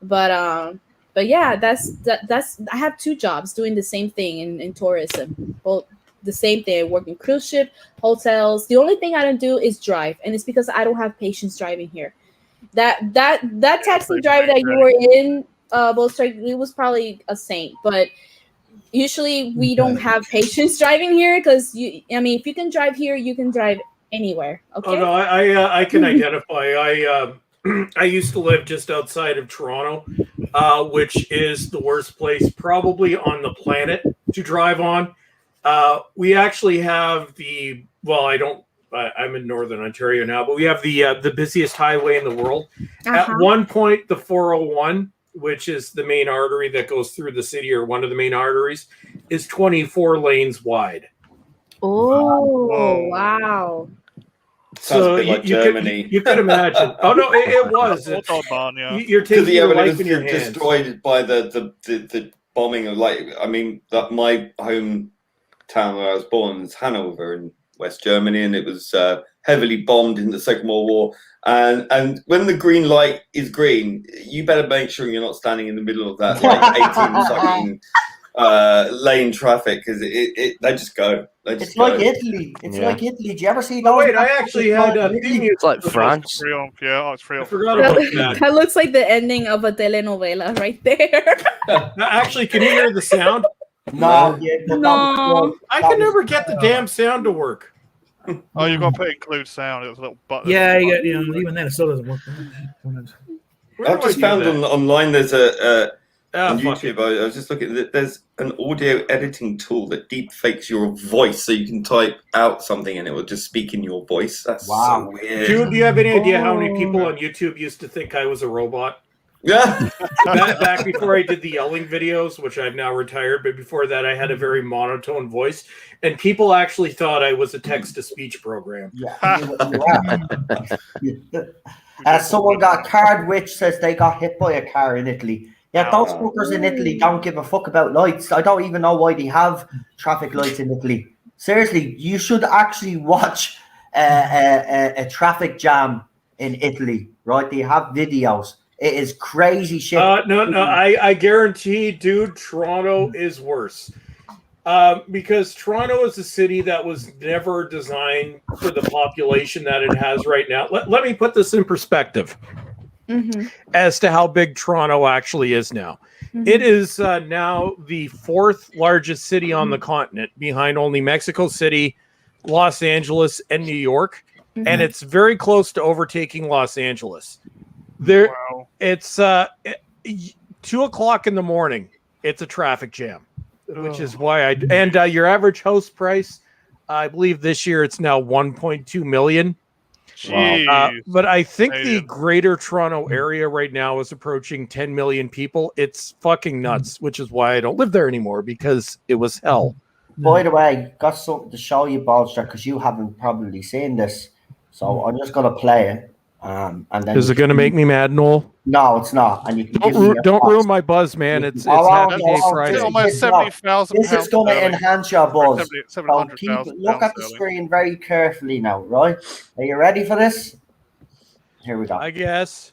D: But yeah, that's I have two jobs doing the same thing in tourism. Both the same thing. I work in cruise ship, hotels. The only thing I don't do is drive, and it's because I don't have patience driving here. That taxi driver that you were in, Bolstreck, it was probably a saint, but usually we don't have patience driving here because if you can drive here, you can drive anywhere. Okay.
H: Oh no, I can identify. I used to live just outside of Toronto, which is the worst place probably on the planet to drive on. We actually have I'm in Northern Ontario now, but we have the busiest highway in the world. At one point, the 401, which is the main artery that goes through the city, or one of the main arteries, is 24 lanes wide.
D: Oh, wow.
G: Sounds a bit like Germany.
H: You could imagine. Oh no, it was. You're taking your life in your hands.
G: Destroyed by the bombing of my hometown where I was born is Hanover in West Germany, and it was heavily bombed in the Second World War. And when the green light is green, you better make sure you're not standing in the middle of that 18 fucking lane traffic, because they just go.
A: It's like Italy. Like Italy. Do you ever see those?
H: Oh, wait, I actually had
F: it's like France.
B: It's real.
H: I forgot about that.
D: That looks like the ending of a telenovela right there.
H: Actually, can you hear the sound?
A: No.
H: I can never get the damn sound to work.
B: Oh, you've got to include sound. It was a little button.
C: Yeah, even then it still doesn't work.
G: I've just found online there's on YouTube. I was just looking. There's an audio editing tool that deep fakes your voice, so you can type out something and it will just speak in your voice. That's so weird.
H: Dude, do you have any idea how many people on YouTube used to think I was a robot?
G: Yeah.
H: Back before I did the yelling videos, which I've now retired, but before that I had a very monotone voice, and people actually thought I was a text-to-speech program.
A: Someone got a card which says they got hit by a car in Italy. Yeah, those fuckers in Italy don't give a fuck about lights. I don't even know why they have traffic lights in Italy. Seriously, you should actually watch a traffic jam in Italy, right? They have videos. It is crazy shit.
H: No, I guarantee, dude, Toronto is worse. Because Toronto is a city that was never designed for the population that it has right now. Let me put this in perspective. as to how big Toronto actually is now. It is now the 4th largest city on the continent, behind only Mexico City, Los Angeles, and New York, and it's very close to overtaking Los Angeles. It's 2 o'clock in the morning. It's a traffic jam, which is why your average house price, I believe this year it's now 1.2 million. But I think the greater Toronto area right now is approaching 10 million people. It's fucking nuts, which is why I don't live there anymore, because it was hell.
A: By the way, got something to show you, Bolster, because you haven't probably seen this. So I'm just going to play it. And then
H: is it going to make me mad, Noel?
A: No, it's not. And you can
H: don't ruin my buzz, man. It's Happy Day Friday.
B: It's almost 70,000.
A: This is going to enhance your buzz. So look at the screen very carefully now, right? Are you ready for this? Here we go.
H: I guess.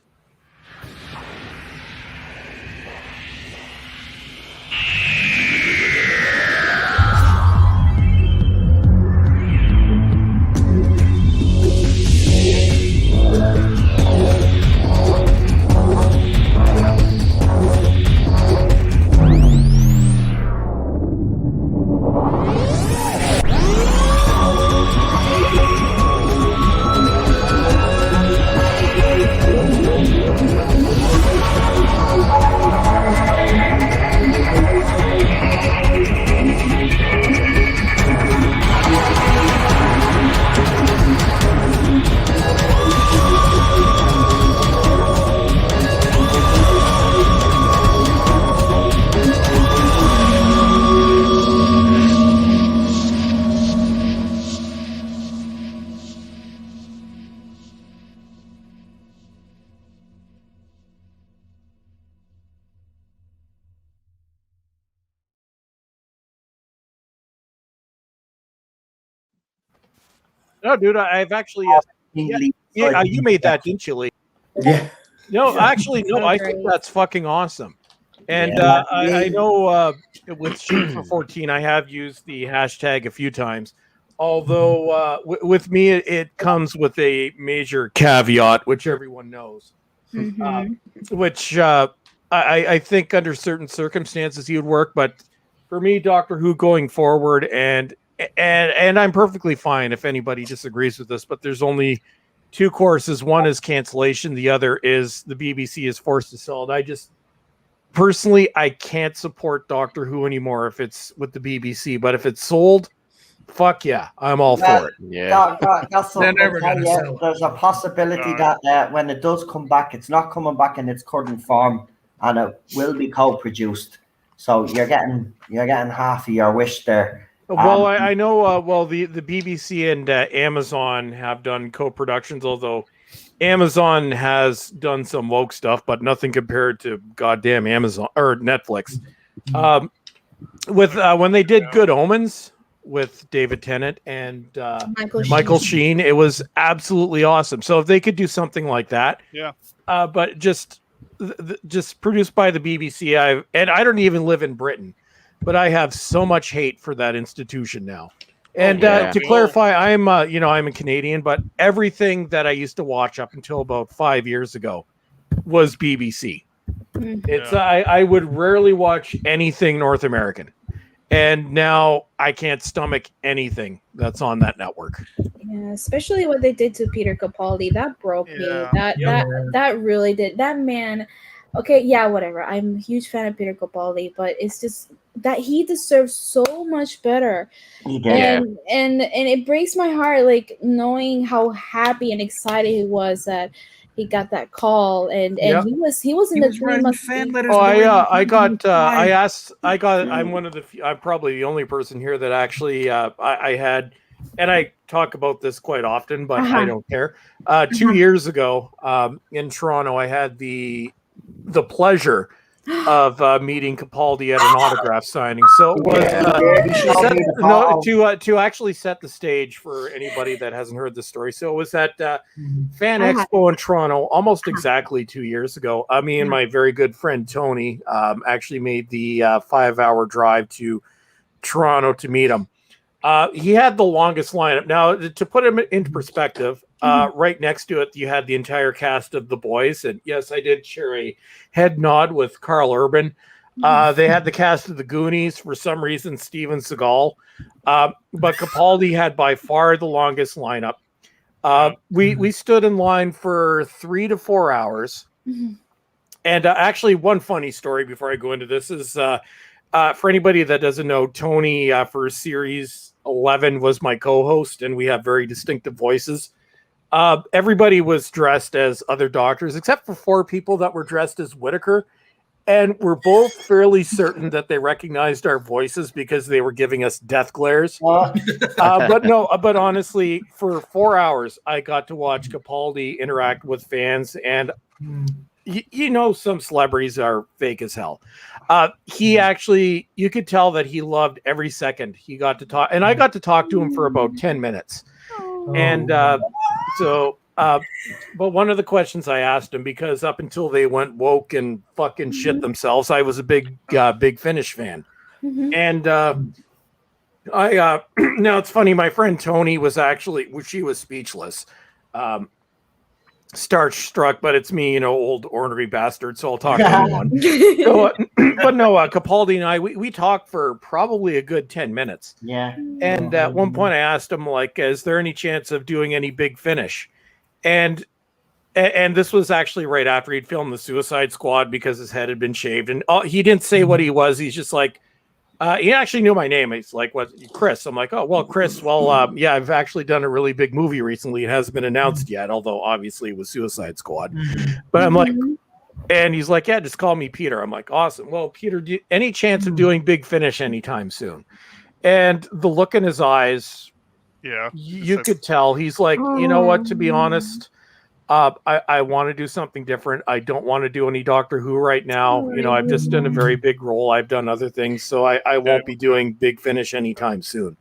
H: No, dude, I've actually. You made that, didn't you, Lee?
G: Yeah.
H: No, actually, no. I think that's fucking awesome. And I know with Shoot for 14, I have used the hashtag a few times. Although with me, it comes with a major caveat, which everyone knows. Which I think under certain circumstances you'd work, but for me, Doctor Who going forward, and I'm perfectly fine if anybody disagrees with this, but there's only 2 courses. One is cancellation. The other is the BBC is forced to sell it. I just personally, I can't support Doctor Who anymore if it's with the BBC, but if it's sold, fuck yeah, I'm all for it.
A: Yeah. There's a possibility that when it does come back, it's not coming back in its current form, and it will be co-produced. So you're getting half of your wish there.
H: Well, I know. The BBC and Amazon have done co-productions, although Amazon has done some woke stuff, but nothing compared to goddamn Amazon or Netflix. When they did Good Omens with David Tennant and Michael Sheen, it was absolutely awesome. So if they could do something like that, but just produced by the BBC, I don't even live in Britain. But I have so much hate for that institution now. And to clarify, I'm a Canadian, but everything that I used to watch up until about 5 years ago was BBC. It's I would rarely watch anything North American, and now I can't stomach anything that's on that network.
D: Yeah, especially what they did to Peter Capaldi. That broke me. That really did. That man. Okay, yeah, whatever. I'm a huge fan of Peter Capaldi, but it's just that he deserves so much better. And it breaks my heart, like knowing how happy and excited he was that he got that call, and he was in the 3 months. I'm one of the few, I'm probably the only person here that actually I had, and I talk about this quite often, but I don't care. 2 years ago, in Toronto, I had the pleasure of meeting Capaldi at an autograph signing. So it was to actually set the stage for anybody that hasn't heard the story. So it was at Fan Expo in Toronto almost exactly 2 years ago. Me and my very good friend Tony actually made the 5-hour drive to Toronto to meet him.
H: He had the longest lineup. Now, to put him into perspective, right next to it, you had the entire cast of The Boys. And yes, I did share a head nod with Carl Urban. They had the cast of The Goonies, for some reason, Steven Seagal. But Capaldi had by far the longest lineup. We stood in line for 3 to 4 hours. And actually, one funny story before I go into this is for anybody that doesn't know, Tony for Series 11 was my co-host, and we have very distinctive voices. Everybody was dressed as other doctors, except for 4 people that were dressed as Whitaker. And we're both fairly certain that they recognized our voices because they were giving us death glares. But honestly, for 4 hours, I got to watch Capaldi interact with fans. And you know, some celebrities are fake as hell. He actually, you could tell that he loved every second he got to talk. And I got to talk to him for about 10 minutes. And but one of the questions I asked him, because up until they went woke and fucking shit themselves, I was a big Finish fan. And now it's funny, my friend Tony was actually, she was speechless, starstruck, but it's me, you know, old ornery bastard, so I'll talk to anyone. But no, Capaldi and I, we talked for probably a good 10 minutes.
A: Yeah.
H: And at one point I asked him, like, is there any chance of doing any Big Finish? And this was actually right after he'd filmed The Suicide Squad, because his head had been shaved. And he didn't say what he was. He's just like, he actually knew my name. He's like, what, Chris? I'm like, oh, well, Chris, well, yeah, I've actually done a really big movie recently. It hasn't been announced yet, although obviously it was Suicide Squad. But I'm like, and he's like, yeah, just call me Peter. I'm like, awesome. Well, Peter, any chance of doing Big Finish anytime soon? And the look in his eyes,
B: yeah,
H: you could tell he's like, you know what, to be honest, I want to do something different. I don't want to do any Doctor Who right now. You know, I've just done a very big role. I've done other things, so I won't be doing Big Finish anytime soon.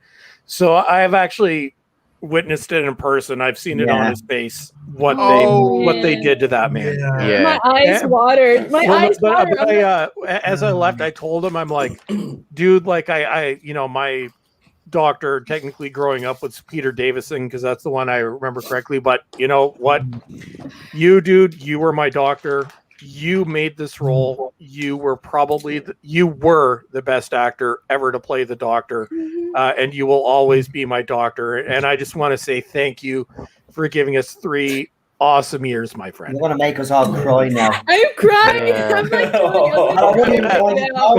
H: So I've actually witnessed it in person. I've seen it on his face, what they did to that man.
D: Yeah. My eyes watered.
H: As I left, I told him, I'm like, dude, like I you know, my doctor technically growing up was Peter Davison, because that's the one I remember correctly. But you know what, you were my doctor. You made this role. You were probably the best actor ever to play the Doctor, and you will always be my doctor. And I just want to say thank you for giving us 3 awesome years, my friend.
A: You're gonna make us all cry now.
D: I'm crying. I'm like,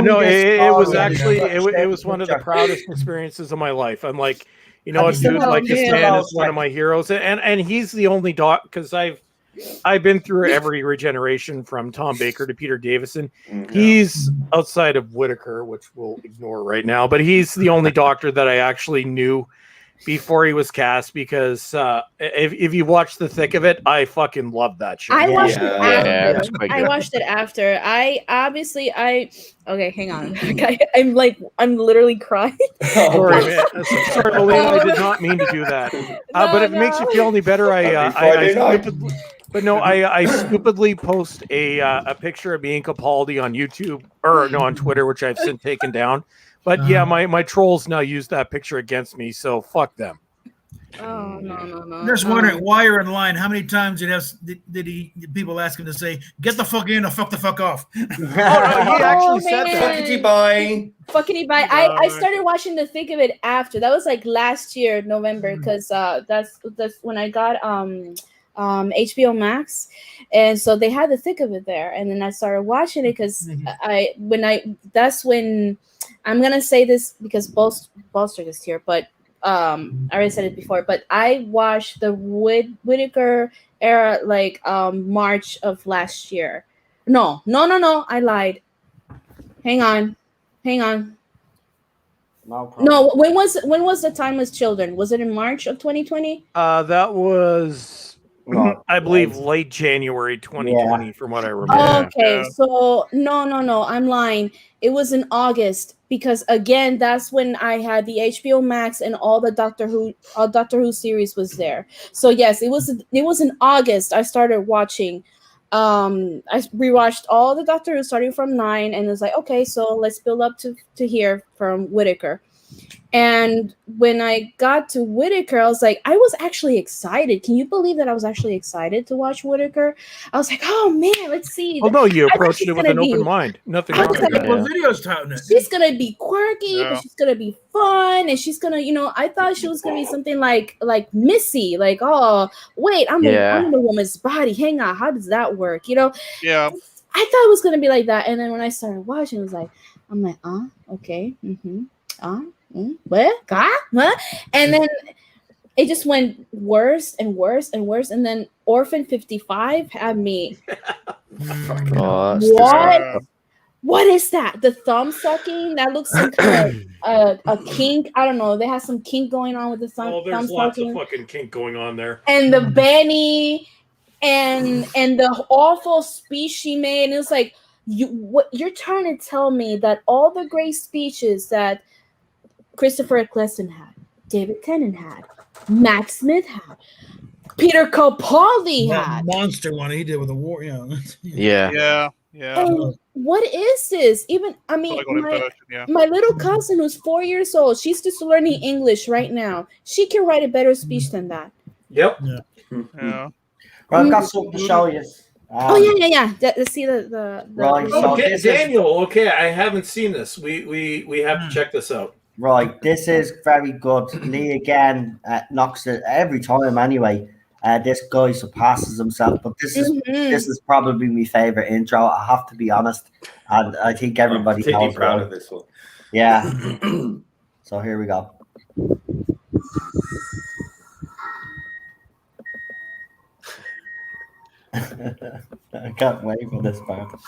H: no, it was actually it was one of the proudest experiences of my life. I'm like, you know, a dude like this man is one of my heroes, and he's the only doc, because I've been through every regeneration from Tom Baker to Peter Davison. He's outside of Whitaker, which we'll ignore right now, but he's the only doctor that I actually knew before he was cast, because if you watch The Thick of It, I fucking love that show.
D: I watched it after. I watched it after. Okay, hang on. I'm literally crying.
H: Sorry, man. Sorry, Elena, I did not mean to do that. But if it makes you feel any better, I stupidly post a picture of me and Capaldi on YouTube, or no, on Twitter, which I've since taken down. But yeah, my trolls now use that picture against me, so fuck them.
D: Oh no!
C: Just wondering, while you're in line, how many times did people ask him to say, "Get the fuck in" or "fuck the fuck off"?
H: He actually said that.
G: Fuckity bye.
D: Fuckity bye. I started watching The Thick of It after. That was like last year, November, because that's when I got HBO Max, and so they had The Thick of It there, and then I started watching it because that's when. I'm gonna say this because Bolster is here, but I already said it before. But I watched the Whitaker era like March of last year. No, I lied. Hang on. No, when was The Timeless Children? Was it in March of 2020?
H: That was, I believe, late January 2020, from what I remember.
D: Okay, so no, I'm lying. It was in August, because again, that's when I had the HBO Max and all the Doctor Who series was there. So yes, it was in August I started watching. I rewatched all the Doctor Who starting from 9, and it's like, okay, so let's build up to hear from Whitaker. And when I got to Whitaker, I was like, I was actually excited. Can you believe that I was actually excited to watch Whitaker? I was like, oh man, let's see.
H: Oh no, you approached it with an open mind. Nothing wrong with that.
C: Videos touting it.
D: She's gonna be quirky, but she's gonna be fun, and she's gonna, I thought she was gonna be something like Missy, like, oh wait, I'm in a woman's body. Hang on, how does that work?
B: Yeah.
D: I thought it was gonna be like that, and then when I started watching, it was like, I'm like, okay, what? What? And then it just went worse and worse and worse. And then Orphan 55 had me. What? What is that? The thumb sucking? That looks like a kink. I don't know. They have some kink going on with the thumb.
H: Oh, there's lots of fucking kink going on there.
D: And the Benny and the awful speech she made. And it was like, you're trying to tell me that all the great speeches that Christopher Eccleston had, David Tennant had, Matt Smith had, Peter Capaldi had.
C: Monster one he did with the war,
B: Yeah.
D: And what is this? Even, my little cousin who's 4 years old, she's just learning English right now. She can write a better speech than that.
H: Yep.
A: Well, I've got something to show you.
D: Yeah. Let's see the
A: right.
H: So Daniel, okay, I haven't seen this. We have to check this out.
A: Right, this is very good. Lee again knocks it every time. Anyway, this guy surpasses himself. But this is probably my favorite intro. I have to be honest, and I think everybody knows.
G: Proud of this one.
A: Yeah. So here we go. I can't wait for this part.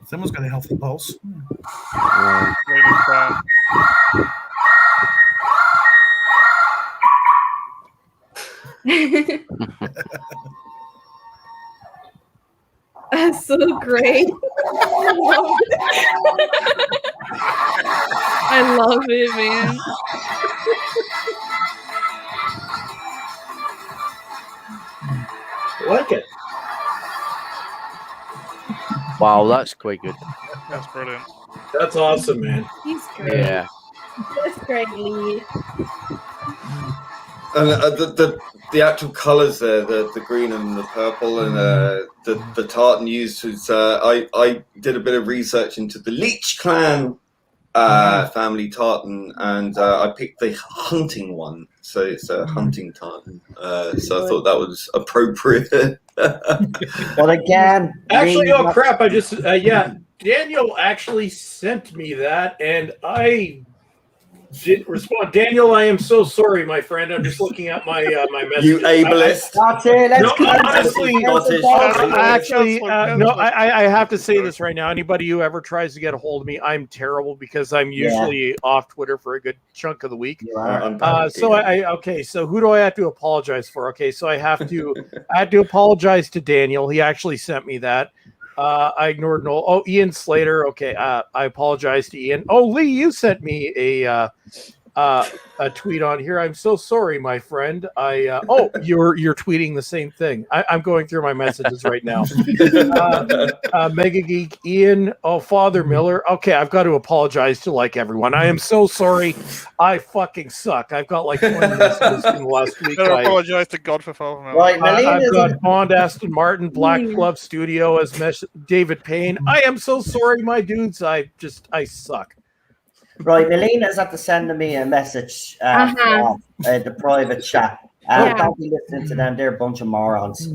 C: Someone's got a healthy pulse.
D: That's so great. I love it, man.
H: I like it.
F: Wow, that's quite good.
B: That's brilliant.
H: That's awesome, man.
D: He's great.
F: Yeah.
D: That's great, Lee.
G: And the actual colours there, the green and the purple, and the tartan used was I did a bit of research into the Leech clan family tartan, and I picked the hunting one, so it's a hunting tartan. So I thought that was appropriate.
A: But again,
H: actually, oh crap! I just Daniel actually sent me that, and I didn't respond. Daniel, I am so sorry, my friend. I'm just looking at my my message.
G: You ableist.
A: That's it.
H: I have to say this right now. Anybody who ever tries to get a hold of me, I'm terrible because I'm usually off Twitter for a good chunk of the week. So who do I have to apologize for? Okay, so I had to apologize to Daniel. He actually sent me that. I ignored Noel. Oh, Ian Slater. Okay, I apologize to Ian. Oh, Lee, you sent me a tweet on here. I'm so sorry, my friend. You're tweeting the same thing. I'm going through my messages right now. Mega Geek, Ian. Oh, Father Miller. Okay, I've got to apologize to everyone. I am so sorry. I fucking suck. I've got 20 messages in the last week.
B: I apologize to God for Father Miller.
A: Right,
H: I've got Bond, Aston Martin, Black Glove Studio as David Payne. I am so sorry, my dudes. I suck.
A: Right, Melina's had to send me a message from the private chat. Don't be listening to them; they're a bunch of morons.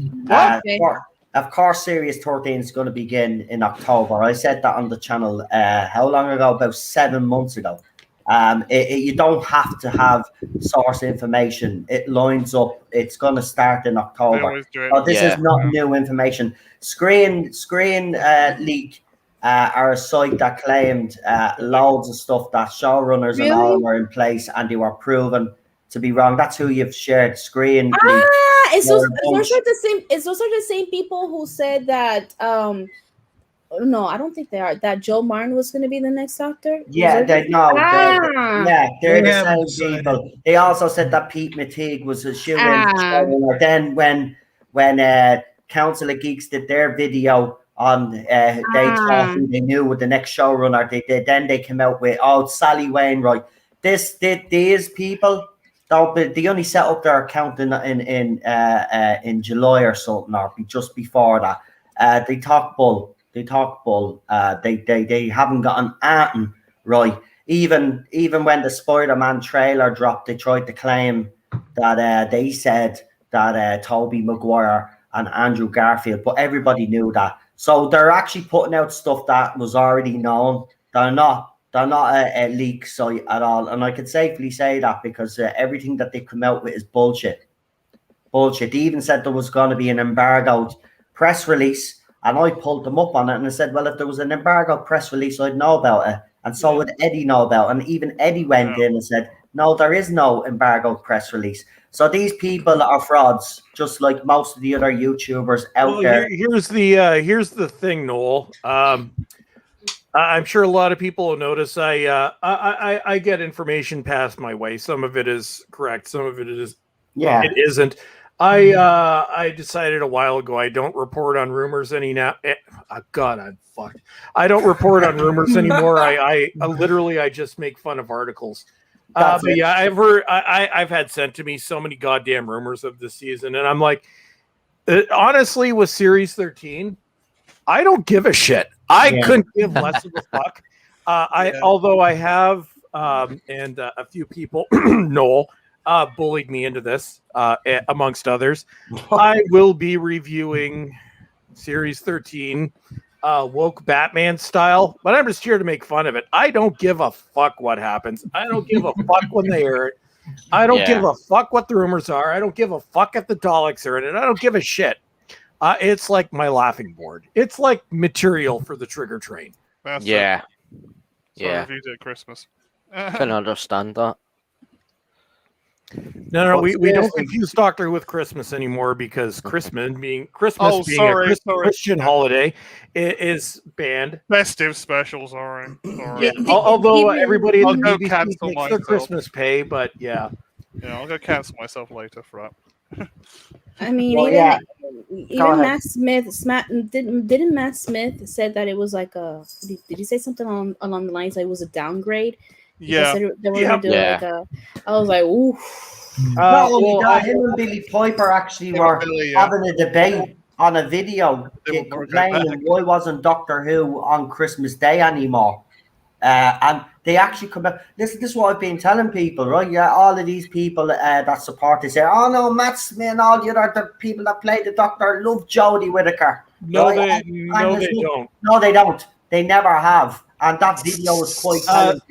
A: Of course, Series 13 is going to begin in October. I said that on the channel how long ago? About 7 months ago. You don't have to have source information. It lines up. It's going to start in October. This is not new information. Screen Leak are a site that claimed loads of stuff that showrunners and all were in place, and they were proven to be wrong. That's who you've shared. Screen.
D: It's those are the same people who said that. No, I don't think they are. That Joe Martin was going to be the next Doctor.
A: Yeah, they're the same people. They also said that Pete Matigue was a shoo-in. Then when when Council of Geeks did their video on they thought who they knew with the next showrunner. They came out with Sally Wainwright. These people they only set up their account in July or something, or just before that. They talk bull. They haven't gotten anything right. Even when the Spider-Man trailer dropped, they tried to claim that they said that Tobey Maguire and Andrew Garfield, but everybody knew that. So they're actually putting out stuff that was already known. They're not a leak site at all, and I can safely say that because everything that they come out with is bullshit. Bullshit. They even said there was going to be an embargoed press release, and I pulled them up on it, and I said, well, if there was an embargoed press release, I'd know about it, and so would Eddie know about it. And even Eddie went in and said, no, there is no embargoed press release. So these people are frauds, just like most of the other YouTubers out there.
H: Here's the thing, Noel. I'm sure a lot of people will notice I get information passed my way. Some of it is correct, some of it is it isn't. I decided a while ago I don't report on rumors I don't report on rumors anymore. I literally just make fun of articles. But yeah, I've had sent to me so many goddamn rumors of this season, and I'm like, honestly, with Series 13, I don't give a shit. I couldn't give less of a fuck. Although I have, and a few people, Noel, bullied me into this, amongst others. I will be reviewing Series 13, woke Batman style, but I'm just here to make fun of it. I don't give a fuck what happens. I don't give a fuck when they air it. I don't give a fuck what the rumors are. I don't give a fuck if the Daleks are in it. I don't give a shit. It's like my laughing board. It's like material for the trigger train.
B: That's
F: yeah.
B: So I reviewed it at Christmas.
F: Can understand that.
H: No, we don't confuse Doctor Who with Christmas anymore because Christmas being a Christian holiday is banned.
B: Festive special, sorry.
H: Yeah, although everybody in the BBC takes their Christmas pay, but yeah.
B: Yeah, I'll go cancel myself later for that.
D: I mean, even Matt Smith. Didn't Matt Smith said that it was like a? Did he say something along the lines that it was a downgrade?
B: Yeah,
D: they were gonna do like a. I was like, ooh.
A: Not only that, him and Billy Piper actually were having a debate on a video, complaining why wasn't Doctor Who on Christmas Day anymore. And they actually come out. This is what I've been telling people, right? Yeah, all of these people that support this say, "Oh no, Matt Smith and all the other people that play the Doctor love Jodie Whittaker."
H: No,
A: right?
H: they don't.
A: No, they don't. They never have. And that video was quite.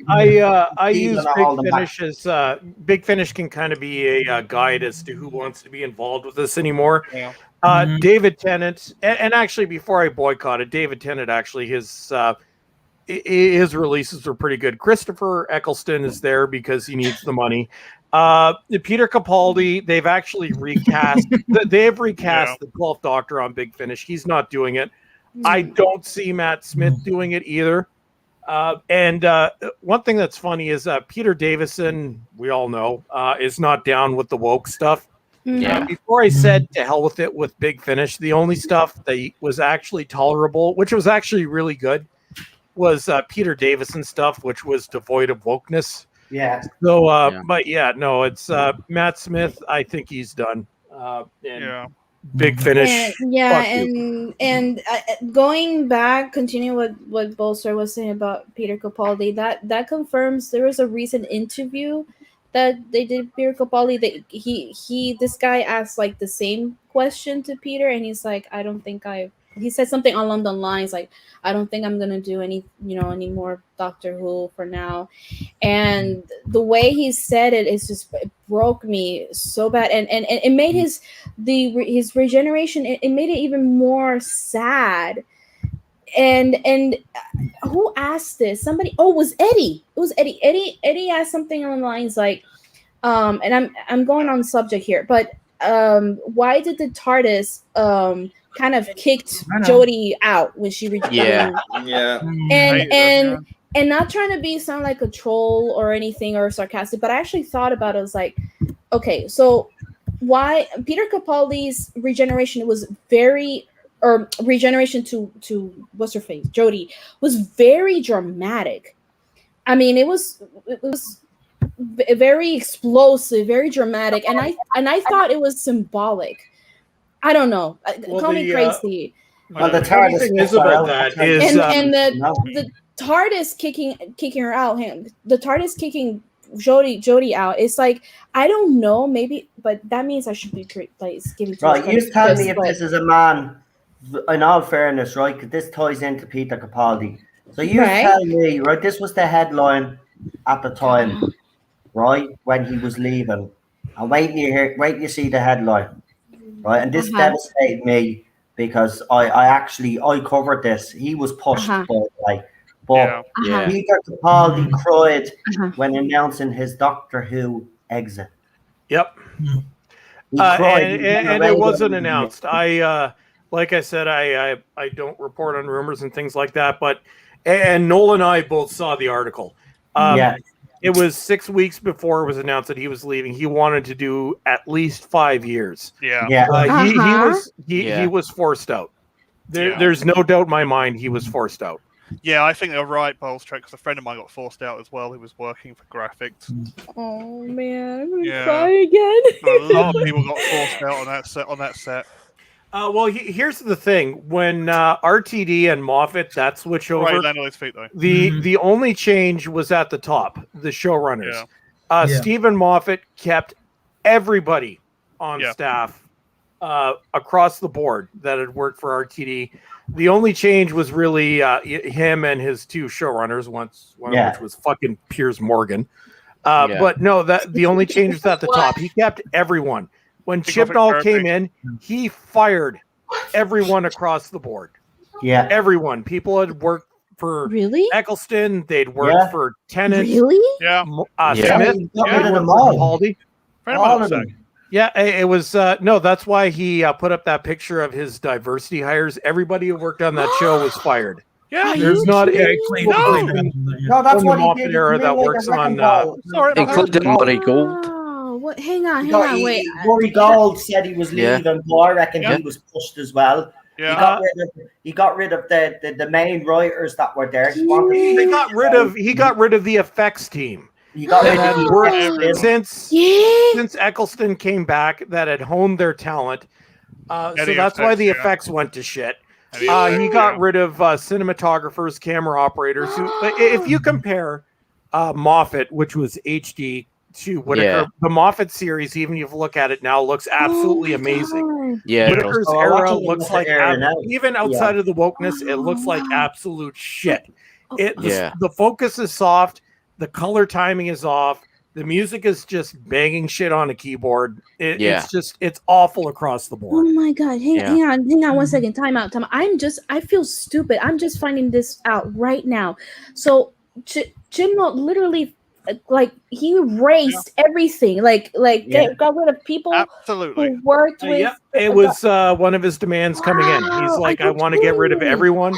H: I use Big Finish can kind of be a guide as to who wants to be involved with this anymore.
B: Yeah.
H: David Tennant, and actually before I boycotted David Tennant, actually his releases were pretty good. Christopher Eccleston is there because he needs the money. Peter Capaldi, they've actually recast. They've recast the 12th Doctor on Big Finish. He's not doing it. I don't see Matt Smith doing it either. And one thing that's funny is Peter Davison, we all know, is not down with the woke stuff.
F: Yeah.
H: Before I said to hell with it with Big Finish, the only stuff that was actually tolerable, which was actually really good, was Peter Davison stuff, which was devoid of wokeness.
A: Yeah.
H: So, but yeah, no, it's Matt Smith. I think he's done. Big Finish.
D: And going back, continue what Bolster was saying about Peter Capaldi. That confirms there was a recent interview that they did Peter Capaldi. That this guy asked like the same question to Peter, and he's like, I don't think he said something along the lines like, I don't think I'm gonna do any more Doctor Who for now. And the way he said it broke me so bad, and it made his regeneration. It made it even more sad. And who asked this? Somebody. Oh, it was Eddie. It was Eddie. Eddie asked something along the lines like, and I'm going on subject here, but why did the TARDIS kind of kicked Jodie out when she and not trying to sound like a troll or anything or sarcastic, but I actually thought about it. I was like, okay, so why Peter Capaldi's regeneration was very, or regeneration to what's her face, Jodie, was very dramatic. I mean, it was very explosive, very dramatic, and I thought it was symbolic. I don't know. Call me crazy.
A: Well, the
H: funny thing is about that is
D: and the TARDIS kicking her out, the TARDIS kicking Jodie out. It's like, I don't know, maybe, but that means I should be like giving too much
A: right. You tell me if this is a man. In all fairness, right? Because this ties into Peter Capaldi. So you tell me, right? This was the headline at the time, right, when he was leaving. And wait till you see the headline, right? And this devastated me because I covered this. He was pushed, but Peter Capaldi cried when announcing his Doctor Who exit.
H: Yep.
A: He cried,
H: and it wasn't announced. Like I said, I don't report on rumors and things like that, but and Noel and I both saw the article. It was 6 weeks before it was announced that he was leaving. He wanted to do at least 5 years.
B: He
H: was forced out. There's no doubt in my mind he was forced out.
B: Yeah, I think they're right, Bolstrek, because a friend of mine got forced out as well. He was working for graphics.
D: Oh man, I'm gonna cry again.
B: A lot of people got forced out on that set.
H: Well, here's the thing: when RTD and Moffat that switch over,
B: right, on his feet, though.
H: The only change was at the top, the showrunners. Stephen Moffat kept everybody on staff across the board that had worked for RTD. The only change was really him and his two showrunners, one of which was fucking Piers Morgan. But no, the only change was at the top. He kept everyone. When Chibnall came in, he fired everyone across the board.
A: Yeah,
H: everyone. People had worked for Eccleston. They'd worked for Tennant.
D: Really?
B: Yeah.
H: Smith.
A: Capaldi.
B: All of them.
H: Yeah, it was no. That's why he put up that picture of his diversity hires. Everybody who worked on that show was fired.
B: Yeah,
H: there's not
A: no, that's what he did.
H: Era that works on,
F: including Murray Gold.
D: What? Hang on, wait.
A: Murray Gold said he was leaving, but I reckon he was pushed as well.
B: Yeah.
A: He got rid of the main writers that were there.
H: He got rid of the effects team.
A: He got rid of
H: since Eccleston came back, that had honed their talent. So that's why the effects went to shit. He got rid of cinematographers, camera operators. Who, if you compare Moffat, which was HD, to Whittaker, the Moffat series, even if you look at it now, looks absolutely amazing.
F: Yeah,
H: Whittaker's era looks like even outside of the wokeness, it looks like absolute shit. The focus is soft, the color timing is off, the music is just banging shit on a keyboard. It's awful across the board.
D: Oh my god! Hang on 1 second. Time out. I feel stupid. I'm just finding this out right now. So Chibnall literally, like, he erased everything. Got rid of people who worked with.
H: It was one of his demands coming in. He's like, I want to get rid of everyone.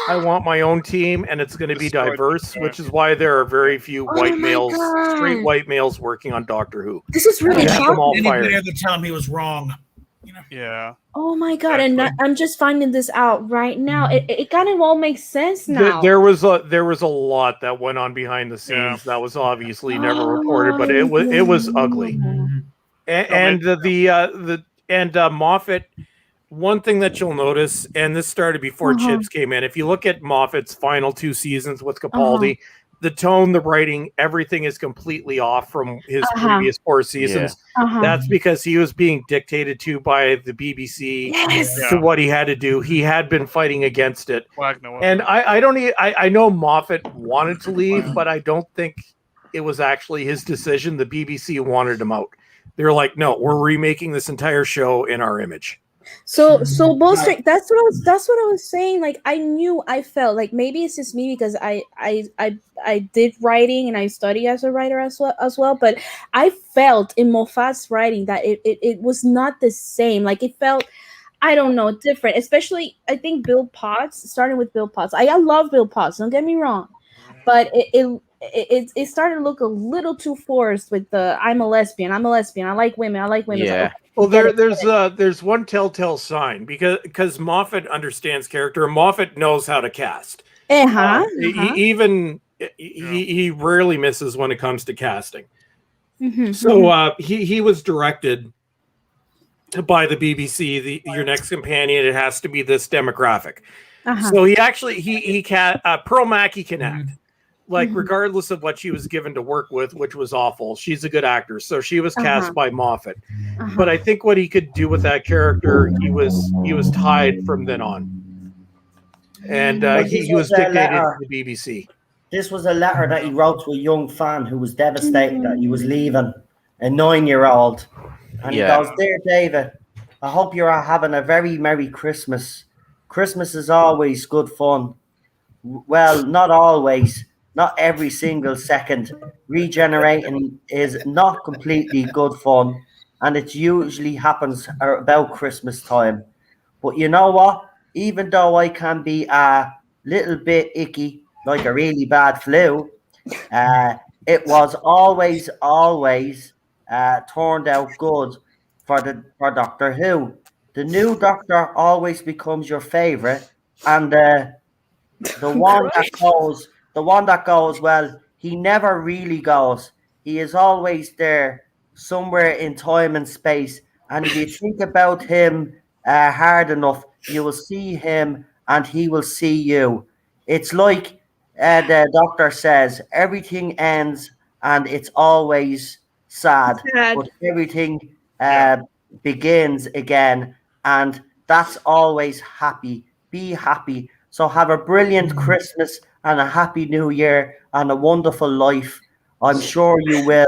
H: I want my own team, and it's going to be diverse, which is why there are very few white males, straight white males, working on Doctor Who.
D: This is really shocking.
C: Anybody had to tell him he was wrong.
B: Yeah.
D: Oh my god! And I'm just finding this out right now. It kind of all makes sense now.
H: There was a lot that went on behind the scenes that was obviously never reported, but it was ugly. And Moffat. One thing that you'll notice, and this started before Chips came in, if you look at Moffat's final 2 seasons with Capaldi, the tone, the writing, everything is completely off from his previous 4 seasons. That's because he was being dictated to by the BBC to what he had to do. He had been fighting against it. And I know Moffat wanted to leave, but I don't think it was actually his decision. The BBC wanted him out. They're like, no, we're remaking this entire show in our image.
D: So bullshit. That's what I was saying. Like, I felt like maybe it's just me because I did writing and I study as a writer as well. But I felt in Moffat's writing that it was not the same. Like, it felt, I don't know, different. Especially, I think Bill Potts, starting with Bill Potts. I love Bill Potts. Don't get me wrong, but it started to look a little too forced with the I'm a lesbian, I like women,
F: Yeah.
D: Well,
H: there's one telltale sign because Moffat understands character. Moffat knows how to cast. He rarely misses when it comes to casting. So he was directed by the BBC. Your next companion, it has to be this demographic. So he actually he can Pearl Mackie can act. Like regardless of what she was given to work with, which was awful, she's a good actor. So she was cast by Moffat. But I think what he could do with that character, he was tied from then on. And he was dictated to the BBC.
A: This was a letter that he wrote to a young fan who was devastated that he was leaving, a 9-year-old. And he goes, "Dear David, I hope you're having a very Merry Christmas. Christmas is always good fun. Well, not always. Not every single second. Regenerating is not completely good fun, and it usually happens about Christmas time. But you know what? Even though I can be a little bit icky, like a really bad flu, it was always turned out good for Doctor Who. The new Doctor always becomes your favorite, and the one that goes, well, he never really goes. He is always there, somewhere in time and space. And if you think about him hard enough, you will see him and he will see you. It's like the Doctor says, everything ends and it's always sad. But everything begins again, and that's always happy. Be happy. So have a brilliant Christmas and a happy New Year and a wonderful life. I'm sure you will.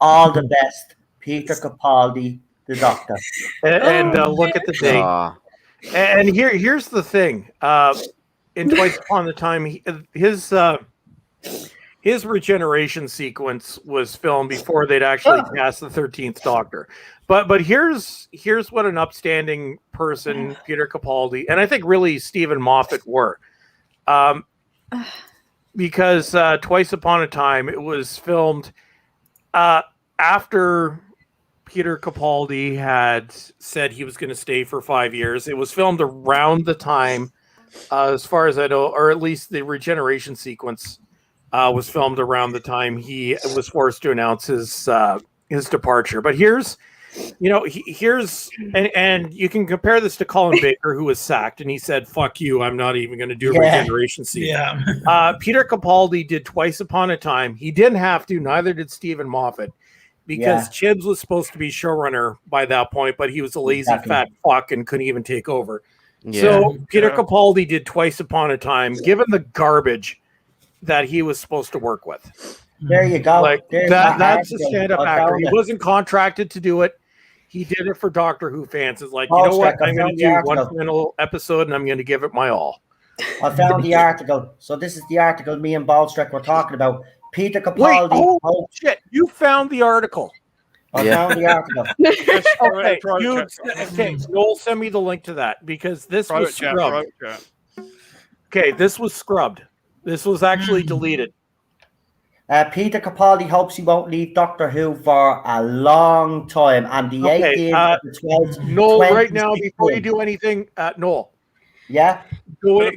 A: All the best, Peter Capaldi, the Doctor."
H: And look at the date. And here's the thing. In Twice Upon a Time, his regeneration sequence was filmed before they'd actually cast the 13th Doctor. But here's what an upstanding person Peter Capaldi and I think really Stephen Moffat were. Because Twice Upon a Time, it was filmed after Peter Capaldi had said he was going to stay for 5 years. It was filmed around the time, as far as I know, or at least the regeneration sequence was filmed around the time he was forced to announce his departure. But here's and you can compare this to Colin Baker, who was sacked, and he said, "Fuck you, I'm not even going to do a regeneration scene." Peter Capaldi did Twice Upon a Time. He didn't have to, neither did Stephen Moffat, because Chibbs was supposed to be showrunner by that point, but he was a lazy fat fuck and couldn't even take over. So Peter Capaldi did Twice Upon a Time, given the garbage that he was supposed to work with.
A: There you go.
H: Like that's a stand-up actor. He wasn't contracted to do it. He did it for Doctor Who fans. It's like, you know what? I'm going to do one final episode and I'm going to give it my all.
A: I found the article. So this is the article me and Baldstrick were talking about. Peter Capaldi.
H: Wait, shit. You found the article.
A: I found the article.
H: Okay, Noel, send me the link to that because this was scrubbed. Okay, this was scrubbed. This was actually deleted.
A: Peter Capaldi hopes he won't leave Doctor Who for a long time. And the 18th, the 12th.
H: Noel, right now, before you do anything, Noel.
A: Yeah?
H: Go into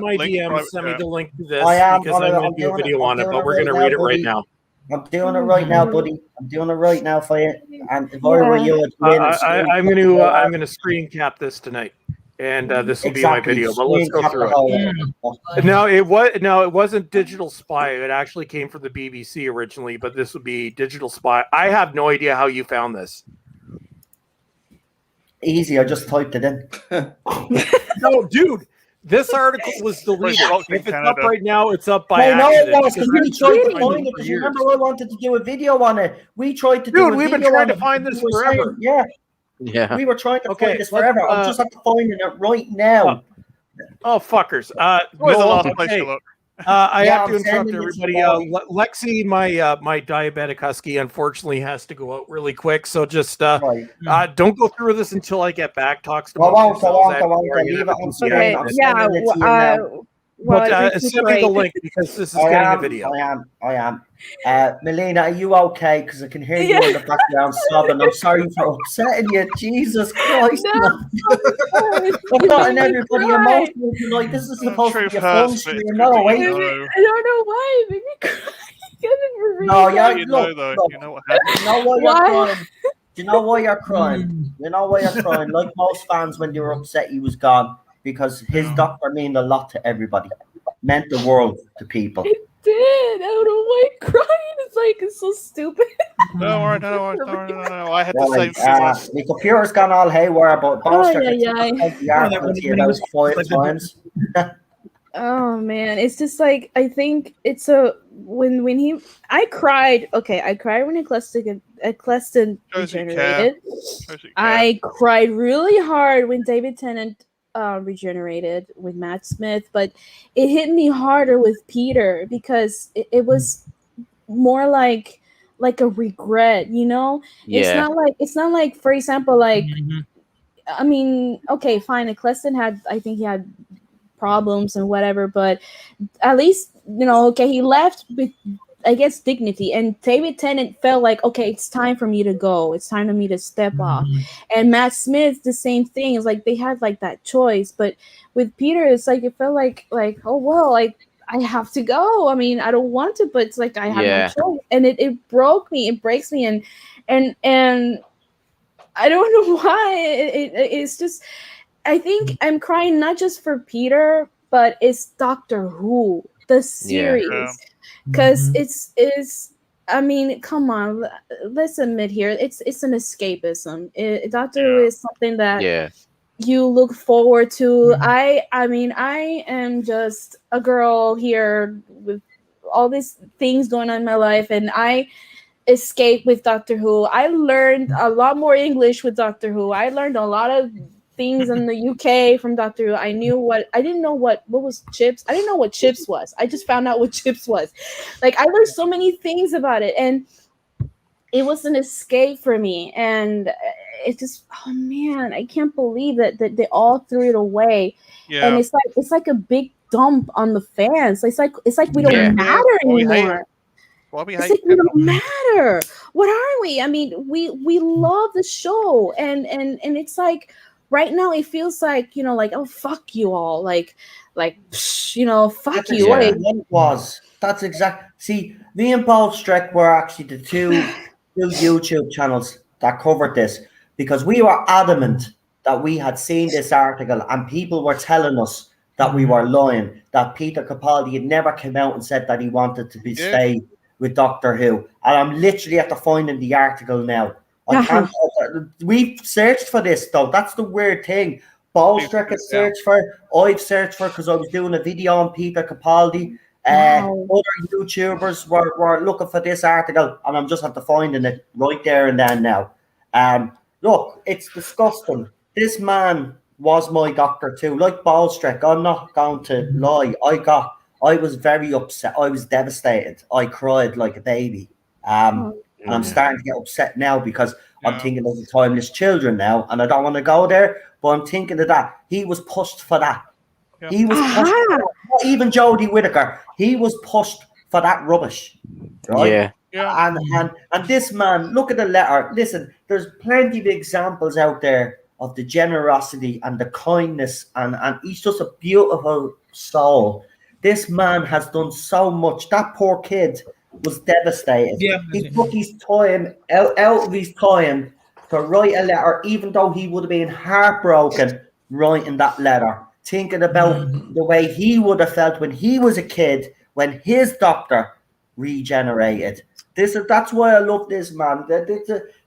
H: my DM and send me the link to this because I'm going to do a video on it, but we're going to read it right now.
A: I'm doing it right now, buddy. I'm doing it right now for you. And if I were you,
H: I'm going to screen cap this tonight. And this will be my video, but let's go through it. No, it wasn't Digital Spy. It actually came from the BBC originally, but this would be Digital Spy. I have no idea how you found this.
A: Easy, I just typed it in.
H: No, dude, this article was deleted. If it's up right now, it's up by
A: accident.
H: I know it was
A: because we tried to find it. Because remember, I wanted to do a video on it. We tried to do a video on it.
H: Dude, we've been trying to find this forever.
A: Yeah, we were trying to find this forever. I'm just finding it right now.
H: Oh, fuckers! I have to interrupt everybody. Lexi, my diabetic husky, unfortunately has to go out really quick. So just don't go through this until I get back. Talks to
A: leave it on screen.
H: But
D: Ricky
H: send me the
D: prayed.
H: link because this is getting a video.
A: I am. Melina, are you okay? Because I can hear you in the background sobbing. I'm sorry for upsetting you. Jesus Christ.
D: No,
A: I've gotten everybody emotional tonight. This is supposed to
B: Truth
A: be a
B: hurts,
A: fun
B: but
A: stream.
B: it's
A: No,
B: good that
A: wait.
B: you
D: I
B: know.
D: don't know why. It made me cry.
A: No, yeah,
B: You know, though. You know what happened.
A: You know why
D: Why?
A: you're crying? Do you know why you're crying? You know why you're crying? Like most fans, when they were upset he was gone, because his doctor meant a lot to everybody, meant the world to people.
D: It did. I don't know why I'm crying. It's so stupid.
B: Don't worry, no. I had the
A: Right,
B: same feeling.
A: the computer's gone all haywire, but Bolster
D: Ay,
A: can
D: ay, ay.
A: the article to you about 5 times.
D: Oh man, it's just like I think it's a when he I cried. Okay, I cried when Eccleston
B: Shows you care.
D: regenerated. I cried really hard when David Tennant regenerated with Matt Smith, but it hit me harder with Peter because it was more like a regret, you know?
F: Yeah.
D: It's not like for example, like I mean, okay, fine, Eccleston I think he had problems and whatever, but at least okay, he left with I guess dignity, and David Tennant felt like, okay, it's time for me to go, it's time for me to step off. And Matt Smith, the same thing. It's like they had like that choice, but with Peter it's like it felt like oh well, like I have to go. I mean, I don't want to, but it's like I have no choice, and it broke me, it breaks me, and I don't know why. It's just I think I'm crying not just for Peter, but it's Doctor Who, the series, because it's. I mean, come on, let's admit here, it's an escapism. Doctor Who is something that you look forward to. I mean, I am just a girl here with all these things going on in my life, and I escape with Doctor Who. I learned a lot more English with Doctor Who. I learned a lot of things in the UK from Doctor Who. I didn't know what was chips. I didn't know what chips was. I just found out what chips was. Like I learned so many things about it, and it was an escape for me. And it just, oh man, I can't believe that they all threw it away. And it's like a big dump on the fans. It's like we don't matter anymore. It's like we don't matter. What are we? I mean, we love the show, and it's like right now it feels like like, oh fuck you all, like fuck
A: that's
D: you.
A: Exactly what it was. That's exact. See, me and Paul Streck were actually the two YouTube channels that covered this, because we were adamant that we had seen this article and people were telling us that we were lying, that Peter Capaldi had never come out and said that he wanted to stay with Doctor Who. And I'm literally at the finding the article now. I can't. We've searched for this though. That's the weird thing. Ballstreck has searched for it. I've searched for it because I was doing a video on Peter Capaldi. Other YouTubers were looking for this article, and I'm just at the finding it right there and then now. Look, it's disgusting. This man was my doctor too. Like Ballstreck, I'm not going to lie. I was very upset. I was devastated. I cried like a baby. And I'm starting to get upset now because I'm thinking of the timeless children now, and I don't want to go there, but I'm thinking of that. He was pushed for that. He was pushed for that. Not even Jodie Whittaker. He was pushed for that rubbish. Right? And this man, look at the letter. Listen, there's plenty of examples out there of the generosity and the kindness, and he's just a beautiful soul. This man has done so much. That poor kid was devastated. He took his time out of his time to write a letter, even though he would have been heartbroken writing that letter, thinking about the way he would have felt when he was a kid, when his doctor regenerated. That's why I love this man.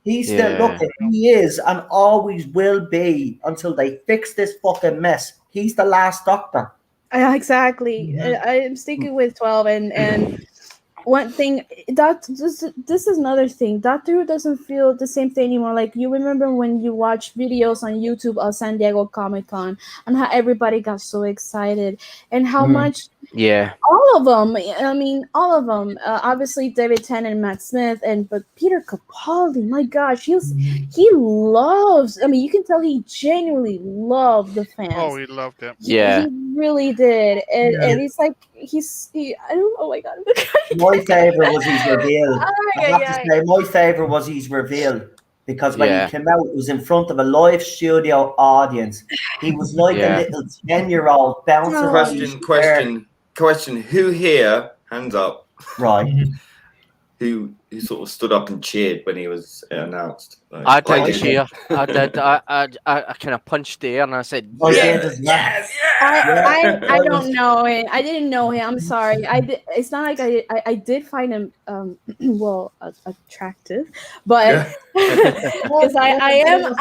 A: He's still looking. He is and always will be until they fix this fucking mess. He's the last doctor.
D: Exactly. I'm sticking with 12, and one thing this is another thing. Doctor Who doesn't feel the same thing anymore. Like, you remember when you watch videos on YouTube of San Diego Comic-Con and how everybody got so excited, and how much
F: Yeah.
D: All of them. I mean, all of them. Obviously, David Tennant and Matt Smith, but Peter Capaldi. My gosh, he loves. I mean, you can tell he genuinely loved the fans.
B: Oh, he loved it.
F: Yeah.
D: He really did, and he's like, I don't. Oh my god.
A: My favorite was his reveal. I have to
D: Ay.
A: say, my favorite was his reveal because when
F: Yeah.
A: he came out, it was in front of a live studio audience. He was like
F: Yeah.
A: a little 10-year-old bouncing. around his chair.
G: Question. Who here, hands up,
A: Right.
G: who sort of stood up and cheered when he was announced? Like,
F: I did cheer. I did. I kind of punched the air and I said,
G: yes.
D: I don't know him. I didn't know him. I'm sorry. It's not like I did find him attractive, but because I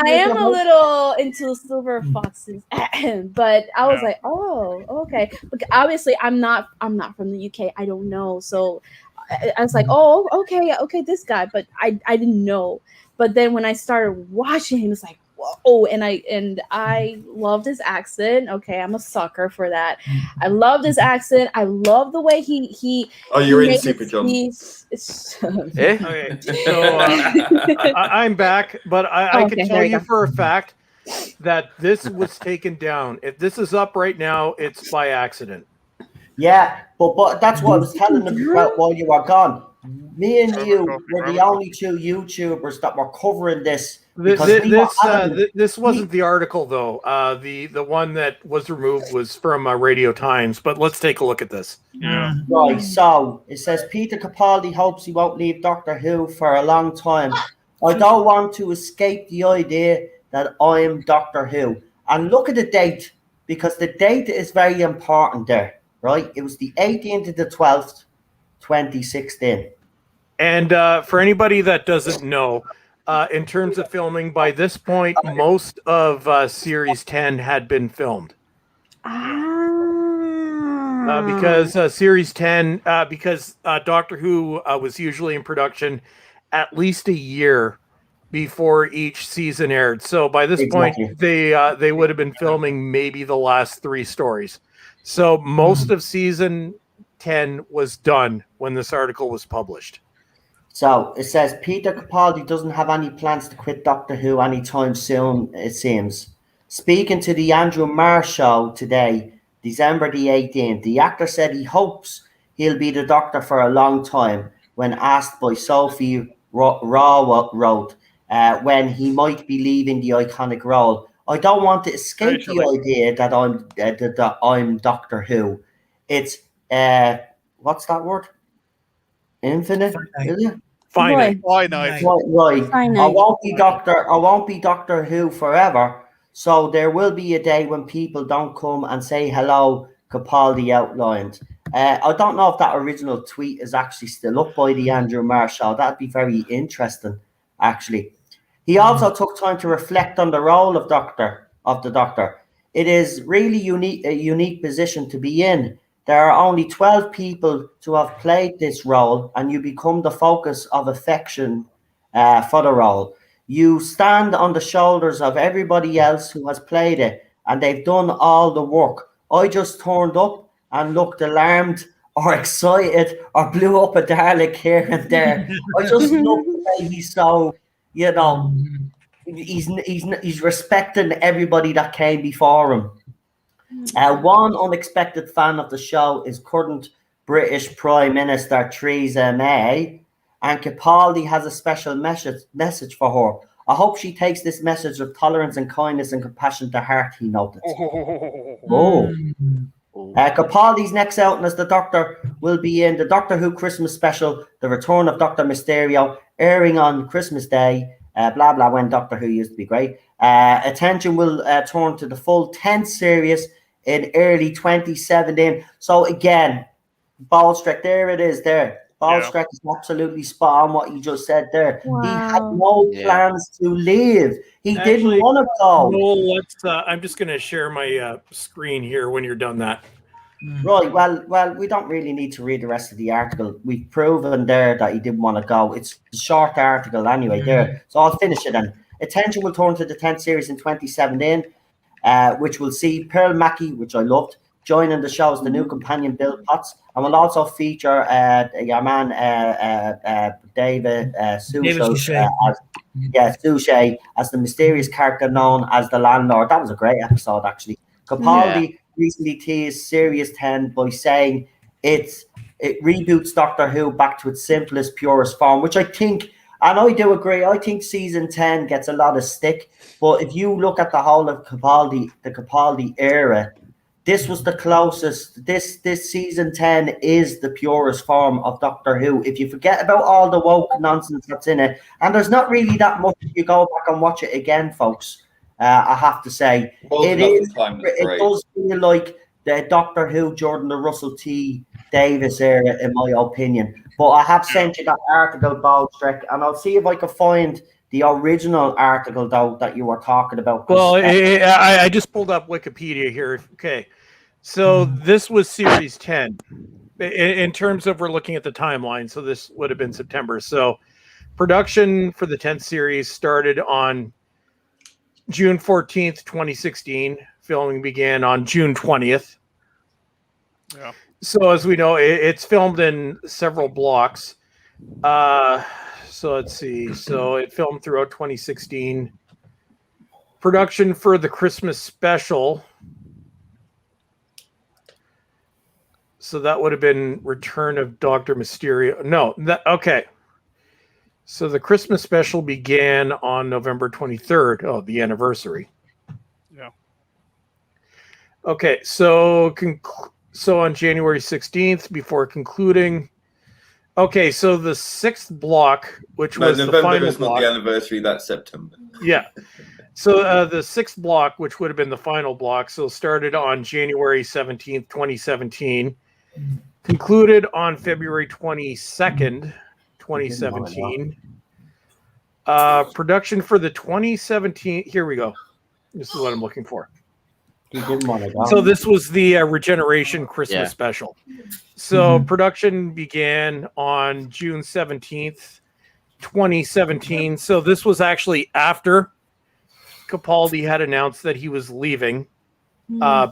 D: am a little into silver foxes. But I was like, oh, okay. But obviously, I'm not from the UK. I don't know. So I was like, oh, okay, this guy. But I didn't know. But then when I started watching him, it's like, whoa! And I loved his accent. Okay, I'm a sucker for that. I loved his accent. I love the way he.
G: Oh, you're in Super John.
H: Okay, so I'm back, but I can tell you for a fact that this was taken down. If this is up right now, it's by accident.
A: Yeah, but that's what I was telling them about while you were gone. Me and you were the only two YouTubers that were covering this.
H: This wasn't the article though. The one that was removed was from Radio Times. But let's take a look at this.
B: Yeah.
A: Right. So it says Peter Capaldi hopes he won't leave Doctor Who for a long time. I don't want to escape the idea that I am Doctor Who. And look at the date, because the date is very important there. Right. It was the 18th to the 12th. 2016.
H: And for anybody that doesn't know, in terms of filming, by this point, most of Series 10 had been filmed. Because Series 10, because Doctor Who was usually in production at least a year before each season aired. So by this point, they would have been filming maybe the last 3 stories. So most of season 10 was done when this article was published.
A: So it says Peter Capaldi doesn't have any plans to quit Doctor Who anytime soon, it seems. Speaking to the Andrew Marr show today, December the 18th, the actor said he hopes he'll be the Doctor for a long time when asked by Sophie Raw when he might be leaving the iconic role. I don't want to escape the idea that I'm Doctor Who. It's what's that word? Infinite, is it?
H: Finite.
A: Right. I won't be Doctor Who forever. So there will be a day when people don't come and say hello, Capaldi outlined. I don't know if that original tweet is actually still up by the Andrew Marr show. That'd be very interesting, actually. He also took time to reflect on the role of the Doctor. It is really a unique position to be in. There are only 12 people to have played this role, and you become the focus of affection for the role. You stand on the shoulders of everybody else who has played it, and they've done all the work. I just turned up and looked alarmed or excited or blew up a Dalek here and there. I just love the way he's so, he's respecting everybody that came before him. One unexpected fan of the show is current British Prime Minister Theresa May, and Capaldi has a special message for her. I hope she takes this message of tolerance and kindness and compassion to heart, he noted. Capaldi's next outing as the Doctor will be in the Doctor Who Christmas special, The Return of Dr. Mysterio, airing on Christmas Day, when Doctor Who used to be great. Attention will turn to the full 10th series in early 2017. So again, Ballstreck, there it is there. Ballstreck is absolutely spot on what you just said there. Wow. He had no plans to leave. He didn't want to go.
H: No, I'm just going to share my screen here when you're done that.
A: Right. Well, we don't really need to read the rest of the article. We've proven there that he didn't want to go. It's a short article anyway there. So I'll finish it then. Attention will turn to the 10th series in 2017, which will see Pearl Mackie, which I loved, joining the show as the new companion, Bill Potts, and we'll also feature your man David Suchet as the mysterious character known as the landlord. That was a great episode, actually. Capaldi recently teased Series 10 by saying it reboots Doctor Who back to its simplest, purest form, which I think, and I do agree, I think season 10 gets a lot of stick. But if you look at the whole of Capaldi, the Capaldi era, this was the closest. This season 10 is the purest form of Doctor Who. If you forget about all the woke nonsense that's in it, and there's not really that much, you go back and watch it again, folks. I have to say, it does feel like the Doctor Who during the Russell T Davis era, in my opinion. But I have sent you that article, Baldrick, and I'll see if I can find the original article, though, that you were talking about.
H: Well, I just pulled up Wikipedia here. Okay, so this was Series 10. In terms of we're looking at the timeline, so this would have been September. So production for the 10th series started on June 14th, 2016. Filming began on June 20th.
B: Yeah.
H: So as we know, it's filmed in several blocks. So let's see. So it filmed throughout 2016. Production for the Christmas special. So that would have been Return of Dr. Mysterio. No, okay. So the Christmas special began on November 23rd. Oh, the anniversary.
B: Yeah.
H: Okay, so on January 16th, before concluding. Okay, so the 6th block, which was
G: November
H: the final
G: is not
H: block.
G: the anniversary, that's September.
H: Yeah. So the 6th block, which would have been the final block, so started on January 17th, 2017, concluded on February 22nd, 2017. Production for the 2017, here we go. This is what I'm looking for.
A: He didn't want to go.
H: So this was the Regeneration Christmas special. So production began on June 17th, 2017. So this was actually after Capaldi had announced that he was leaving,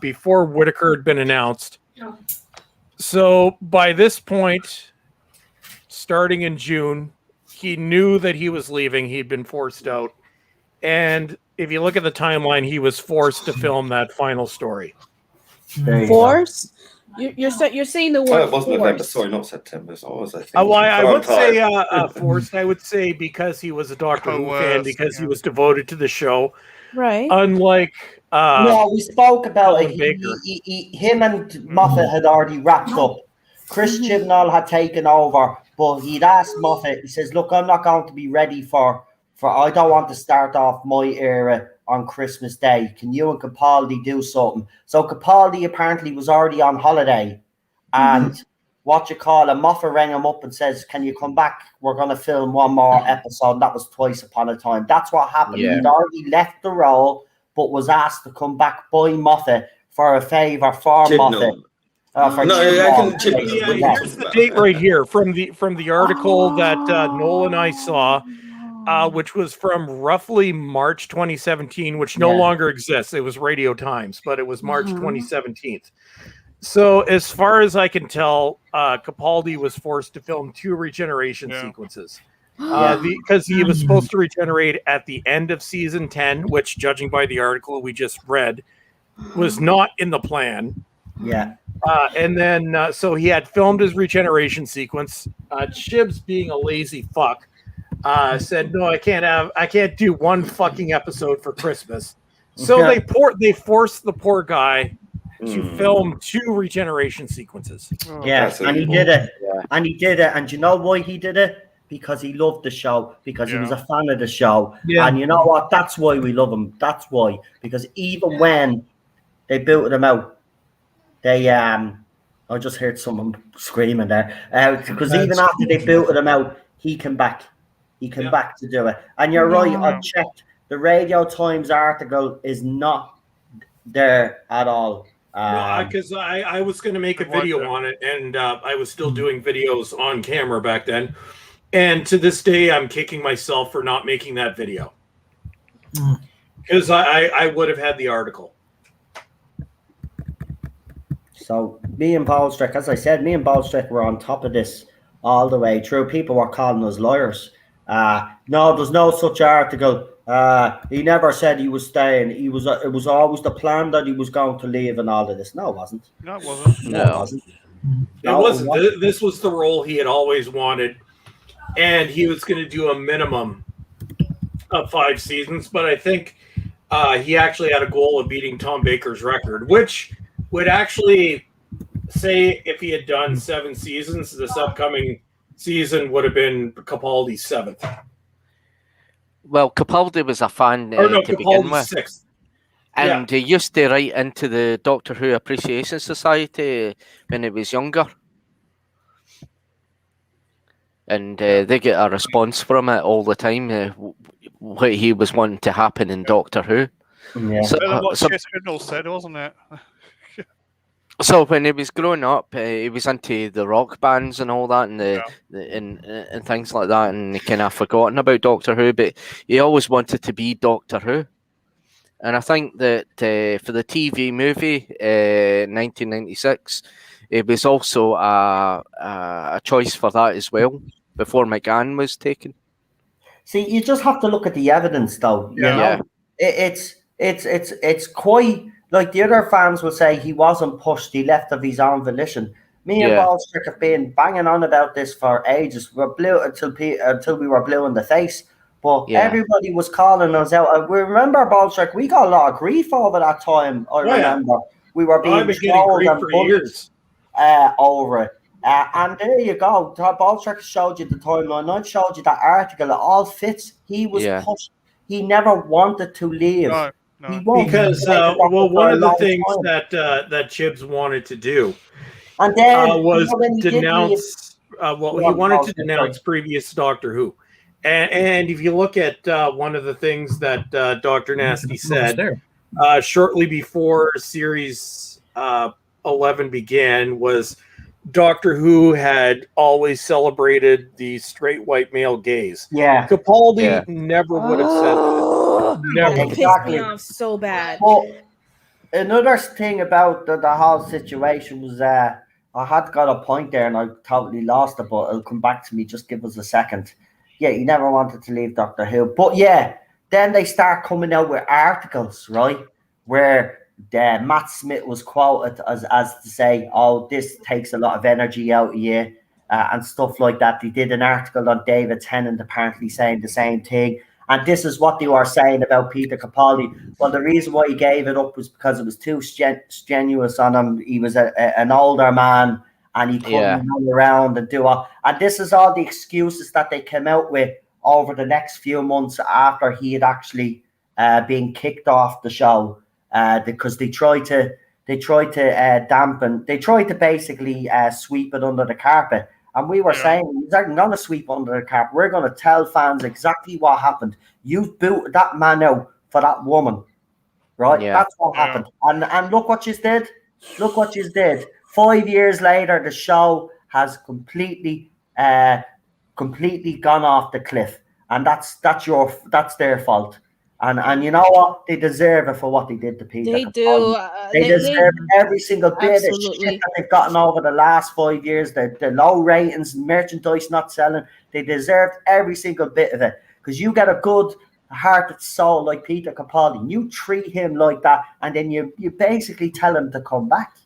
H: before Whittaker had been announced. So by this point, starting in June, he knew that he was leaving. He'd been forced out. And if you look at the timeline, he was forced to film that final story.
D: Force? You're saying the word
G: it was November,
D: force.
G: sorry, not September. So I think
H: I would say forced. I would say because he was a Doctor Who fan, because he was devoted to the show.
D: Right.
H: Unlike
A: no, we spoke about
H: Colin
A: it. Him and Moffat had already wrapped up. Chris Chibnall had taken over, but he'd asked Moffat. He says, "Look, I'm not going to be ready for. I don't want to start off my era on Christmas Day. Can you and Capaldi do something?" So Capaldi apparently was already on holiday, and Moffat rang him up and says, "Can you come back? We're going to film one more episode." And that was Twice Upon a Time. That's what happened.
F: Yeah.
A: He'd already left the role, but was asked to come back by Moffat for a favor for Moffat.
H: Here's the date right here from the article that Noel and I saw. Which was from roughly March 2017, which no longer exists. It was Radio Times, but it was March 2017. So as far as I can tell, Capaldi was forced to film 2 regeneration sequences. Because he was supposed to regenerate at the end of season 10, which, judging by the article we just read, was not in the plan.
A: Yeah.
H: And then, so he had filmed his regeneration sequence. Chibs, being a lazy fuck, said, "No, I can't do one fucking episode for Christmas." So they forced the poor guy to film 2 regeneration sequences.
A: And he did it. And he did it. And you know why he did it? Because he loved the show. Because he was a fan of the show. And you know what? That's why we love him. That's why. Because even when they booted him out, they I just heard someone screaming there. Because even after they booted him out, he came back. He came back to do it. And you're right, I checked. The Radio Times article is not there at all.
H: Because I was going to make a video on it, and I was still doing videos on camera back then. And to this day, I'm kicking myself for not making that video. Because I would have had the article.
A: So me and Ballstrick, as I said, me and Ballstrick were on top of this all the way through. People were calling us lawyers. No, there's no such article. He never said he was staying. It was always the plan that he was going to leave and all of this. No, it wasn't.
B: No, it wasn't.
A: No, it wasn't.
H: It wasn't. This was the role he had always wanted, and he was going to do a minimum of 5 seasons. But I think he actually had a goal of beating Tom Baker's record, which would actually say if he had done 7 seasons, this upcoming season would have been Capaldi's 7th.
F: Well, Capaldi was a fan to begin with.
H: 6th.
F: And he used to write into the Doctor Who Appreciation Society when he was younger. And they get a response from it all the time, what he was wanting to happen in Doctor Who.
B: Yeah. So, what Chibnall said, wasn't it?
F: So when he was growing up, he was into the rock bands and all that, and and things like that, and he kind of forgotten about Doctor Who, but he always wanted to be Doctor Who. And I think that for the TV movie, 1996, it was also a choice for that as well, before McGann was taken.
A: See, you just have to look at the evidence, though. You know? It's quite... Like the other fans will say, he wasn't pushed, he left of his own volition. Me and Ballstrick have been banging on about this for ages. We're blue until we were blue in the face. But everybody was calling us out. We remember, Ballstrick, we got a lot of grief over that time. I remember. We were being trolled and bullied over it. And there you go. Ballstrick showed you the timeline. I showed you that article. It all fits. He was pushed. He never wanted to leave.
B: No.
H: Because one of the things that Chibs wanted to do
A: and then
H: was denounce. He wanted to denounce previous Doctor Who, and if you look at one of the things that Dr. Nasty said shortly before series 11 began was Doctor Who had always celebrated the straight white male gaze.
A: Yeah,
H: Capaldi never would have said that. Never.
D: It pissed me off so bad.
A: Well, another thing about the whole situation was I had got a point there and I totally lost it, but it'll come back to me. Just give us a second. Yeah, he never wanted to leave Doctor Who. But then they start coming out with articles, right, where Matt Smith was quoted as to say, oh, this takes a lot of energy out of you and stuff like that. They did an article on David Tennant apparently saying the same thing. And this is what they were saying about Peter Capaldi. Well, the reason why he gave it up was because it was too strenuous on him. He was an older man and he couldn't run around and do all. And this is all the excuses that they came out with over the next few months after he had actually been kicked off the show, because they tried to dampen. They tried to basically sweep it under the carpet. And we were saying, we're not going to sweep under the carpet. We're going to tell fans exactly what happened. You booted that man out for that woman, right? Yeah. That's what happened. And look what you did. Look what you did. 5 years later, the show has completely gone off the cliff. And that's their fault. And you know what? They deserve it for what they did to Peter.
D: They do.
A: They deserve every single bit of shit that they've gotten over the last 5 years. The low ratings, merchandise not selling. They deserved every single bit of it. Because you get a good-hearted soul like Peter Capaldi. And you treat him like that. And then you basically tell him to come back.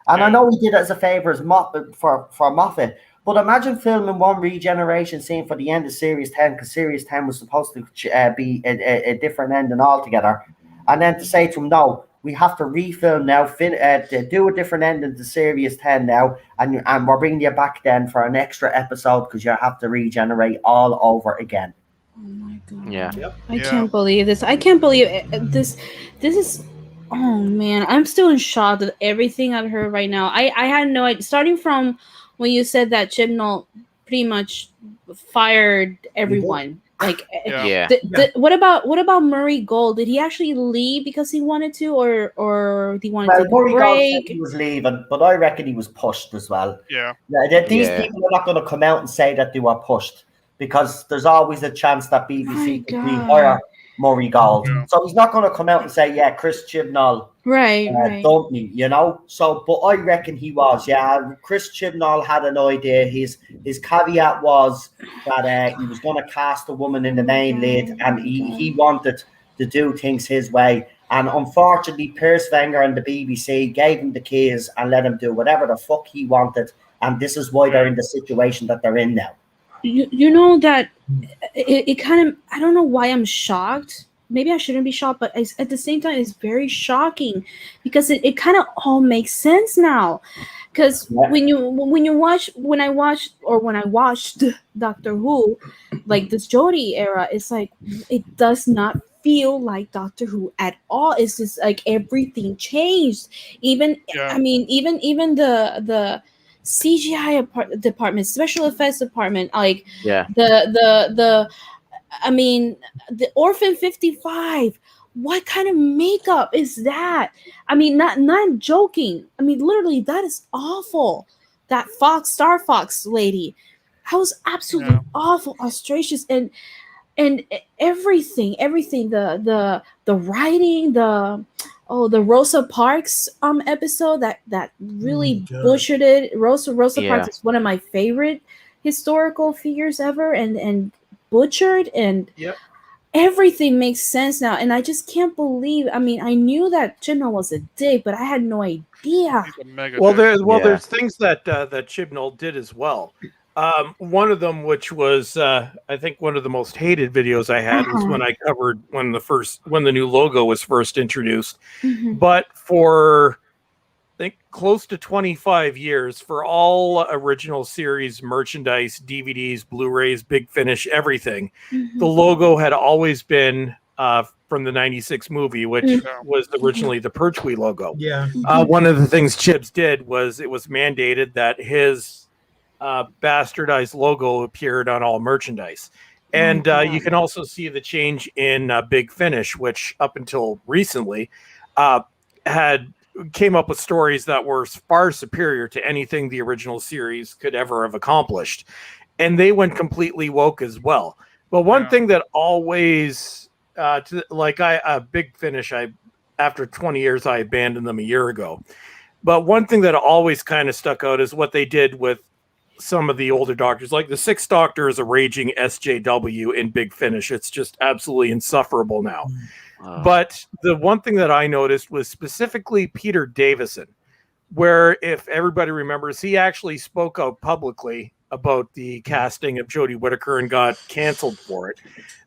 A: And I know he did it as a favour for Moffat. But imagine filming one regeneration scene for the end of Series 10, because Series 10 was supposed to be a different ending altogether. And then to say to him, no, we have to refilm now, to do a different ending to Series 10 now, and we're bringing you back then for an extra episode because you have to regenerate all over again.
D: Oh my God.
F: Yeah.
D: I can't believe this. I can't believe this. This is... Oh, man. I'm still in shock of everything I've heard right now. I had no idea. Starting from... when you said that Chibnall pretty much fired everyone, like, what about Murray Gold? Did he actually leave because he wanted to, or did he want to take a break? Gold said
A: he was leaving, but I reckon he was pushed as well. These people are not going to come out and say that they were pushed, because there's always a chance that BBC could rehire Murray Gold. So he's not going to come out and say, yeah, Chris Chibnall
D: Right.
A: dumped me, you know. So, but I reckon he was. Yeah, Chris Chibnall had an idea. His caveat was that he was going to cast a woman in the main lead, and he wanted to do things his way. And unfortunately, Piers Wenger and the BBC gave him the keys and let him do whatever the fuck he wanted. And this is why they're in the situation that they're in now.
D: You know that it kind of, I don't know why I'm shocked. Maybe I shouldn't be shocked, but at the same time, it's very shocking because it kind of all makes sense now. Because when I watched Doctor Who, like this Jodie era, it's like it does not feel like Doctor Who at all. It's just like everything changed. Even even the CGI department, special effects department, like the Orphan 55. What kind of makeup is that? I mean, not joking. I mean, literally, that is awful. That Star Fox lady, that was absolutely awful, auspicious, and everything. The writing, the Rosa Parks episode that really butchered it. Rosa Parks is one of my favorite historical figures ever, and butchered, and everything makes sense now. And I just can't believe. I mean, I knew that Chibnall was a dick, but I had no idea.
H: There's things that Chibnall did as well. One of them, which was I think one of the most hated videos I had, was when I covered when the new logo was first introduced. But for I think close to 25 years, for all original series merchandise, DVDs, Blu-rays, Big Finish, everything, the logo had always been from the 96 movie, which was originally the Pertwee logo. One of the things Chibs did was it was mandated that his bastardized logo appeared on all merchandise. And you can also see the change in Big Finish, which up until recently came up with stories that were far superior to anything the original series could ever have accomplished. And they went completely woke as well. But one thing that always, Big Finish, after 20 years, I abandoned them a year ago. But one thing that always kind of stuck out is what they did with some of the older Doctors. Like the Sixth Doctor is a raging SJW in Big Finish. It's just absolutely insufferable now. But the one thing that I noticed was specifically Peter Davison, where, if everybody remembers, he actually spoke out publicly about the casting of Jodie Whittaker and got canceled for it.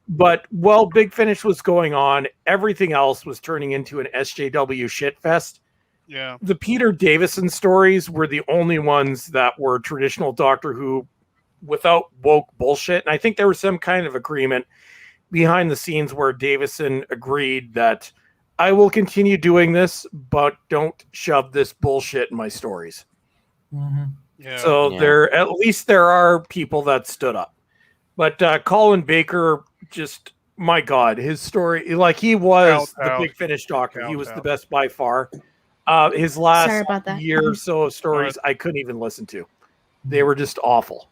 H: But while Big Finish was going on, everything else was turning into an SJW shitfest.
B: Yeah.
H: The Peter Davison stories were the only ones that were traditional Doctor Who without woke bullshit. And I think there was some kind of agreement behind the scenes where Davison agreed that I will continue doing this, but don't shove this bullshit in my stories. So there are people that stood up. But Colin Baker, just, my God, his story, like, he was the Big Finish Doctor. He was the best by far. His last year or so of stories, I couldn't even listen to. They were just awful.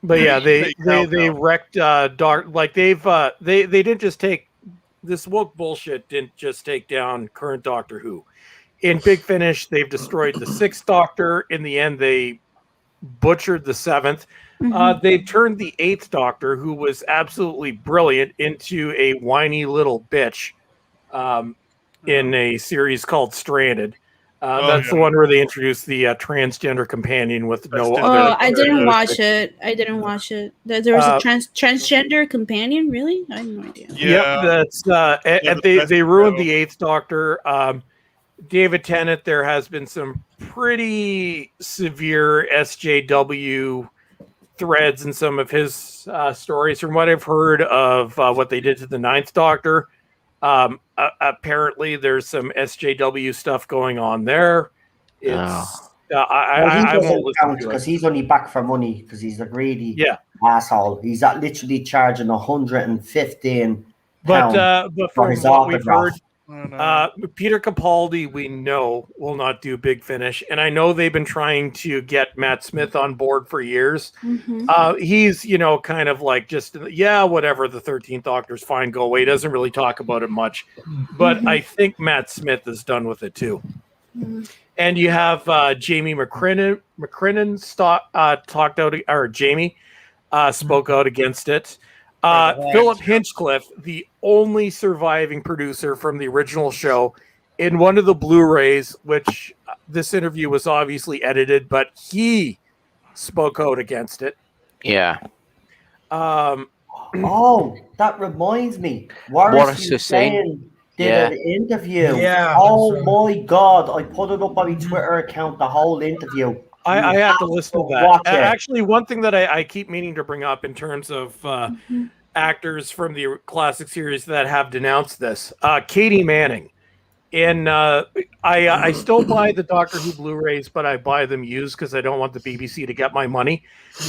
H: But yeah, they wrecked Dark. Like they didn't just take this woke bullshit. Didn't just take down current Doctor Who. In Big Finish, they've destroyed the Sixth Doctor. In the end, they butchered the Seventh. They've turned the Eighth Doctor, who was absolutely brilliant, into a whiny little bitch. In a series called Stranded. That's the one where they introduced the transgender companion with no other.
D: I didn't watch it. There was a transgender companion, really? I have no idea.
H: That's they ruined the Eighth Doctor. David Tennant, there has been some pretty severe SJW threads in some of his stories. From what I've heard of what they did to the Ninth Doctor, apparently there's some SJW stuff going on there. It's I won't listen to it
A: because he's only back for money because he's a greedy asshole. He's literally charging 115
H: but from what we've heard, Peter Capaldi, we know, will not do Big Finish, and I know they've been trying to get Matt Smith on board for years. He's, kind of like just, whatever, the 13th Doctor's fine, go away. He doesn't really talk about it much, but I think Matt Smith is done with it too. And you have Jamie McCrinnan talked out, or Jamie spoke out against it. Philip Hinchcliffe, the only surviving producer from the original show, in one of the Blu-rays, which this interview was obviously edited, but he spoke out against it.
F: Yeah.
A: That reminds me. Warris Hussein did an interview.
C: Yeah.
A: Oh my God. I put it up on my Twitter account, the whole interview.
H: I have to listen to that. Actually, one thing that I keep meaning to bring up in terms of actors from the classic series that have denounced this, Katie Manning. And I still buy the Doctor Who Blu-rays, but I buy them used because I don't want the BBC to get my money.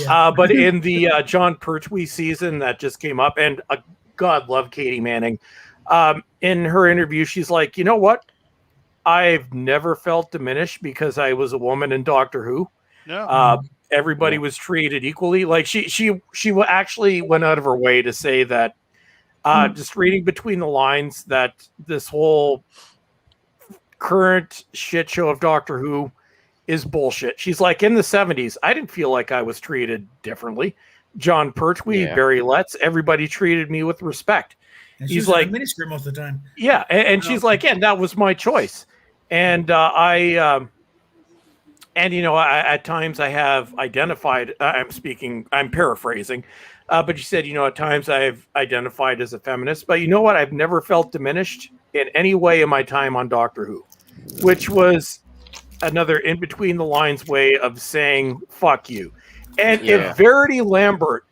H: But in the John Pertwee season that just came up, and God love Katie Manning, in her interview, she's like, you know what? I've never felt diminished because I was a woman in Doctor Who. Everybody was treated equally. Like she actually went out of her way to say that, just reading between the lines, that this whole current shit show of Doctor Who is bullshit. She's like, in the 70s, I didn't feel like I was treated differently. John Pertwee, Barry Letts, everybody treated me with respect.
C: And she's like miniskirt most of the time.
H: Yeah, and she's like, and that was my choice. And at times I have identified, I'm paraphrasing, but she said, at times I've identified as a feminist, but you know what? I've never felt diminished in any way in my time on Doctor Who, which was another in between the lines way of saying, fuck you. And if Verity Lambert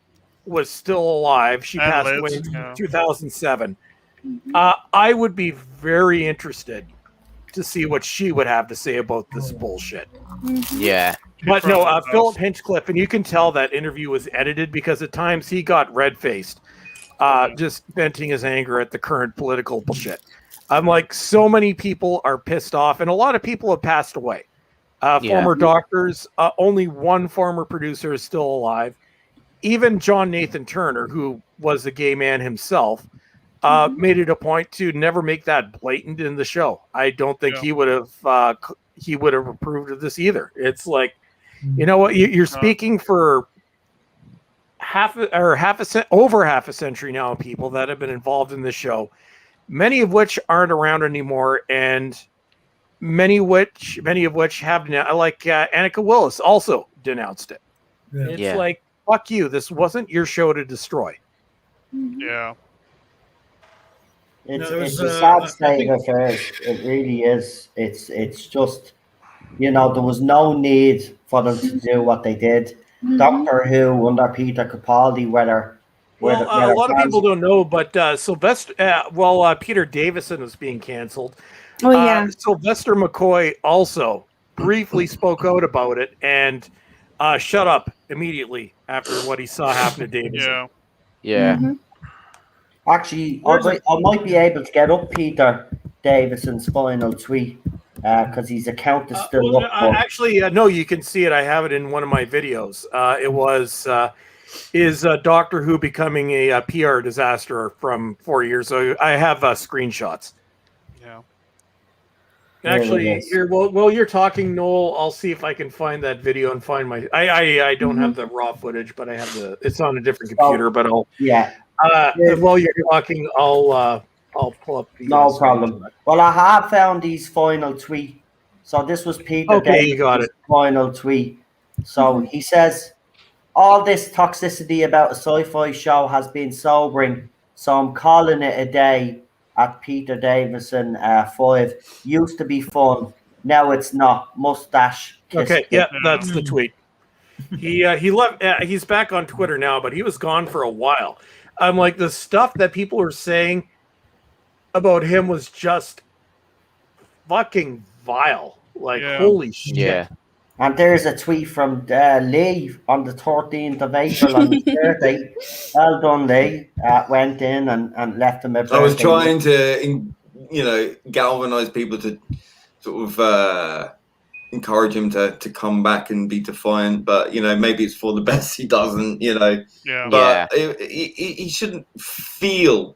H: was still alive, she passed away in 2007, I would be very interested to see what she would have to say about this bullshit.
F: Yeah.
H: But no, Philip Hinchcliffe, and you can tell that interview was edited because at times he got red-faced, just venting his anger at the current political bullshit. I'm like, so many people are pissed off, and a lot of people have passed away. Former doctors, only one former producer is still alive. Even John Nathan Turner, who was a gay man himself, made it a point to never make that blatant in the show. I don't think he would have approved of this either. It's like, you know what? You're speaking for over half a century now of people that have been involved in this show, many of which aren't around anymore, and many of which have now, like Annika Willis also denounced it. It's like, fuck you. This wasn't your show to destroy.
B: Yeah.
A: It's a sad state of affairs. It really is. It's just, there was no need for them to do what they did. Doctor Who under Peter Capaldi, a
H: lot of people don't know, but Peter Davison was being canceled. Sylvester McCoy also briefly spoke out about it and shut up immediately after what he saw happen to Davison.
A: Actually, I might be able to get up Peter Davison's final tweet because his account is still up.
H: No, you can see it. I have it in one of my videos. It was is Doctor Who becoming a PR disaster from 4 years ago. I have screenshots.
B: Yeah.
H: Actually, here while you're talking, Noel, I'll see if I can find that video and find my. I don't have the raw footage, but I have it's on a different computer. But I'll while you're talking, I'll pull up.
A: No problem. Well, I have found his final tweet. So this was Peter.
H: Okay, you got it.
A: Final tweet. So he says, "All this toxicity about a sci-fi show has been sobering. So I'm calling it a day." At Peter Davison 5 used to be fun. Now it's not. Mustache.
H: Okay, that's the tweet. He left. He's back on Twitter now, but he was gone for a while. I'm like, the stuff that people were saying about him was just fucking vile. Like, holy shit.
F: Yeah.
A: And there's a tweet from Lee on the 13th of April on the Thursday. Well done, Lee. Went in and left him a birthday.
G: I was trying to galvanize people to sort of encourage him to come back and be defiant. But maybe it's for the best he doesn't. But he shouldn't feel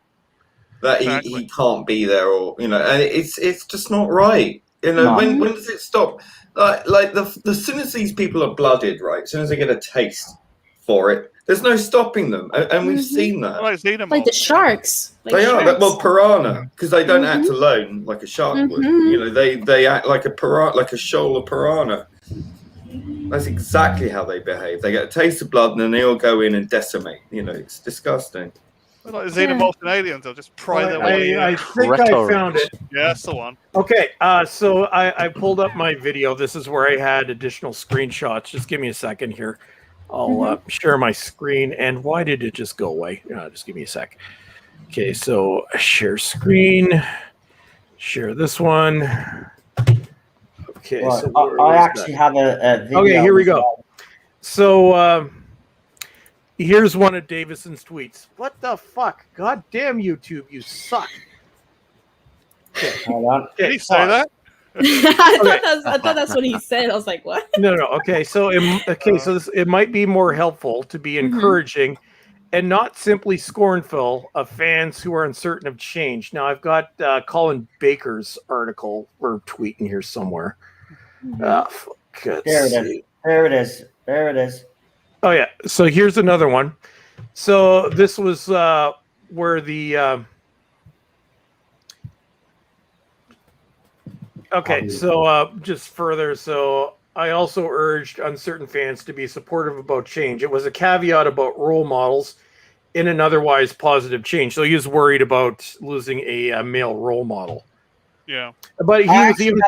G: that he can't be there, or and it's just not right. When does it stop? Like the soon as these people are blooded, right? As soon as they get a taste for it, there's no stopping them, and we've seen that.
B: Like
D: the sharks.
G: They are piranha, because they don't act alone like a shark would. They act like a piranha, like a shoal of piranha. That's exactly how they behave. They get a taste of blood, and then they all go in and decimate. It's disgusting.
B: They're like xenomorphs and aliens. They'll just pry their way in.
H: I think I found it.
B: Yeah, that's the one.
H: Okay, so I pulled up my video. This is where I had additional screenshots. Just give me a second here. I'll share my screen. And why did it just go away? Just give me a sec. Okay, so share screen. Share this one. Okay,
A: well,
H: so
A: I actually have a video.
H: Okay, here we go. So here's one of Davison's tweets. What the fuck? God damn YouTube, you suck.
A: Okay, hold on.
B: Did he say that?
D: I thought that's what he said. I was like, what?
H: No. Okay, so it might be more helpful to be encouraging and not simply scornful of fans who are uncertain of change. Now, I've got Colin Baker's article or tweet in here somewhere.
A: There it is.
H: Oh, yeah. So here's another one. So this was where the... Okay, so just further, so I also urged uncertain fans to be supportive about change. It was a caveat about role models in an otherwise positive change. So he was worried about losing a male role model.
B: Yeah.
H: But he was even
A: I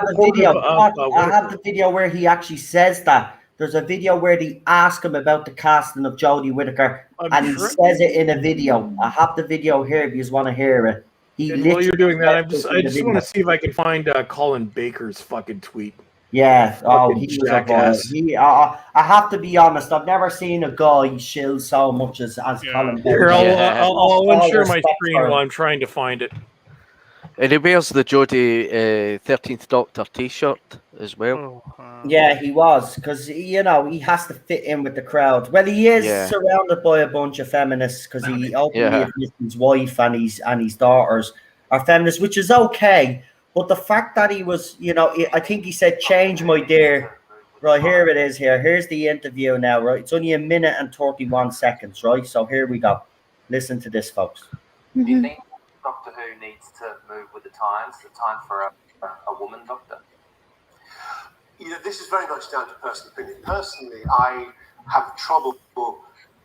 A: have the video where he actually says that. There's a video where they ask him about the casting of Jodie Whittaker, and he says it in a video. I have the video here if you want to hear it.
H: While you're doing that, I just want to see if I can find Colin Baker's fucking tweet.
A: Yeah. Oh, he
H: jackass.
A: I have to be honest. I've never seen a guy shill so much as Colin Baker.
H: Here, I'll unshare my screen while I'm trying to find it.
F: And he wears the Jodie 13th Doctor T-shirt as well.
A: Yeah, he was, because he has to fit in with the crowd. Well, he is surrounded by a bunch of feminists, because he openly admits his wife and his daughters are feminists, which is okay. But the fact that he was, I think he said, "Change, my dear." Right, here it is. Here's the interview now. Right, it's only 1 minute and 31 seconds. Right, so here we go. Listen to this, folks.
I: Do you think Doctor Who needs to move with the times? The time for a woman doctor?
J: This is very much down to personal opinion. Personally, I have trouble,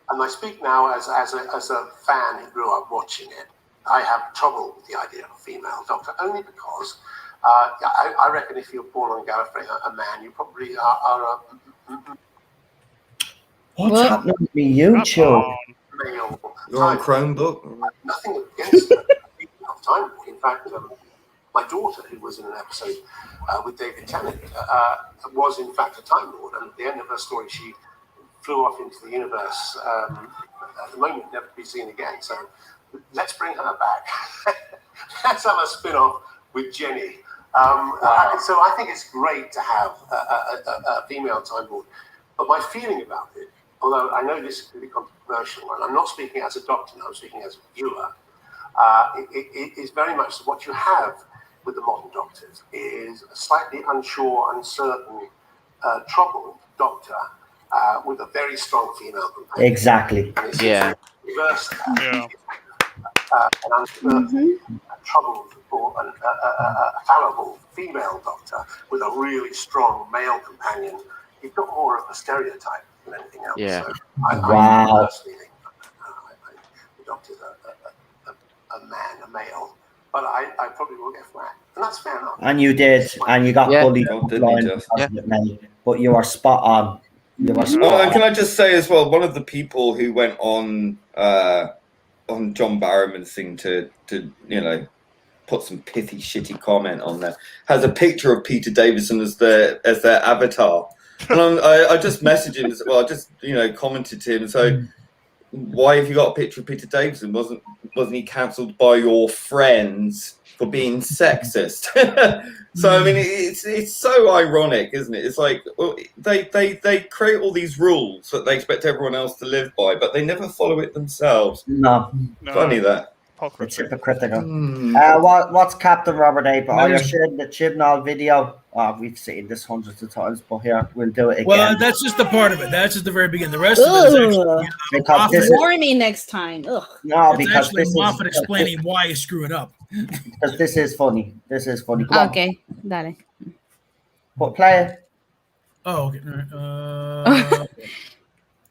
J: and I speak now as a fan who grew up watching it. I have trouble with the idea of a female doctor, only because I reckon if you're born on Gallifrey, a man, you probably are
A: What's happening with me, YouTube?
J: Male.
G: You're on Chromebook?
J: Nothing against time. In fact, my daughter, who was in an episode with David Tennant, was in fact a Time Lord, and at the end of her story, she flew off into the universe. At the moment, never to be seen again. So let's bring her back. Let's have a spin-off with Jenny. So I think it's great to have a female Time Lord. But my feeling about it, although I know this could be controversial, and I'm not speaking as a doctor, I'm speaking as a viewer, it is very much what you have with the modern doctors is a slightly unsure, uncertain, troubled doctor with a very strong female companion.
A: Exactly.
F: Yeah.
J: Reverse that. An uncertain, troubled, or a fallible female doctor with a really strong male companion. You've got more of a stereotype than anything else.
F: Yeah.
J: So I personally think the doctor's a man, a male. But I probably will get flat. And that's fair enough.
A: And you did. And you got bullied. But you are spot on. You are spot on.
G: And can I just say as well, one of the people who went on John Barrowman's thing to put some pithy, shitty comment on there, has a picture of Peter Davison as their avatar. And I just messaged him. Well, I just commented to him. So, why have you got a picture of Peter Davison? Wasn't he cancelled by your friends for being sexist. So I mean, it's so ironic, isn't it? It's like, well, they create all these rules that they expect everyone else to live by, but they never follow it themselves.
A: No.
G: Funny that.
A: It's hypocritical. What's Captain Robert Ape? Oh, you're sharing the Chibnall video. Oh, we've seen this hundreds of times, but here we'll do it again.
C: Well, that's just the part of it. That's just the very beginning. The rest of it is actually
D: warn me next time. Ugh.
A: No,
C: it's
A: because
C: actually
A: this
C: Moffat
A: is
C: explaining why he's screwing up.
A: Because this is funny. This is funny. Come
D: Okay, dale.
A: What play it?
C: Oh, okay.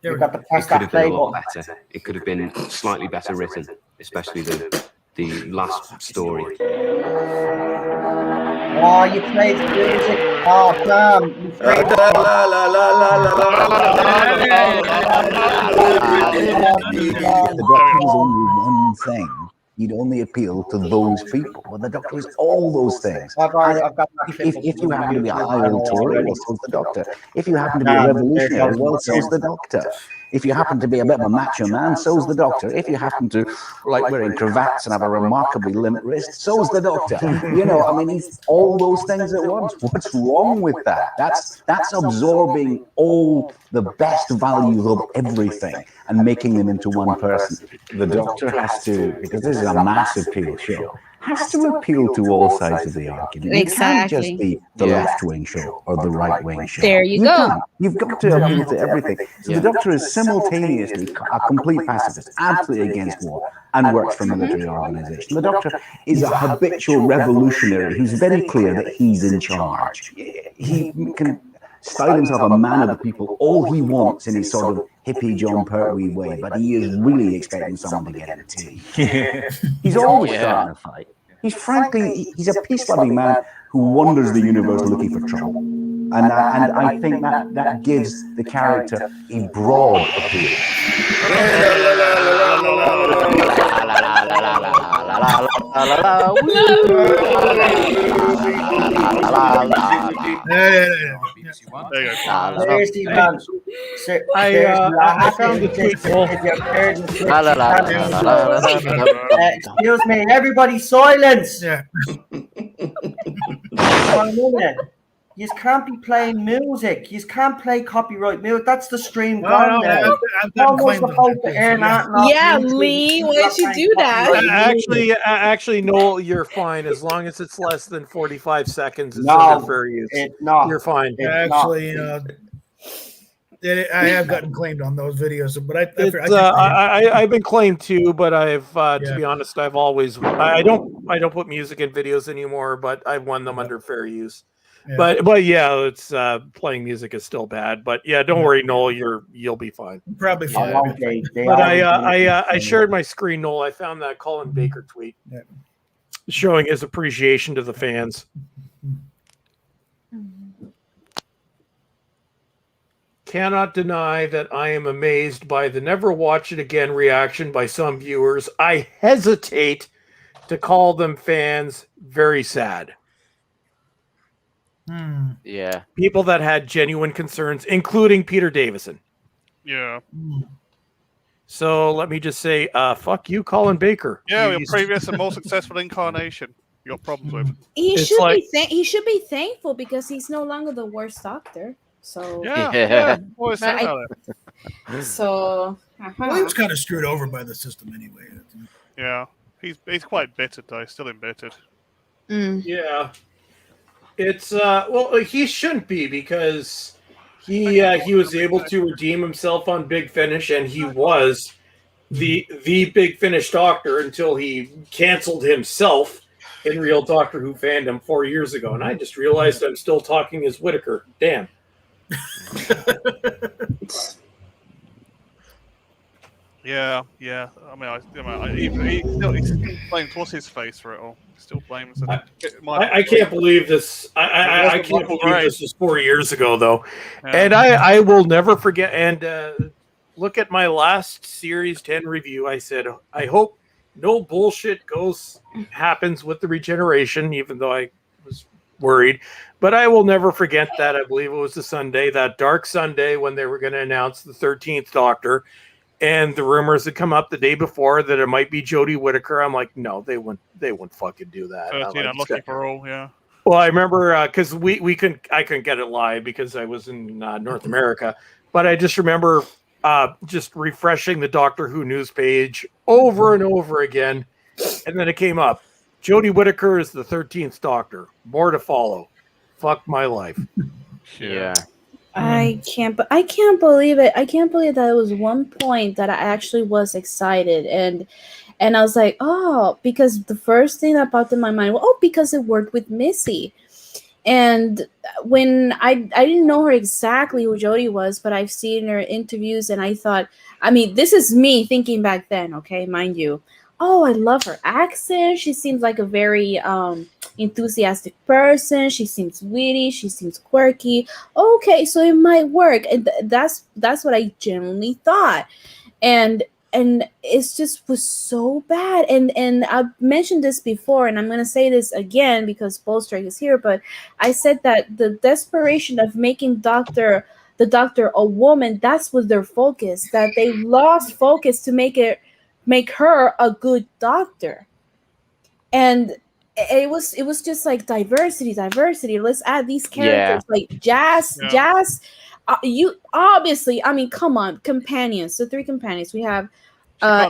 C: There we
A: got
C: go.
A: the press
K: It could
A: that
K: have
A: play
K: been a lot
A: button.
K: better. It could have been slightly better written, especially the last story.
A: Oh, you played the music. Oh, damn. You played
G: La, la, la, la,
L: The Doctor was only one thing. He'd only appeal to those people. But the Doctor is all those things. If you happen to be a high old Tory, well, so's the Doctor. If you happen to be a revolutionary, well, so's the Doctor. If you happen to be a bit of a macho man, so's the Doctor. If you happen to like wearing cravats and have a remarkably limp wrist, so's the Doctor. You know, I mean, he's all those things at once. What's wrong with that? That's absorbing all the best values of everything and making them into one person. The Doctor has to, because this is a massive appeal show, has to appeal to all sides of the argument. It can't just be the left-wing show or the right-wing show.
D: There you go.
L: Can't. You've got to appeal to everything. So the Doctor is simultaneously a complete pacifist, absolutely against war, and works for a military organization. The Doctor is a habitual revolutionary who's very clear that he's in charge. He can style himself a man of the people all he wants in his sort of hippie John Pertwee way, but he is really expecting someone to get in the tea. He's always starting a fight. He's a peace-loving man who wanders the universe looking for trouble. And I think that gives the character a broad appeal.
A: Seriously, man.
H: I found the tweet.
A: Excuse me, everybody, silence.
C: Yeah.
A: You can't be playing music. You can't play copyright music. That's the stream gone now.
D: Yeah, Lee, why did you do that?
H: Actually, Noel, you're fine as long as it's less than 45 seconds. It's under fair use. You're fine.
C: Actually, I have gotten claimed on those videos, but
H: I've been claimed too. But I've, to be honest, I've always I don't put music in videos anymore. But I've won them under fair use. Yeah. But yeah, it's playing music is still bad. But yeah, don't worry, Noel, you'll be fine.
C: Probably fine.
H: But I shared my screen, Noel. I found that Colin Baker tweet showing his appreciation to the fans. Cannot deny that I am amazed by the never watch it again reaction by some viewers. I hesitate to call them fans. Very sad.
F: Yeah.
H: People that had genuine concerns, including Peter Davison.
B: Yeah.
H: So let me just say, fuck you, Colin Baker.
B: Yeah, your previous and more successful incarnation. You got problems with.
D: He should be thankful because he's no longer the worst Doctor. So
B: Always say about it.
D: So
C: well, he was kind of screwed over by the system anyway.
B: Yeah, he's quite bitter though. He's still embittered.
H: Yeah. It's well, he shouldn't be because he was able to redeem himself on Big Finish, and he was the Big Finish Doctor until he canceled himself in real Doctor Who fandom 4 years ago. And I just realized I'm still talking as Whittaker. Damn.
B: Yeah. I mean, he still blames what's his face for it all. He still blames it.
H: I can't believe this. I can't believe this was 4 years ago, though. Yeah. And I will never forget. And look at my last Series 10 review. I said, I hope no bullshit happens with the regeneration, even though I was worried. But I will never forget that. I believe it was the Sunday, that dark Sunday when they were going to announce the 13th Doctor. and the rumors had come up the day before that it might be Jodie Whittaker. I'm like, no, they wouldn't fucking do that.
B: 13
H: like,
B: Unlucky for All, yeah.
H: Well, I remember because I couldn't get it live because I was in North America, but I just remember just refreshing the Doctor Who news page over and over again, and then it came up. Jodie Whittaker is the 13th Doctor. More to follow. Fuck my life.
F: Yeah.
D: I can't believe it. I can't believe that it was one point that I actually was excited and I was like, oh, because the first thing that popped in my mind, because it worked with Missy. And when I didn't know her exactly who Jodie was, but I've seen her interviews and I thought, I mean, this is me thinking back then, okay, mind you. Oh, I love her accent. She seems like a very enthusiastic person. She seems witty. She seems quirky. Okay, so it might work. And that's what I genuinely thought. And it's just was so bad. And I've mentioned this before, and I'm going to say this again because Bolstrike is here, but I said that the desperation of making the Doctor a woman, that's was their focus, that they lost focus to make her a good Doctor. And it was just like diversity. Let's add these characters like Jazz. You obviously, I mean, come on, companions. The 3 companions. We have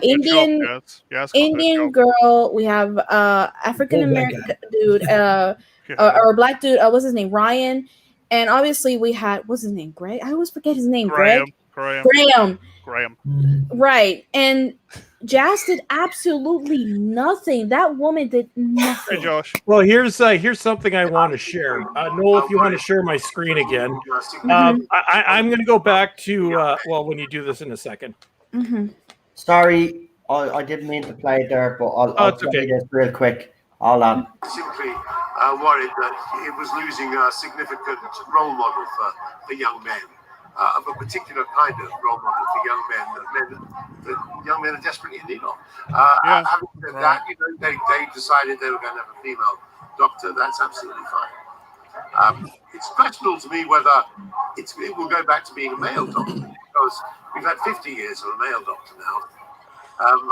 D: Indian girl. We have African American dude, or black dude. What's his name? Ryan. And obviously we had, what's his name? Greg. I always forget his name.
B: Graham.
D: Right. And Jazz did absolutely nothing. That woman did nothing.
B: Hey, Josh.
H: Well, here's something I want to share. Noel, if you want to share my screen again, I'm going to go back to when you do this in a second.
D: Mm-hmm.
A: Sorry, I didn't mean to play it there, but I'll play this real quick. Hold on.
J: Simply worried that it was losing a significant role model for young men. Of a particular kind of role model for young men that young men are desperately in need of. Having said that, they decided they were going to have a female Doctor. That's absolutely fine. It's questionable to me whether it will go back to being a male Doctor, because we've had 50 years of a male Doctor now.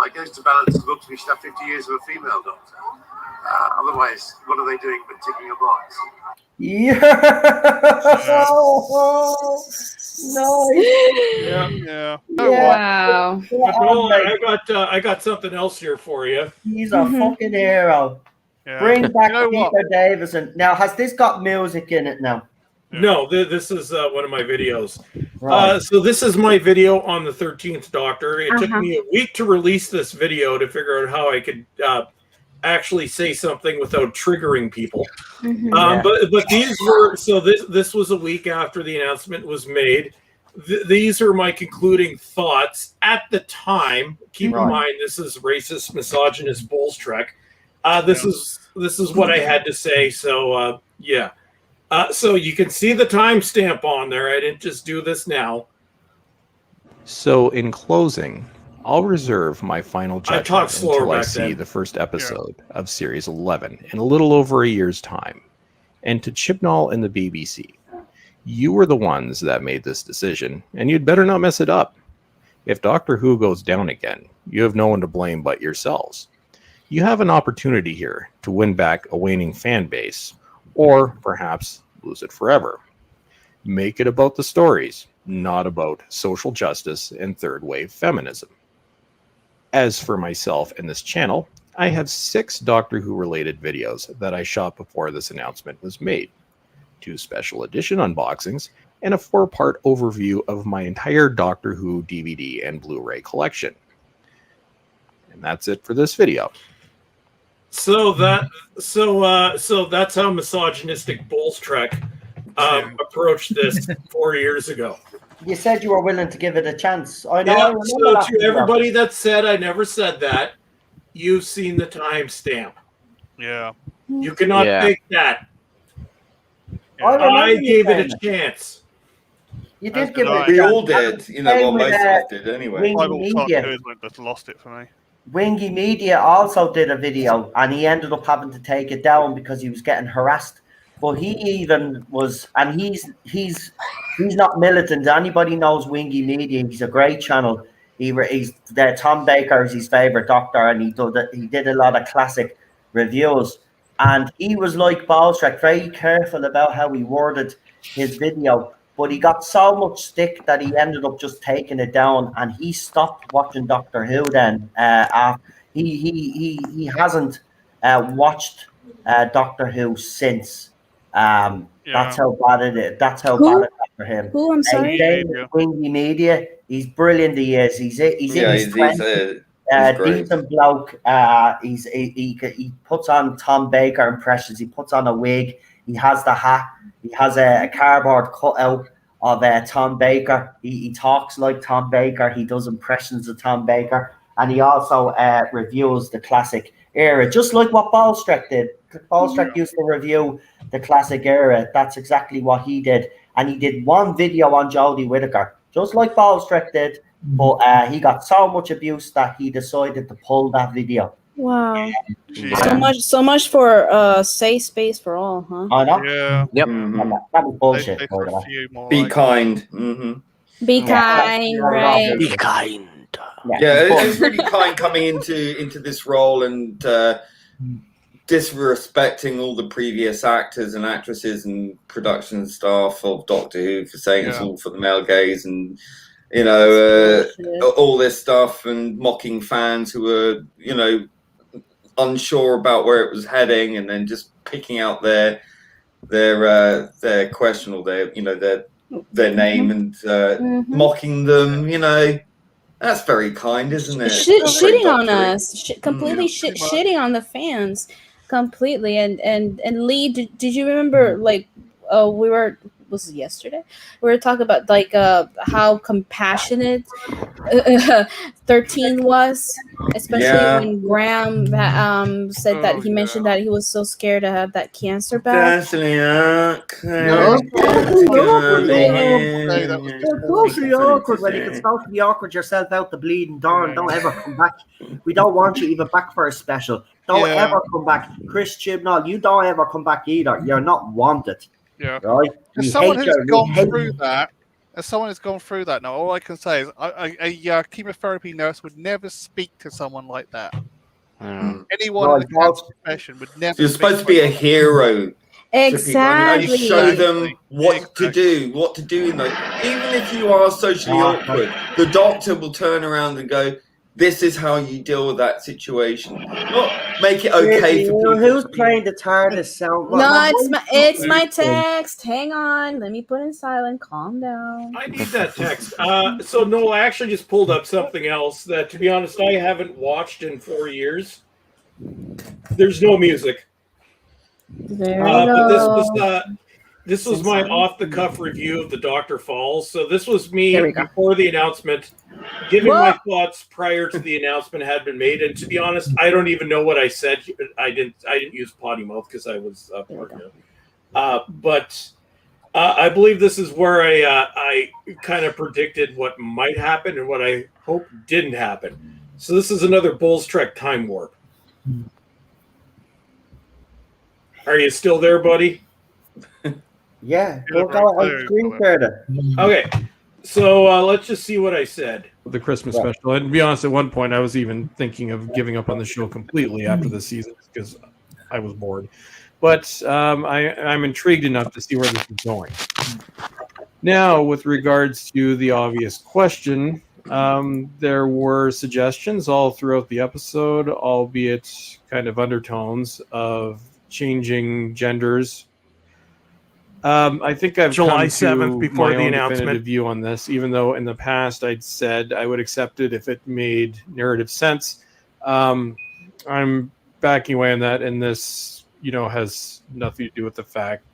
J: I guess to balance the books, we should have 50 years of a female Doctor. Otherwise, what are they doing but ticking a box?
A: Yeah. No.
B: Yeah.
D: Wow.
H: I got something else here for you.
A: He's a fucking hero.
B: Yeah.
A: Bring back Peter Davison. Now, has this got music in it now?
H: No, this is one of my videos.
A: Right.
H: So this is my video on the 13th Doctor. It took me a week to release this video to figure out how I could actually say something without triggering people. But these were, so this was a week after the announcement was made. These are my concluding thoughts at the time. Keep in mind, this is racist, misogynist Bolstrek. This is what I had to say. So so you can see the timestamp on there. I didn't just do this now.
K: So in closing, I'll reserve my final judgment until I see the first episode of Series 11 in a little over a year's time. And to Chibnall and the BBC, you were the ones that made this decision, and you'd better not mess it up. If Doctor Who goes down again, you have no one to blame but yourselves. You have an opportunity here to win back a waning fan base, or perhaps lose it forever. Make it about the stories, not about social justice and third-wave feminism. As for myself and this channel, I have 6 Doctor Who related videos that I shot before this announcement was made, 2 special edition unboxings, and a 4-part overview of my entire Doctor Who DVD and Blu-ray collection. And that's it for this video.
H: So that's how misogynistic Bolstrek approached this 4 years ago.
A: You said you were willing to give it a chance. I know.
H: Yeah,
A: I
H: so to everybody that said I never said that, you've seen the timestamp.
B: Yeah.
H: You cannot fake that.
A: Yeah.
H: I gave it a chance.
A: You did give it a chance.
G: We all did. You know, well, most of us did anyway.
B: That's lost it for me.
A: Wingy Media also did a video, and he ended up having to take it down because he was getting harassed. But he even was, and he's not militant. Anybody knows Wingy Media? He's a great channel. He's Tom Baker is his favorite doctor, and he did a lot of classic reviews. And he was like Balstrack, very careful about how he worded his video. But he got so much stick that he ended up just taking it down, and he stopped watching Doctor Who. Then he hasn't watched Doctor Who since. That's how bad it is. That's how bad it is for him.
D: Who? I'm sorry.
A: Wingy Media. He's brilliant. He is. He's in his 20s. Decent bloke. He puts on Tom Baker impressions. He puts on a wig. He has the hat. He has a cardboard cutout of Tom Baker. He talks like Tom Baker. He does impressions of Tom Baker, and he also reviews the classic era, just like what Balstrack did. Balstrack used to review the classic era. That's exactly what he did, and he did one video on Jodie Whittaker, just like Balstrack did. But he got so much abuse that he decided to pull that video.
D: Wow. So much for safe space for all, huh?
A: I know.
B: Yeah.
F: Yep.
A: That was bullshit.
G: Be kind. Mm-hmm.
D: Be kind, right?
F: Be kind.
G: Yeah, it's really kind coming into this role and disrespecting all the previous actors and actresses and production staff of Doctor Who for saying it's all for the male gaze and all this stuff, and mocking fans who were unsure about where it was heading, and then just picking out their question or their name and mocking them. That's very kind, isn't it?
D: Shitting on us, completely shitting on the fans, completely. And Lee, did you remember was it yesterday? We were talking about how compassionate 13 was, especially when Graham said that he mentioned that he was so scared to have that cancer back.
A: It's totally awkward when you're supposed to be awkward yourself out the bleeding darn. Don't ever come back. We don't want you even back for a special. Don't ever come back. Chris Chibnall, you don't ever come back either. You're not wanted.
B: Yeah.
A: Right?
B: As someone who's gone through that, now all I can say is a chemotherapy nurse would never speak to someone like that. Anyone in the cancer profession would never.
G: You're supposed to be a hero.
D: Exactly.
G: And you show them what to do. Even if you are socially awkward, the doctor will turn around and go, "This is how you deal with that situation." Not make it okay for people.
A: Who's playing the TARDIS sound?
D: It's my text. Hang on, let me put in silent. Calm down.
H: I need that text. So Noel, I actually just pulled up something else that, to be honest, I haven't watched in 4 years. There's no music. But this was my off-the-cuff review of the Dr. Falls. So this was me before the announcement, giving my thoughts prior to the announcement had been made. And to be honest, I don't even know what I said. I didn't use potty mouth because I was but I believe this is where I kind of predicted what might happen and what I hope didn't happen. So this is another Bulls Trek time warp. Are you still there, buddy?
A: Yeah, we'll go on screen further.
H: Okay, so let's just see what I said.
K: The Christmas special. And to be honest, at one point I was even thinking of giving up on the show completely after the season because I was bored. But I'm intrigued enough to see where this is going. Now, with regards to the obvious question, there were suggestions all throughout the episode, albeit kind of undertones of changing genders. I think I've
H: July
K: come
H: 7th before
K: my
H: the
K: own
H: announcement
K: definitive view on this, even though in the past I'd said I would accept it if it made narrative sense. I'm backing away on that, and this, has nothing to do with the fact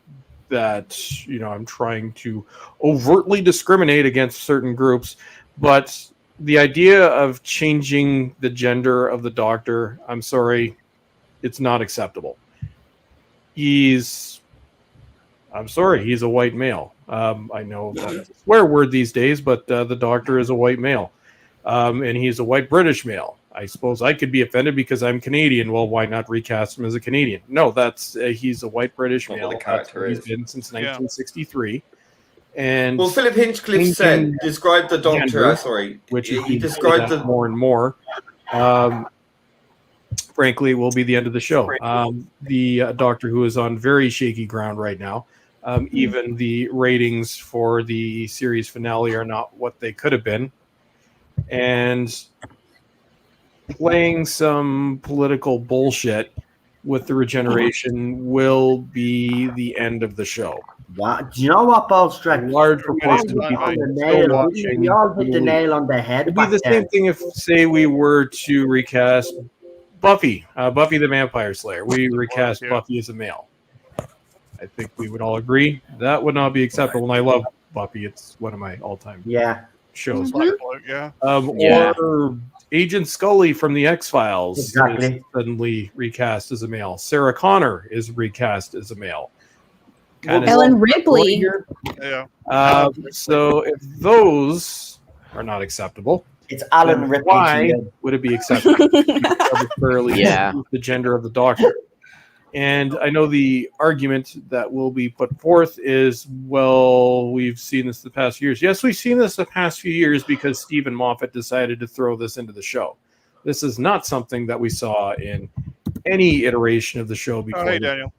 K: that, I'm trying to overtly discriminate against certain groups, but the idea of changing the gender of the Doctor, I'm sorry, it's not acceptable. I'm sorry, he's a white male. I know that's a swear word these days, but the Doctor is a white male. And he's a white British male. I suppose I could be offended because I'm Canadian. Well, why not recast him as a Canadian? No, he's a white British male. That's what he's been since 1963. And
G: well, Philip Hinchcliffe described the Doctor.
K: Which
G: he described the
K: more and more. Frankly, will be the end of the show. The Doctor Who is on very shaky ground right now. Even the ratings for the series finale are not what they could have been. And playing some political bullshit with the regeneration will be the end of the show.
A: Wow. Do you know what, Bolstrek?
K: Large proportion of people still watching.
A: You all hit the nail on the head.
K: It'd be the same thing if, say, we were to recast Buffy, Buffy the Vampire Slayer. We recast Buffy as a male. I think we would all agree that would not be acceptable. And I love Buffy; it's one of my all-time shows. Or Agent Scully from the X-Files is suddenly recast as a male. Sarah Connor is recast as a male.
D: Ellen Ripley.
K: So if those are not acceptable,
A: it's Alan Ripley.
K: Why would it be acceptable? The gender of the Doctor. And I know the argument that will be put forth is, well, we've seen this the past few years. Yes, we've seen this the past few years because Stephen Moffat decided to throw this into the show. This is not something that we saw in any iteration of the show before.
B: Oh, hey, Daniel.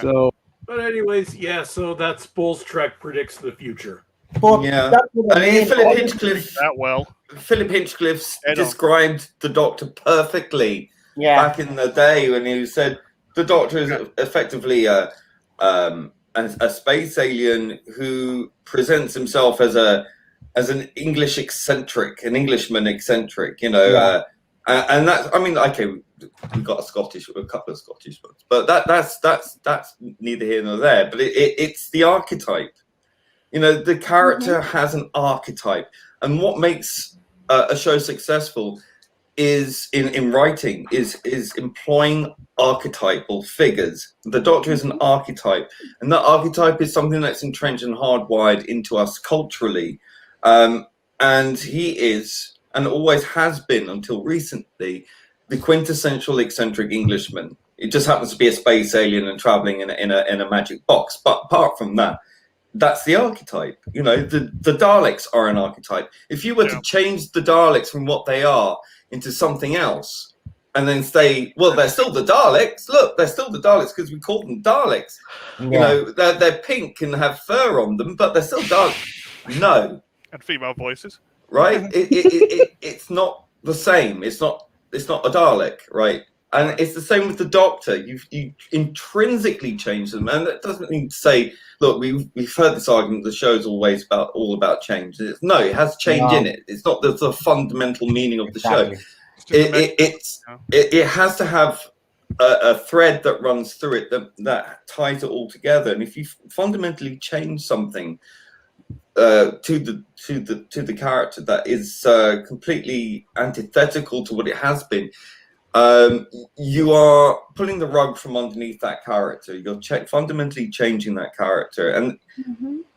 K: So,
H: but anyways, so that's Bull's Trek predicts the future.
A: But
G: Philip Hinchcliffe. Philip Hinchcliffe
B: Ed
G: described the Doctor perfectly back in the day when he said the Doctor is effectively a space alien who presents himself as an English eccentric, an Englishman eccentric, and that's, I mean, okay, we've got a couple of Scottish ones, but that's neither here nor there. But it's the archetype. The character has an archetype, and what makes a show successful is in writing is employing archetypal figures. The Doctor is an archetype, and that archetype is something that's entrenched and hardwired into us culturally. And he is, and always has been until recently, the quintessential eccentric Englishman. It just happens to be a space alien and traveling in a magic box. But apart from that, that's the archetype. The Daleks are an archetype. If you were to change the Daleks from what they are into something else, and then say, well, they're still the Daleks. Look, they're still the Daleks because we call them Daleks. They're pink and have fur on them, but they're still Daleks. No.
B: And female voices.
G: Right? It's not the same. It's not a Dalek, right? And it's the same with the Doctor. You intrinsically change them, and that doesn't mean to say, look, we've heard this argument. The show's always all about change. No, it has change in it. It's not the fundamental meaning of the show. It has to have a thread that runs through it that ties it all together. And if you fundamentally change something to the character that is completely antithetical to what it has been, you are pulling the rug from underneath that character. You're fundamentally changing that character, and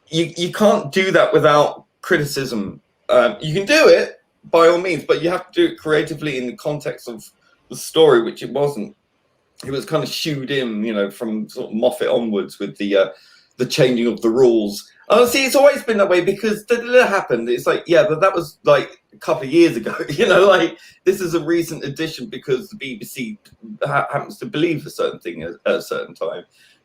G: you can't do that without criticism. You can do it by all means, but you have to do it creatively in the context of the story, which it wasn't. It was kind of shooed in, from sort of Moffat onwards with the changing of the rules. Oh, see, it's always been that way because that happened. It's like, but that was like a couple of years ago. This is a recent addition because the BBC happens to believe a certain thing at a certain time.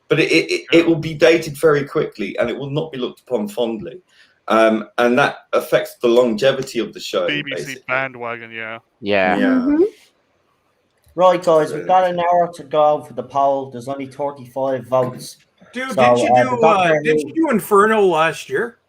G: But it will be dated very quickly, and it will not be looked upon fondly. And that affects the longevity of the show.
B: BBC
G: basically.
B: bandwagon,
A: Right, guys, we've got an hour to go for the poll. There's only 35 votes.
H: Dude, didn't you do Inferno last year?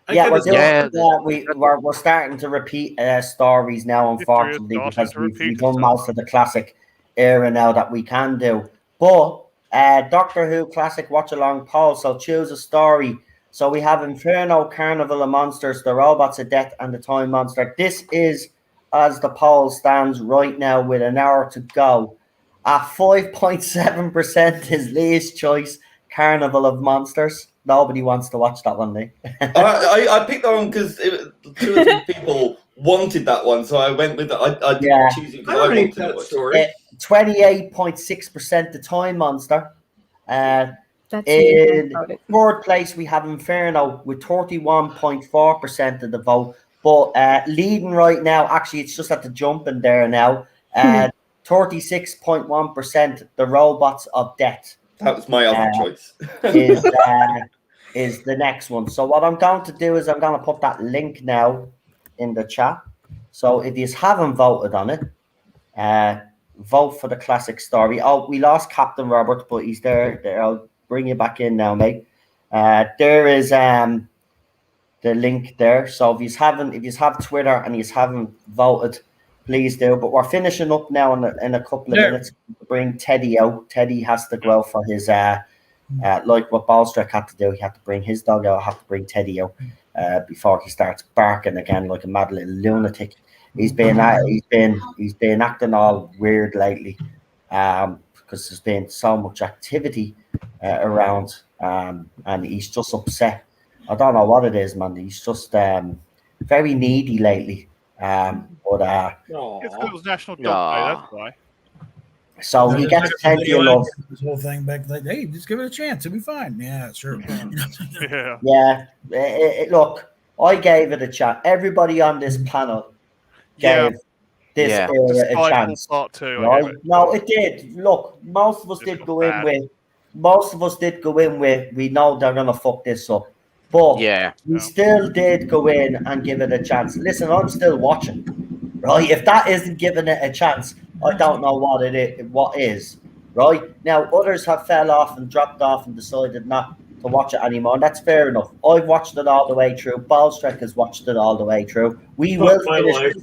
A: We're starting to repeat stories now, unfortunately, because we've done most of the classic era now that we can do. But Doctor Who Classic Watch Along poll, so choose a story. So we have Inferno, Carnival of Monsters, The Robots of Death, and The Time Monster. This is, as the poll stands right now, with an hour to go. At 5.7% is Lee's choice, Carnival of Monsters. Nobody wants to watch that one, Lee.
G: I picked that one because 2 or 3 people wanted that one, so I went with it. I didn't choose it because I wanted that story.
A: 28.6% The Time Monster. In third place, we have Inferno with 31.4% of the vote. But leading right now, actually, it's just at the jump in there now. 36.1%, The Robots of Death.
G: That was my other choice.
A: is the next one. So what I'm going to do is I'm going to put that link now in the chat. So if you haven't voted on it, vote for the classic story. Oh, we lost Captain Robert, but he's there. I'll bring you back in now, mate. There is the link there. So if you have Twitter and you haven't voted, please do. But we're finishing up now in a couple of minutes. Bring Teddy out. Teddy has to go out for his like what Ballstrick had to do. He had to bring his dog out. I have to bring Teddy out before he starts barking again like a mad little lunatic. He's been acting all weird lately because there's been so much activity around, and he's just upset. I don't know what it is, man. He's just very needy lately.
B: It's because it was National Dog Day, that's why.
A: So he gets plenty of love.
C: This whole thing back, like, hey, just give it a chance; it'll be fine. Yeah, sure.
B: Yeah.
A: Look, I gave it a chance. Everybody on this panel gave this era a chance. Right? No, it did. Look, most of us did go in with. We know they're gonna fuck this up, but we still did go in and give it a chance. Listen, I'm still watching. Right? If that isn't giving it a chance, I don't know what it is. What is? Right? Now, others have fell off and dropped off and decided not to watch it anymore. And that's fair enough. I've watched it all the way through. Ballstrick has watched it all the way through. We will finish.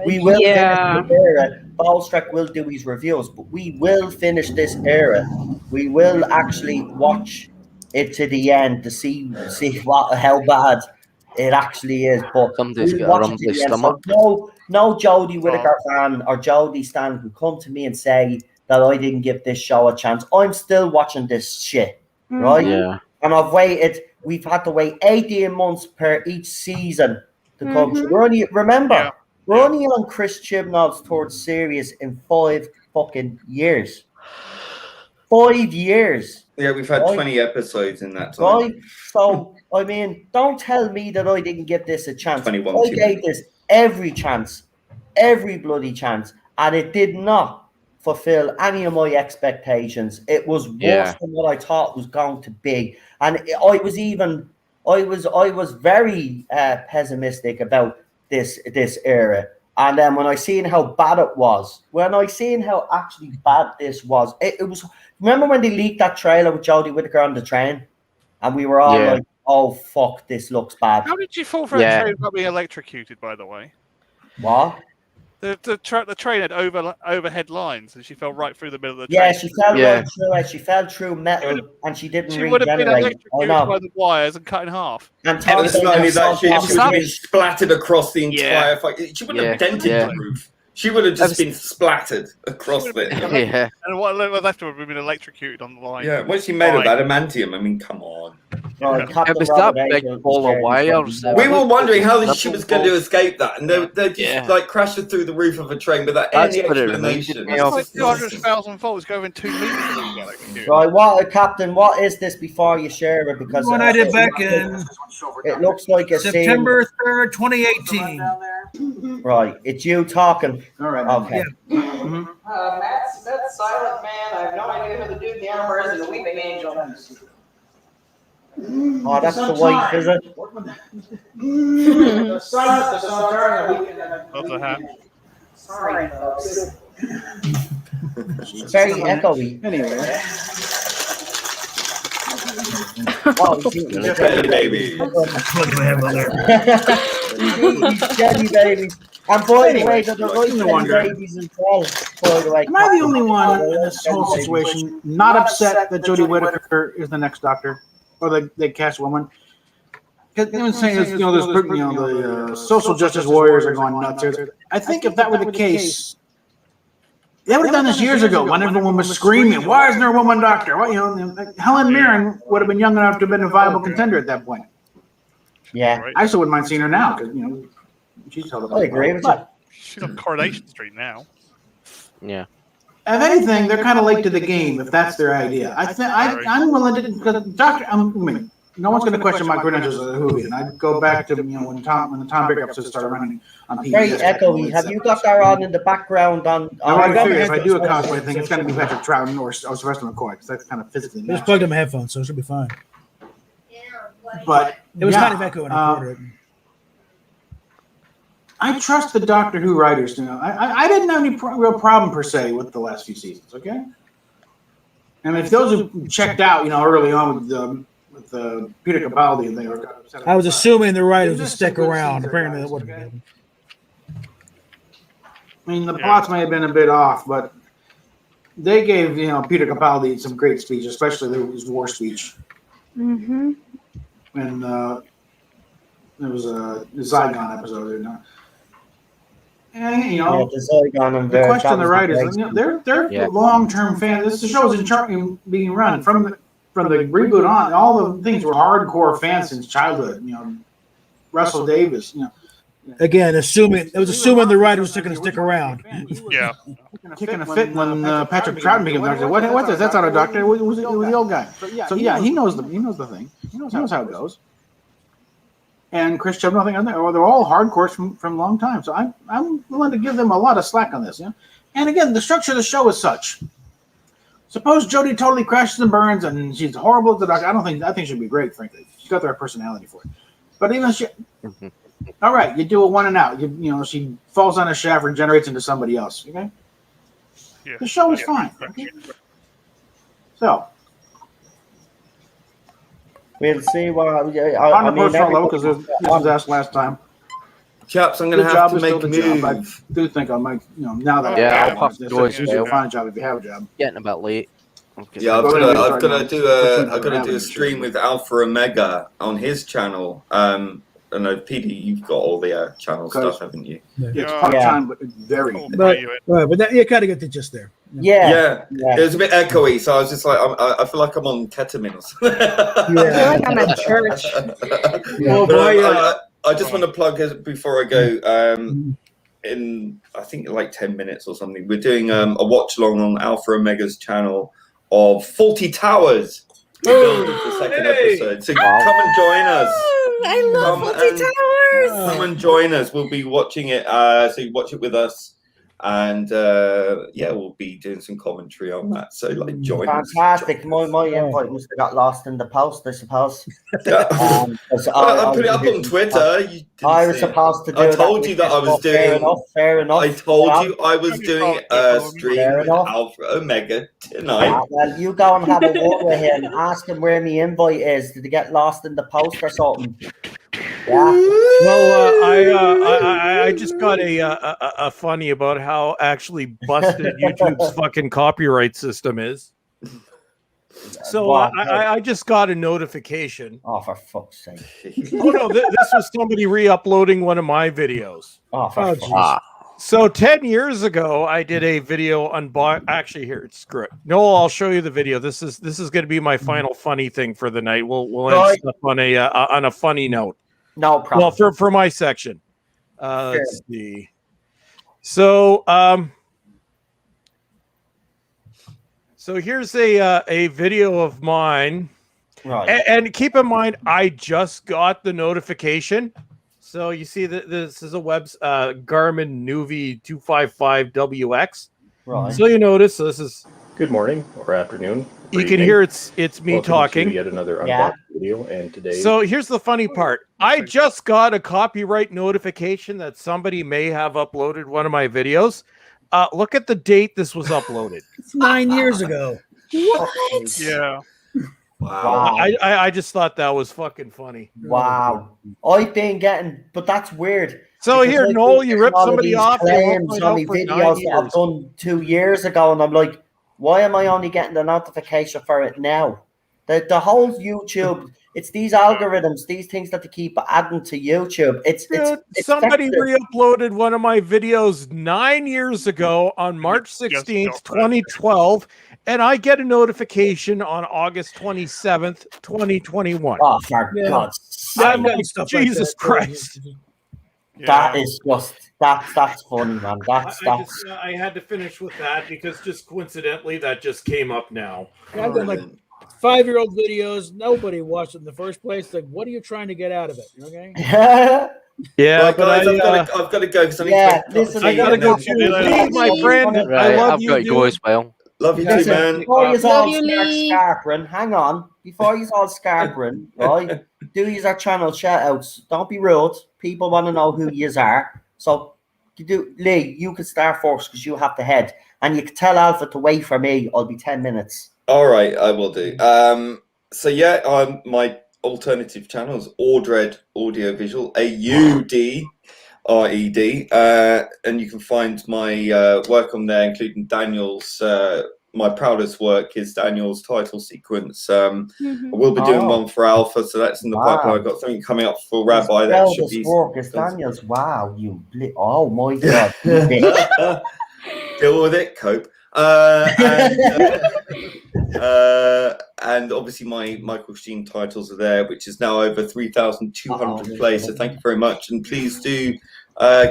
A: We will finish the era. Ballstrick will do his reviews, but we will finish this era. We will actually watch it to the end to see how bad it actually is. But
F: somebody's got a rumbly stomach.
A: So no Jodie Whittaker fan or Jodie stan who come to me and say that I didn't give this show a chance. I'm still watching this shit, right?
F: Yeah.
A: And I've waited. We've had to wait 18 months per each season to come. We're only we're only on Chris Chibnall's third series in 5 fucking years. 5 years.
G: Yeah, we've had 20 episodes in that time.
A: Right? So, I mean, don't tell me that I didn't give this a chance. I gave this every chance, every bloody chance, and it did not fulfill any of my expectations. It was worse than what I thought it was going to be. And I was very pessimistic about this era. And then when I seen how bad it was, how actually bad this was, it was. Remember when they leaked that trailer with Jodie Whittaker on the train, and we were all like, "Oh fuck, this looks bad."
B: How did you fall for a train about being electrocuted? By the way,
A: what?
B: The train had overhead lines, and she fell right through the middle of the
A: Yeah,
B: train.
A: she fell right through it. She fell through metal, and she didn't regenerate. She would have been
B: electrocuted by the wires and cut in half.
G: And it's not only that, she would have been splattered across the entire fight. She wouldn't have dented the roof. She would have just been splattered across it.
B: And what left of her would have been electrocuted on the line.
G: Yeah, what's she made of adamantium? I mean, come on.
F: It was that big ball of wires.
G: We were wondering how she was going to escape that, and they're just like crashing through the roof of a train without any explanation.
B: It's like 200,000 volts going 2 meters.
A: Right, Captain, what is this before you share it? Because
C: when I did back in,
A: it looks like a
C: September 3rd, 2018.
A: Right, it's you talking.
C: All right.
A: Okay.
C: Yeah.
E: Matt's silent man. I have no idea who the dude in the armor is, and the weeping angel.
A: Oh, that's the wife, is it?
E: The sun with the sun and the weeping.
B: That's a hat.
E: Sorry, folks.
A: It's very echoey.
C: Anyway.
A: Oh,
G: Jelly baby.
A: Jelly baby. And by the way, there's right babies as well. By the way,
M: am I the only one in this whole situation not upset that Jodie Whittaker is the next Doctor, or they cast a woman? Because I'm saying, the social justice warriors are going nuts here. I think if that were the case, they would have done this years ago when everyone was screaming, "Why isn't there a woman Doctor?" Well, Helen Mirren would have been young enough to have been a viable contender at that point.
A: Yeah,
M: I still wouldn't mind seeing her now because she's held up.
A: I agree with you.
B: She's on Coronation Street now.
F: Yeah.
M: if anything, they're kind of late to the game if that's their idea. I'm willing to, because no one's going to question my credentials as a Whovian. And I'd go back to when the Tom Baker episodes started running on PBS.
A: Very echoey. Have you got that on in the background?
M: I figure if I do a cosplay thing, it's going to be Patrick Troughton or Sylvester McCoy because that's kind of physically.
N: I just plugged in my headphones, so it should be fine.
M: But
N: it was kind of echoing.
M: I trust the Doctor Who writers. I didn't have any real problem per se with the last few seasons. Okay, and if those who checked out, early on with Peter Capaldi, they were.
N: I was assuming the writers would stick around. Apparently, that wouldn't happen.
M: I mean, the plots may have been a bit off, but they gave Peter Capaldi some great speech, especially his war speech.
D: Mm-hmm.
M: And there was a Zygon episode. And
A: the Zygon.
M: The question the writers, they're long-term fans. This show is being run from the reboot on. All the things were hardcore fans since childhood. Russell Davis.
N: Again, assuming the writers were going to stick around.
B: Yeah,
M: kicking a fit when Patrick Troughton became Doctor. What is that's not a doctor? It was the old guy. So yeah, he knows the thing. He knows how it goes. And Chris Chubb, nothing. They're all hardcore from a long time. So I'm willing to give them a lot of slack on this. And again, the structure of the show is such. Suppose Jodie totally crashes and burns, and she's horrible at the Doctor. I think she'd be great. Frankly, she's got the right personality for it. But even she. All right, you do a one and out. She falls on a shaft and regenerates into somebody else. Okay, the show is fine. Okay? So
A: we'll see what
M: on a personal level, because this was asked last time.
G: Chaps, I'm going to have to make a move.
M: I do think I might, now that
F: I'll have to go as well.
M: Find a job if you have a job.
F: Getting a bit late.
G: Yeah, I've got to do a stream with Alpha Omega on his channel. I know, PD, you've got all the channel stuff, haven't you?
M: Yeah, it's part-time, but very.
N: But you kind of get the gist there.
A: Yeah.
G: It was a bit echoey, so I was just like, I feel like I'm on ketamine or something.
D: I feel like I'm at church.
G: I just want to plug it before I go. In I think like 10 minutes or something, we're doing a watch along on Alpha Omega's channel of 40 Towers. The second episode, so come and join us.
D: I love 40 Towers.
G: Come and join us. We'll be watching it. So you watch it with us, and we'll be doing some commentary on that. So join us.
A: Fantastic. My invite must have got lost in the post, I suppose.
G: I put it up on Twitter.
A: I was supposed to do
G: I told you that I was doing.
A: Fair enough.
G: I told you I was doing a stream with Alpha Omega tonight.
A: Well, you go and have a word with him. Ask him where my invite is. Did he get lost in the post or something? Yeah.
H: Well, I just got a funny about how actually busted YouTube's fucking copyright system is. So I just got a notification.
A: Oh, for fuck's sake!
H: Oh no, this was somebody re-uploading one of my videos.
A: Oh, for fuck's sake!
H: So 10 years ago, I did a video Actually, here it's script. No, I'll show you the video. This is going to be my final funny thing for the night. We'll end stuff on a funny note.
A: No problem.
H: Well, for my section, let's see. So here's a video of mine.
A: Right.
H: And keep in mind, I just got the notification. So you see that this is a Garmin Nuvi 255WX.
A: Right.
H: So you notice this is
K: good morning or afternoon.
H: You can hear it's me
K: Welcome
H: talking.
K: To yet another unboxing video, and today.
H: So here's the funny part. I just got a copyright notification that somebody may have uploaded one of my videos. Look at the date this was uploaded.
N: It's 9 years ago.
D: What?
B: Yeah.
G: Wow.
H: I just thought that was fucking funny.
A: Wow. I've been getting, but that's weird.
H: So here, Noel, you ripped somebody off.
A: Claims on my videos that I've done 2 years ago, and I'm like, why am I only getting the notification for it now? The whole YouTube, it's these algorithms, these things that they keep adding to YouTube. It's
H: somebody re-uploaded one of my videos 9 years ago on March 16th, 2012, and I get a notification on August 27th, 2021.
A: Oh, for God's sake.
H: Jesus Christ.
A: That is just that's funny, man.
H: I had to finish with that because just coincidentally that just came up now.
M: Yeah, I've done like 5-year-old videos. Nobody watched it in the first place. Like, what are you trying to get out of it? Okay.
H: Yeah,
G: right,
H: but
G: guys, I've got to go because I need to
A: listen,
H: I gotta go too. Lee, my friend, I love
F: I've
H: you.
F: got to go as well.
G: Love you too, man.
A: Before you all start scarpering, hang on. Before you all scarpering, right? Do use our channel shout outs. Don't be rude. People want to know who you are. So Lee, you can start first because you have the head. And you can tell Alpha to wait for me. I'll be 10 minutes.
G: All right, I will do. So yeah, my alternative channels, Audred Audiovisual, AUDRED, and you can find my work on there, including Daniel's. My proudest work is Daniel's title sequence. I will be doing one for Alpha, so that's in the pipeline. I've got something coming up for Rabbi. That should be
A: work is Daniel's. Wow, oh my god!
G: Deal with it, cope. And obviously my Michael Sheen titles are there, which is now over 3,200 plays. So thank you very much, and please do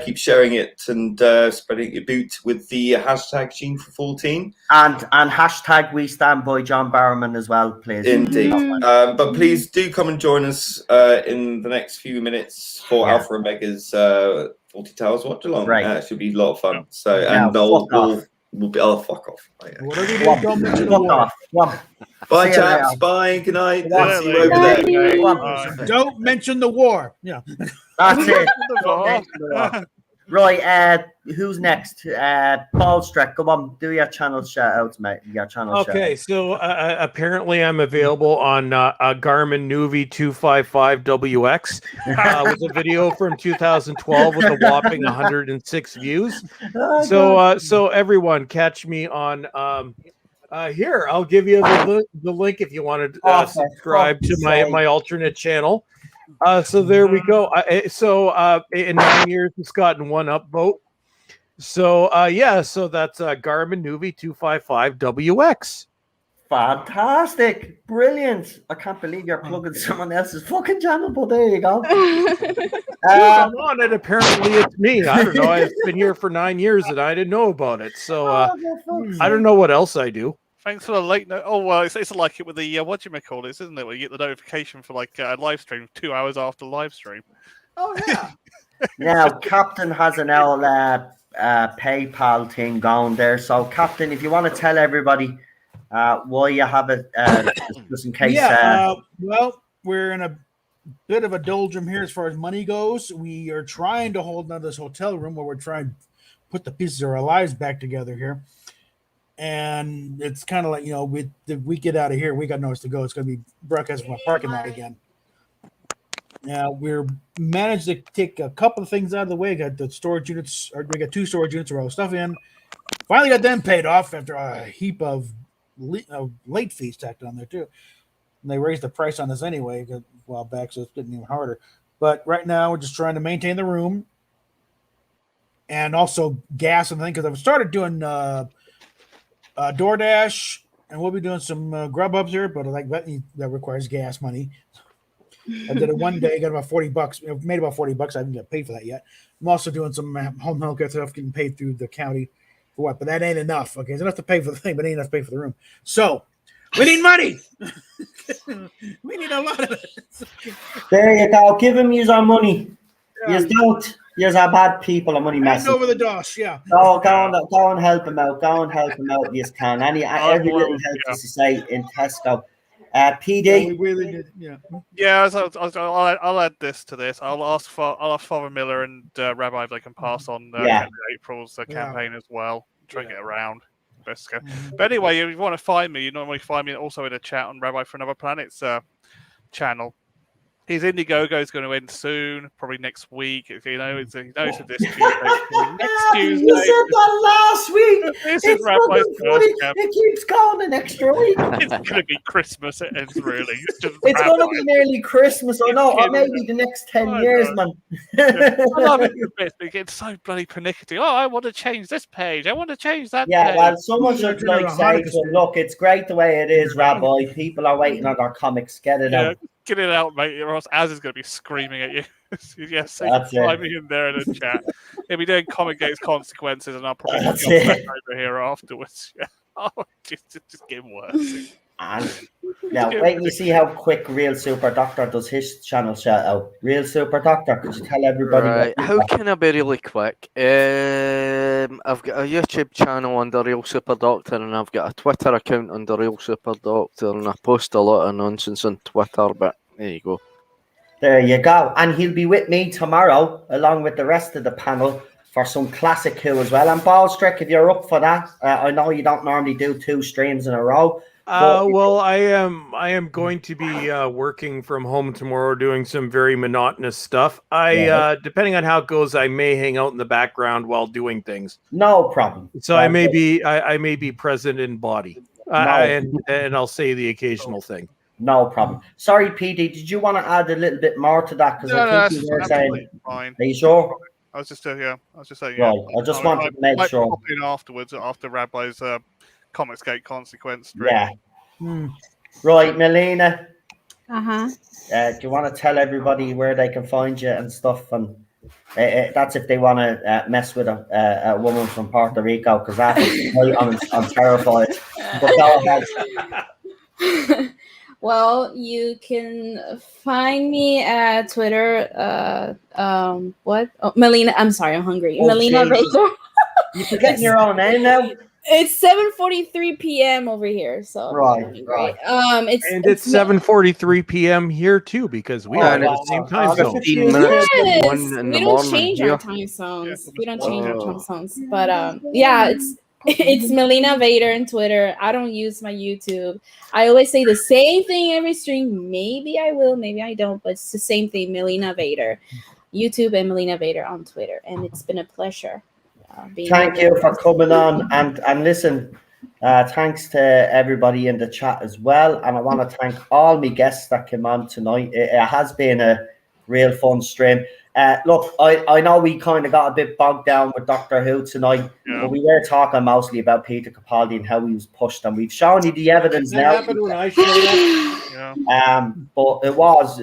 G: keep sharing it and spreading your boot with the hashtag Sheen for 14
A: and hashtag We Stand by John Barrowman as well, please.
G: Indeed. But please do come and join us in the next few minutes for Alpha Omega's 40 Towers Watch Along. It should be a lot of fun. So and we'll be fuck off. Bye, chaps. Bye. Good night. See you over there.
M: Don't mention the war. Yeah.
A: That's it. Right, who's next? Paul Streck, come on, do your channel shout outs, mate. Your channel
H: okay, so apparently I'm available on Garmin Nuvi 255WX with a video from 2012 with a whopping 106 views. So everyone catch me on here. I'll give you the link if you want to subscribe to my alternate channel. So there we go. In 9 years, it's gotten one upvote. So so that's Garmin Nuvi 255WX.
A: Fantastic, brilliant! I can't believe you're plugging someone else's fucking channel, but there you go.
H: I'm on it. Apparently, it's me. I don't know. I've been here for 9 years and I didn't know about it. So I don't know what else I do.
B: Thanks for the late note. Oh well, it's like it with the what do you call this, isn't it? Where you get the notification for like a live stream 2 hours after live stream.
M: Oh yeah.
A: Now Captain has an old PayPal thing going there. So Captain, if you want to tell everybody why you have it, just in case.
M: Well, we're in a bit of a doldrum here as far as money goes. We are trying to hold on to this hotel room where we're trying to put the pieces of our lives back together here. And it's kind of like, if we get out of here, we got nowhere to go. It's going to be broadcast from a parking lot again. Now we're managed to take a couple of things out of the way. Got the storage units, or we got 2 storage units where all the stuff in. Finally got them paid off after a heap of late fees tacked on there too. And they raised the price on us anyway a while back, so it's getting even harder. But right now we're just trying to maintain the room and also gas and things, because I've started doing DoorDash, and we'll be doing some Grubhubs here, but like that requires gas money. I did it one day, got about $40. Made about $40. I haven't got paid for that yet. I'm also doing some home health care stuff, getting paid through the county for what, but that ain't enough. Okay, it's enough to pay for the thing, but it ain't enough to pay for the room. So we need money. We need a lot of it.
A: There you go. Give him our money. Yeah. You don't. You're bad people. I'm only messing.
M: Over the DOS, yeah.
A: Go and help him out. Go and help him out if you can. Every little help, as you say, in Tesco. PD.
M: Yeah, we really did. Yeah.
B: Yeah. I'll add this to this. I'll ask Father Miller and Rabbi if they can pass on April's campaign as well. Try and get around. Best go. But anyway, if you want to find me, you normally find me also in a chat on Rabbi for Another Planet's channel. His Indiegogo is going to end soon, probably next week. It's this Tuesday. Next Tuesday.
A: You said that last week.
B: This is Rabbi's first camp.
A: It keeps going an extra week.
B: It's going to be Christmas. It ends really.
A: It's going to be nearly Christmas, or no, or maybe the next 10 years, man.
B: I love it a bit, but it gets so bloody pernickety. Oh, I want to change this page. I want to change that page.
A: Well, someone should say, look, it's great the way it is, Rabbi. People are waiting on our comics. Get it out.
B: Get it out, mate, or else Az is going to be screaming at you. Yes, say
A: That's it.
B: me in there in the chat. He'll be doing Comic Gates Consequences, and I'll probably
A: That's
B: just jump back
A: it.
B: over here afterwards. Yeah. Oh, just getting worse.
A: And now, wait and you see how quick Real Super Doctor does his channel shout out. Real Super Doctor, could you tell everybody?
F: Right.
A: what
F: How can I be really quick? I've got a YouTube channel under Real Super Doctor, and I've got a Twitter account under Real Super Doctor, and I post a lot of nonsense on Twitter, but there you go.
A: There you go. And he'll be with me tomorrow, along with the rest of the panel, for some classic Who as well. And Ballstrick, if you're up for that, I know you don't normally do 2 streams in a row.
H: Well, I am going to be working from home tomorrow, doing some very monotonous stuff. Depending on how it goes, I may hang out in the background while doing things.
A: No problem.
H: So I may be present in body, and I'll say the occasional thing.
A: No problem. Sorry, PD, did you want to add a little bit more to that? Because I think you were saying,
B: fine.
A: Are you sure?
B: I was just saying,
A: Right.
B: yeah.
A: I just wanted to make sure.
B: Pop in afterwards, after Rabbi's Comics Gate Consequence stream.
A: Yeah. Right, Melina.
D: Uh-huh.
A: Do you want to tell everybody where they can find you and stuff? And that's if they want to mess with a woman from Puerto Rico, because I'm terrified. But go ahead.
D: Well, you can find me at Twitter. What? Oh, Melina. I'm sorry, I'm hungry.
A: Oh,
D: Melina
A: Jesus.
D: Baker.
A: You're forgetting your own name now.
D: It's 7:43 p.m. over here, so
A: Right.
H: It's 7:43 p.m. here too, because we are in the same time zone.
F: 15 minutes to
D: Yes,
F: 1 in
D: we
F: the
D: don't
F: morning
D: change
F: here.
D: our time zones. We don't change our time zones. But yeah, it's Melina Vader on Twitter. I don't use my YouTube. I always say the same thing every stream. Maybe I will, maybe I don't, but it's the same thing. Melina Vader, YouTube, and Melina Vader on Twitter. And it's been a pleasure.
A: Thank you for coming on, and listen, thanks to everybody in the chat as well, and I want to thank all my guests that came on tonight. It has been a real fun stream. Look, I know we kind of got a bit bogged down with Doctor Who tonight, but we were talking mostly about Peter Capaldi and how he was pushed, and we've shown you the evidence
H: That
A: now.
H: happened when I showed up.
A: But it was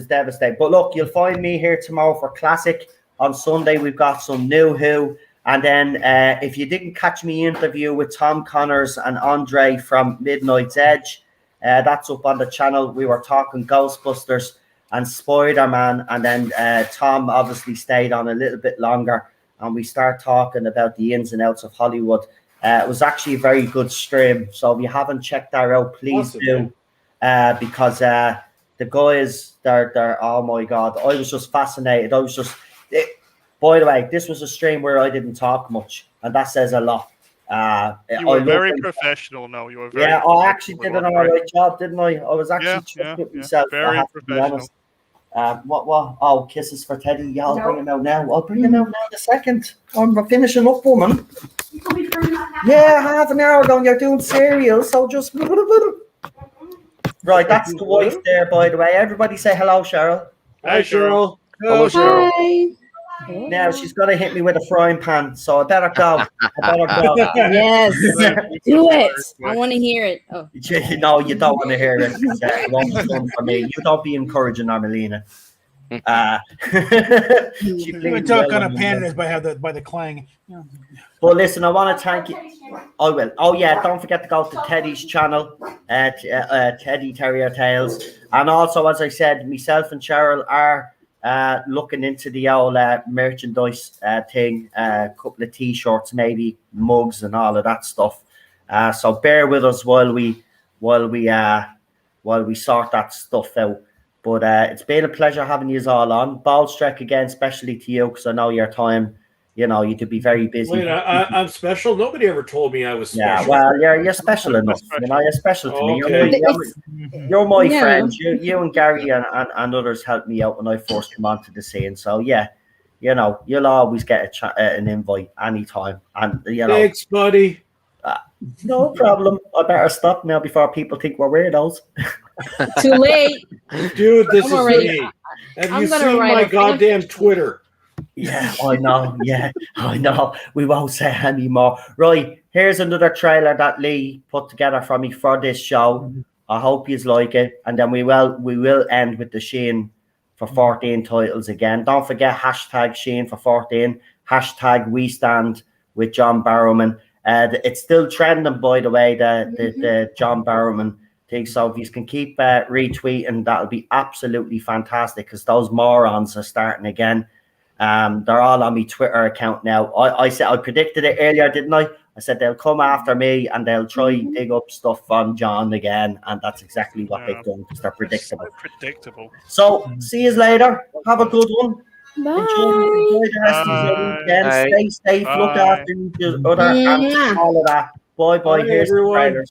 A: devastating. But look, you'll find me here tomorrow for Classic. On Sunday we've got some new Who. And then if you didn't catch me interview with Tom Connors and Andre from Midnight's Edge, that's up on the channel. We were talking Ghostbusters and Spider-Man. And then Tom obviously stayed on a little bit longer. And we start talking about the ins and outs of Hollywood. It was actually a very good stream. So if you haven't checked that out, please do. Because the guys, they're oh my God. I was just fascinated. By the way, this was a stream where I didn't talk much, and that says a lot.
B: You were very professional. No, you were very.
A: Yeah, I actually did an all right job, didn't I? I was actually chuffed with myself.
B: Very professional.
A: What? Oh, kisses for Teddy. Yeah, I'll bring him out now. I'll bring him out now in a second. I'm finishing up, woman. Yeah, half an hour ago, and you're doing cereal, so just. Right, that's the wife there, by the way. Everybody say hello, Cheryl.
H: Hi, Cheryl.
A: Hello, Cheryl.
D: Hi.
A: Now she's gonna hit me with a frying pan, so I better go.
D: Yes, do it. I want to hear it. Oh.
A: No, you don't want to hear it. It won't be fun for me. You don't be encouraging Armelina.
M: You can tell kind of pan is by the clang.
A: But listen, I want to thank you. I will. Oh yeah, don't forget to go to Teddy's channel, Teddy Terrier Tales, and also, as I said, myself and Cheryl are looking into the old merchandise thing, a couple of t-shirts, maybe mugs and all of that stuff. So bear with us while we sort that stuff out. But it's been a pleasure having you all on. Ballstrek again, especially to you, because I know your time, you know, you could be very busy.
H: Wait, I'm special? Nobody ever told me I was special.
A: Yeah, well, you're special enough. You know, you're special to me. You're my friend. You and Gary and others helped me out when I first came onto the scene. So, yeah, you know, you'll always get an invite anytime. And, you know,
H: thanks, buddy.
A: No problem. I better stop now before people think we're weirdos.
D: Too late.
H: Dude, this is me. Have you seen my goddamn Twitter?
A: Yeah, I know. Yeah, I know. We won't say anymore. Right, here's another trailer that Lee put together for me for this show. I hope you like it, and then we will end with the Shane for 14 titles again. Don't forget hashtag Shane for 14, hashtag We Stand with John Barrowman. It's still trending, by the way, the John Barrowman thing. So if you can keep retweeting, that'll be absolutely fantastic, because those morons are starting again. They're all on my Twitter account now. I said, I predicted it earlier, didn't I? I said they'll come after me and they'll try dig up stuff on John again, and that's exactly what they've done, because they're predictable.
B: So predictable.
A: So see you later. Have a good one.
D: Bye.
A: Enjoy the rest of your weekend. Stay safe. Look after each other and all of that. Bye.
H: Bye,
A: Here's
H: everyone.
A: the trailers.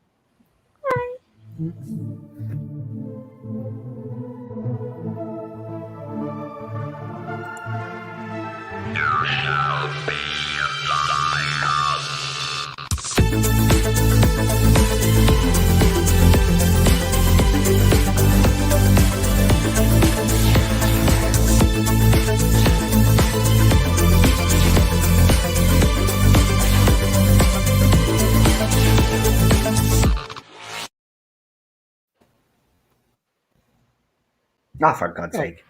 A: For God's sake.